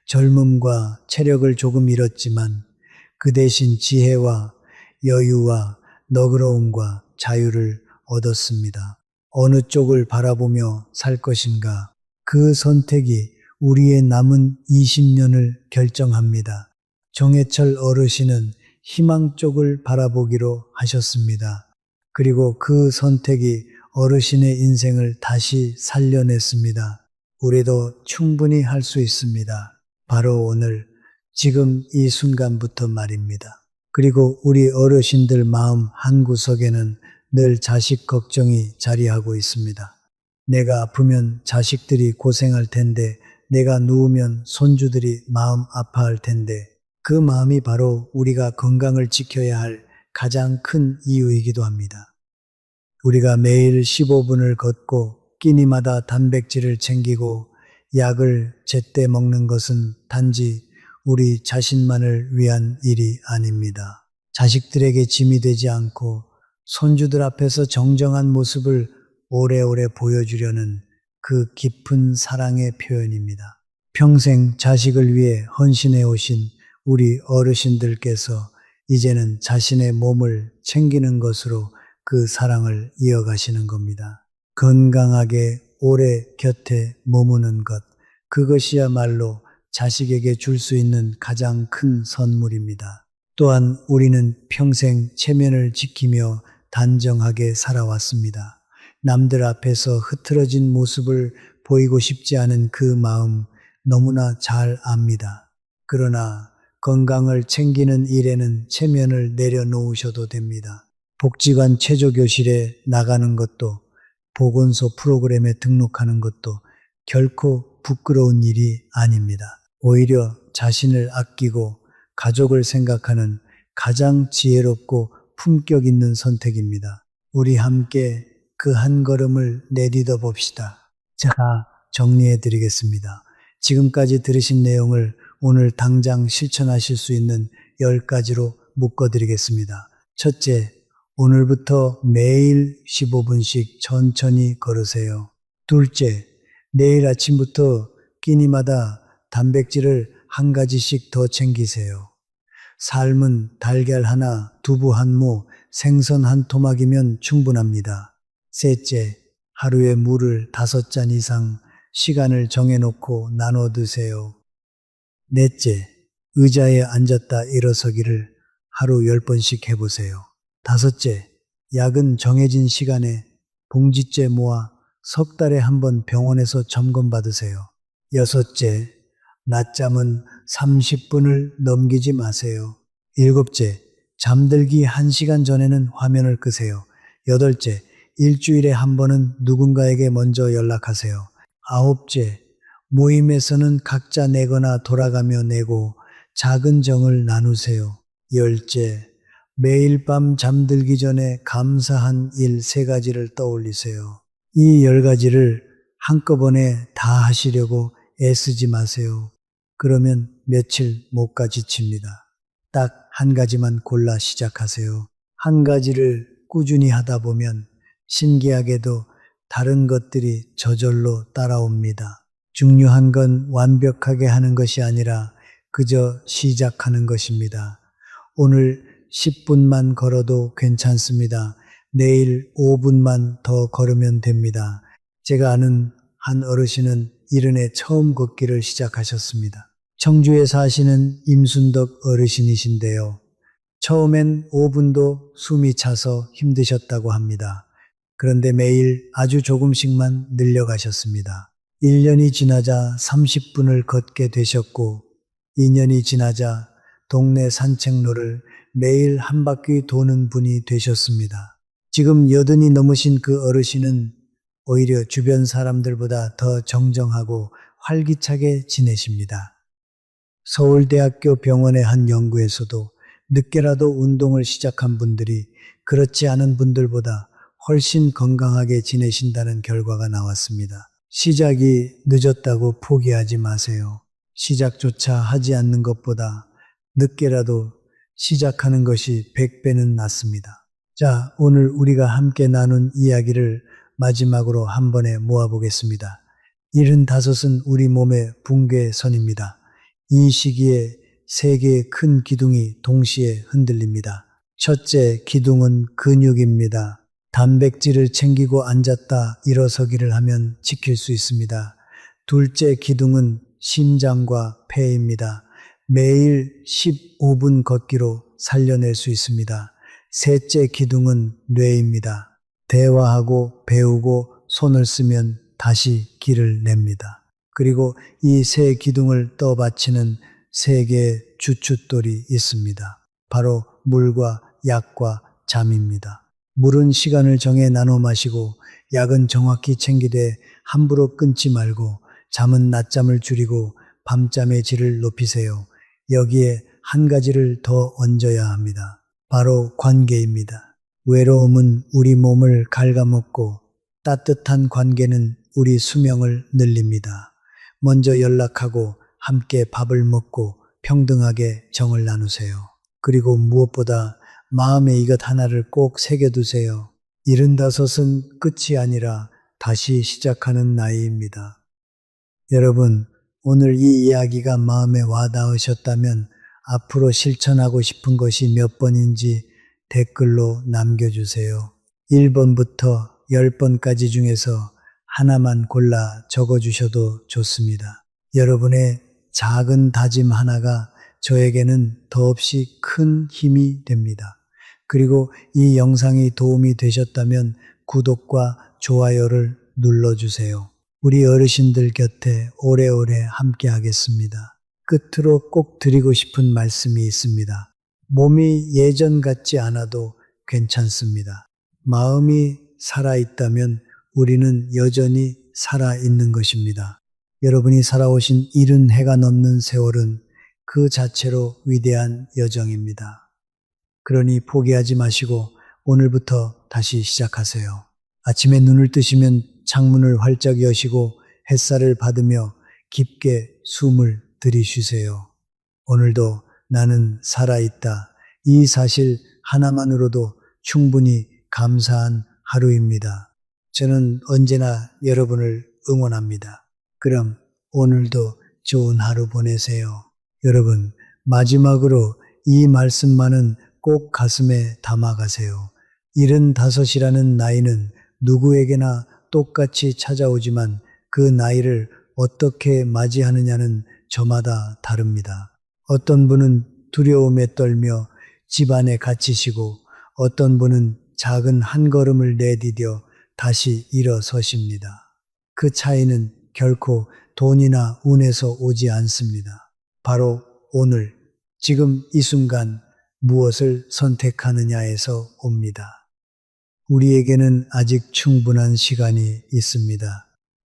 젊음과 체력을 조금 잃었지만 그 대신 지혜와 여유와 너그러움과 자유를 얻었습니다. 어느 쪽을 바라보며 살 것인가? 그 선택이 우리의 남은 20년을 결정합니다. 정해철 어르신은 희망 쪽을 바라보기로 하셨습니다. 그리고 그 선택이 어르신의 인생을 다시 살려냈습니다. 우리도 충분히 할 수 있습니다. 바로 오늘, 지금 이 순간부터 말입니다. 그리고 우리 어르신들 마음 한구석에는 늘 자식 걱정이 자리하고 있습니다. 내가 아프면 자식들이 고생할 텐데, 내가 누우면 손주들이 마음 아파할 텐데, 그 마음이 바로 우리가 건강을 지켜야 할 가장 큰 이유이기도 합니다. 우리가 매일 15분을 걷고 끼니마다 단백질을 챙기고 약을 제때 먹는 것은 단지 우리 자신만을 위한 일이 아닙니다. 자식들에게 짐이 되지 않고 손주들 앞에서 정정한 모습을 오래오래 보여주려는 그 깊은 사랑의 표현입니다. 평생 자식을 위해 헌신해 오신 우리 어르신들께서 이제는 자신의 몸을 챙기는 것으로 그 사랑을 이어가시는 겁니다. 건강하게 오래 곁에 머무는 것, 그것이야말로 자식에게 줄 수 있는 가장 큰 선물입니다. 또한 우리는 평생 체면을 지키며 단정하게 살아왔습니다. 남들 앞에서 흐트러진 모습을 보이고 싶지 않은 그 마음 너무나 잘 압니다. 그러나 건강을 챙기는 일에는 체면을 내려놓으셔도 됩니다. 복지관 체조교실에 나가는 것도, 보건소 프로그램에 등록하는 것도 결코 부끄러운 일이 아닙니다. 오히려 자신을 아끼고 가족을 생각하는 가장 지혜롭고 품격 있는 선택입니다. 우리 함께 그 한 걸음을 내딛어 봅시다. 자, 정리해 드리겠습니다. 지금까지 들으신 내용을 오늘 당장 실천하실 수 있는 10가지로 묶어 드리겠습니다. 첫째, 오늘부터 매일 15분씩 천천히 걸으세요. 둘째, 내일 아침부터 끼니마다 단백질을 한 가지씩 더 챙기세요. 삶은 달걀 하나, 두부 한 모, 생선 한 토막이면 충분합니다. 셋째, 하루에 물을 5잔 이상 시간을 정해놓고 나눠 드세요. 넷째, 의자에 앉았다 일어서기를 하루 10번씩 해보세요. 다섯째, 약은 정해진 시간에 봉지째 모아 석 달에 한 번 병원에서 점검받으세요. 여섯째, 낮잠은 30분을 넘기지 마세요. 일곱째, 잠들기 1시간 전에는 화면을 끄세요. 여덟째, 일주일에 한 번은 누군가에게 먼저 연락하세요. 아홉째, 모임에서는 각자 내거나 돌아가며 내고 작은 정을 나누세요. 열째, 매일 밤 잠들기 전에 감사한 일 3가지를 떠올리세요. 이 10가지를 한꺼번에 다 하시려고 애쓰지 마세요. 그러면 며칠 못 가 지칩니다. 딱 한 가지만 골라 시작하세요. 한 가지를 꾸준히 하다 보면 신기하게도 다른 것들이 저절로 따라옵니다. 중요한 건 완벽하게 하는 것이 아니라 그저 시작하는 것입니다. 오늘 10분만 걸어도 괜찮습니다. 내일 5분만 더 걸으면 됩니다. 제가 아는 한 어르신은 이른에 처음 걷기를 시작하셨습니다. 청주에 사시는 임순덕 어르신이신데요. 처음엔 5분도 숨이 차서 힘드셨다고 합니다. 그런데 매일 아주 조금씩만 늘려가셨습니다. 1년이 지나자 30분을 걷게 되셨고, 2년이 지나자 동네 산책로를 매일 한 바퀴 도는 분이 되셨습니다. 지금 80이 넘으신 그 어르신은 오히려 주변 사람들보다 더 정정하고 활기차게 지내십니다. 서울대학교 병원의 한 연구에서도 늦게라도 운동을 시작한 분들이 그렇지 않은 분들보다 훨씬 건강하게 지내신다는 결과가 나왔습니다. 시작이 늦었다고 포기하지 마세요. 시작조차 하지 않는 것보다 늦게라도 시작하는 것이 100배는 낫습니다. 자, 오늘 우리가 함께 나눈 이야기를 마지막으로 한 번에 모아보겠습니다. 75은 우리 몸의 붕괴선입니다. 이 시기에 3개의 큰 기둥이 동시에 흔들립니다. 첫째 기둥은 근육입니다. 단백질을 챙기고 앉았다 일어서기를 하면 지킬 수 있습니다. 둘째 기둥은 심장과 폐입니다. 매일 15분 걷기로 살려낼 수 있습니다. 셋째 기둥은 뇌입니다. 대화하고 배우고 손을 쓰면 다시 길을 냅니다. 그리고 이 3기둥을 떠받치는 3개의 주춧돌이 있습니다. 바로 물과 약과 잠입니다. 물은 시간을 정해 나눠 마시고 약은 정확히 챙기되 함부로 끊지 말고 잠은 낮잠을 줄이고 밤잠의 질을 높이세요. 여기에 한 가지를 더 얹어야 합니다. 바로 관계입니다. 외로움은 우리 몸을 갉아먹고 따뜻한 관계는 우리 수명을 늘립니다. 먼저 연락하고 함께 밥을 먹고 평등하게 정을 나누세요. 그리고 무엇보다 마음에 이것 하나를 꼭 새겨두세요. 75은 끝이 아니라 다시 시작하는 나이입니다. 여러분, 오늘 이 이야기가 마음에 와닿으셨다면 앞으로 실천하고 싶은 것이 몇 번인지 댓글로 남겨주세요. 1번부터 10번까지 중에서 하나만 골라 적어주셔도 좋습니다. 여러분의 작은 다짐 하나가 저에게는 더없이 큰 힘이 됩니다. 그리고 이 영상이 도움이 되셨다면 구독과 좋아요를 눌러주세요. 우리 어르신들 곁에 오래오래 함께 하겠습니다. 끝으로 꼭 드리고 싶은 말씀이 있습니다. 몸이 예전 같지 않아도 괜찮습니다. 마음이 살아있다면 우리는 여전히 살아있는 것입니다. 여러분이 살아오신 70해가 넘는 세월은 그 자체로 위대한 여정입니다. 그러니 포기하지 마시고 오늘부터 다시 시작하세요. 아침에 눈을 뜨시면 창문을 활짝 여시고 햇살을 받으며 깊게 숨을 들이쉬세요. 오늘도 나는 살아있다. 이 사실 하나만으로도 충분히 감사한 하루입니다. 저는 언제나 여러분을 응원합니다. 그럼 오늘도 좋은 하루 보내세요. 여러분, 마지막으로 이 말씀만은 꼭 가슴에 담아가세요. 75이라는 나이는 누구에게나 똑같이 찾아오지만 그 나이를 어떻게 맞이하느냐는 저마다 다릅니다. 어떤 분은 두려움에 떨며 집안에 갇히시고 어떤 분은 작은 한 걸음을 내디뎌 다시 일어서십니다. 그 차이는 결코 돈이나 운에서 오지 않습니다. 바로 오늘, 지금 이 순간 무엇을 선택하느냐에서 옵니다. 우리에게는 아직 충분한 시간이 있습니다.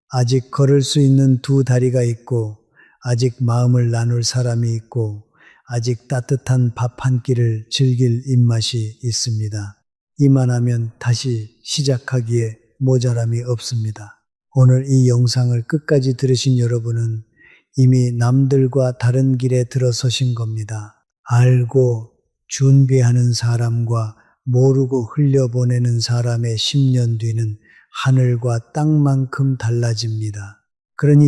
아직 걸을 수 있는 두 다리가 있고, 아직 마음을 나눌 사람이 있고, 아직 따뜻한 밥 한 끼를 즐길 입맛이 있습니다. 이만하면 다시 시작하기에 모자람이 없습니다. 오늘 이 영상을 끝까지 들으신 여러분은 이미 남들과 다른 길에 들어서신 겁니다. 알고 준비하는 사람과 모르고 흘려보내는 사람의 10년 뒤는 하늘과 땅만큼 달라집니다. 그러니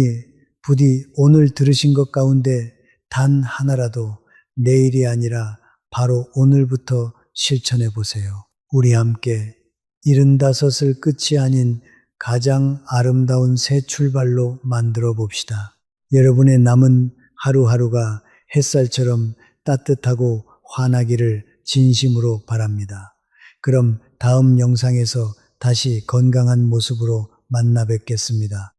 부디 오늘 들으신 것 가운데 단 하나라도 내일이 아니라 바로 오늘부터 실천해 보세요. 우리 함께 75을 끝이 아닌 가장 아름다운 새 출발로 만들어 봅시다. 여러분의 남은 하루하루가 햇살처럼 따뜻하고 환하기를 진심으로 바랍니다. 그럼 다음 영상에서 다시 건강한 모습으로 만나 뵙겠습니다.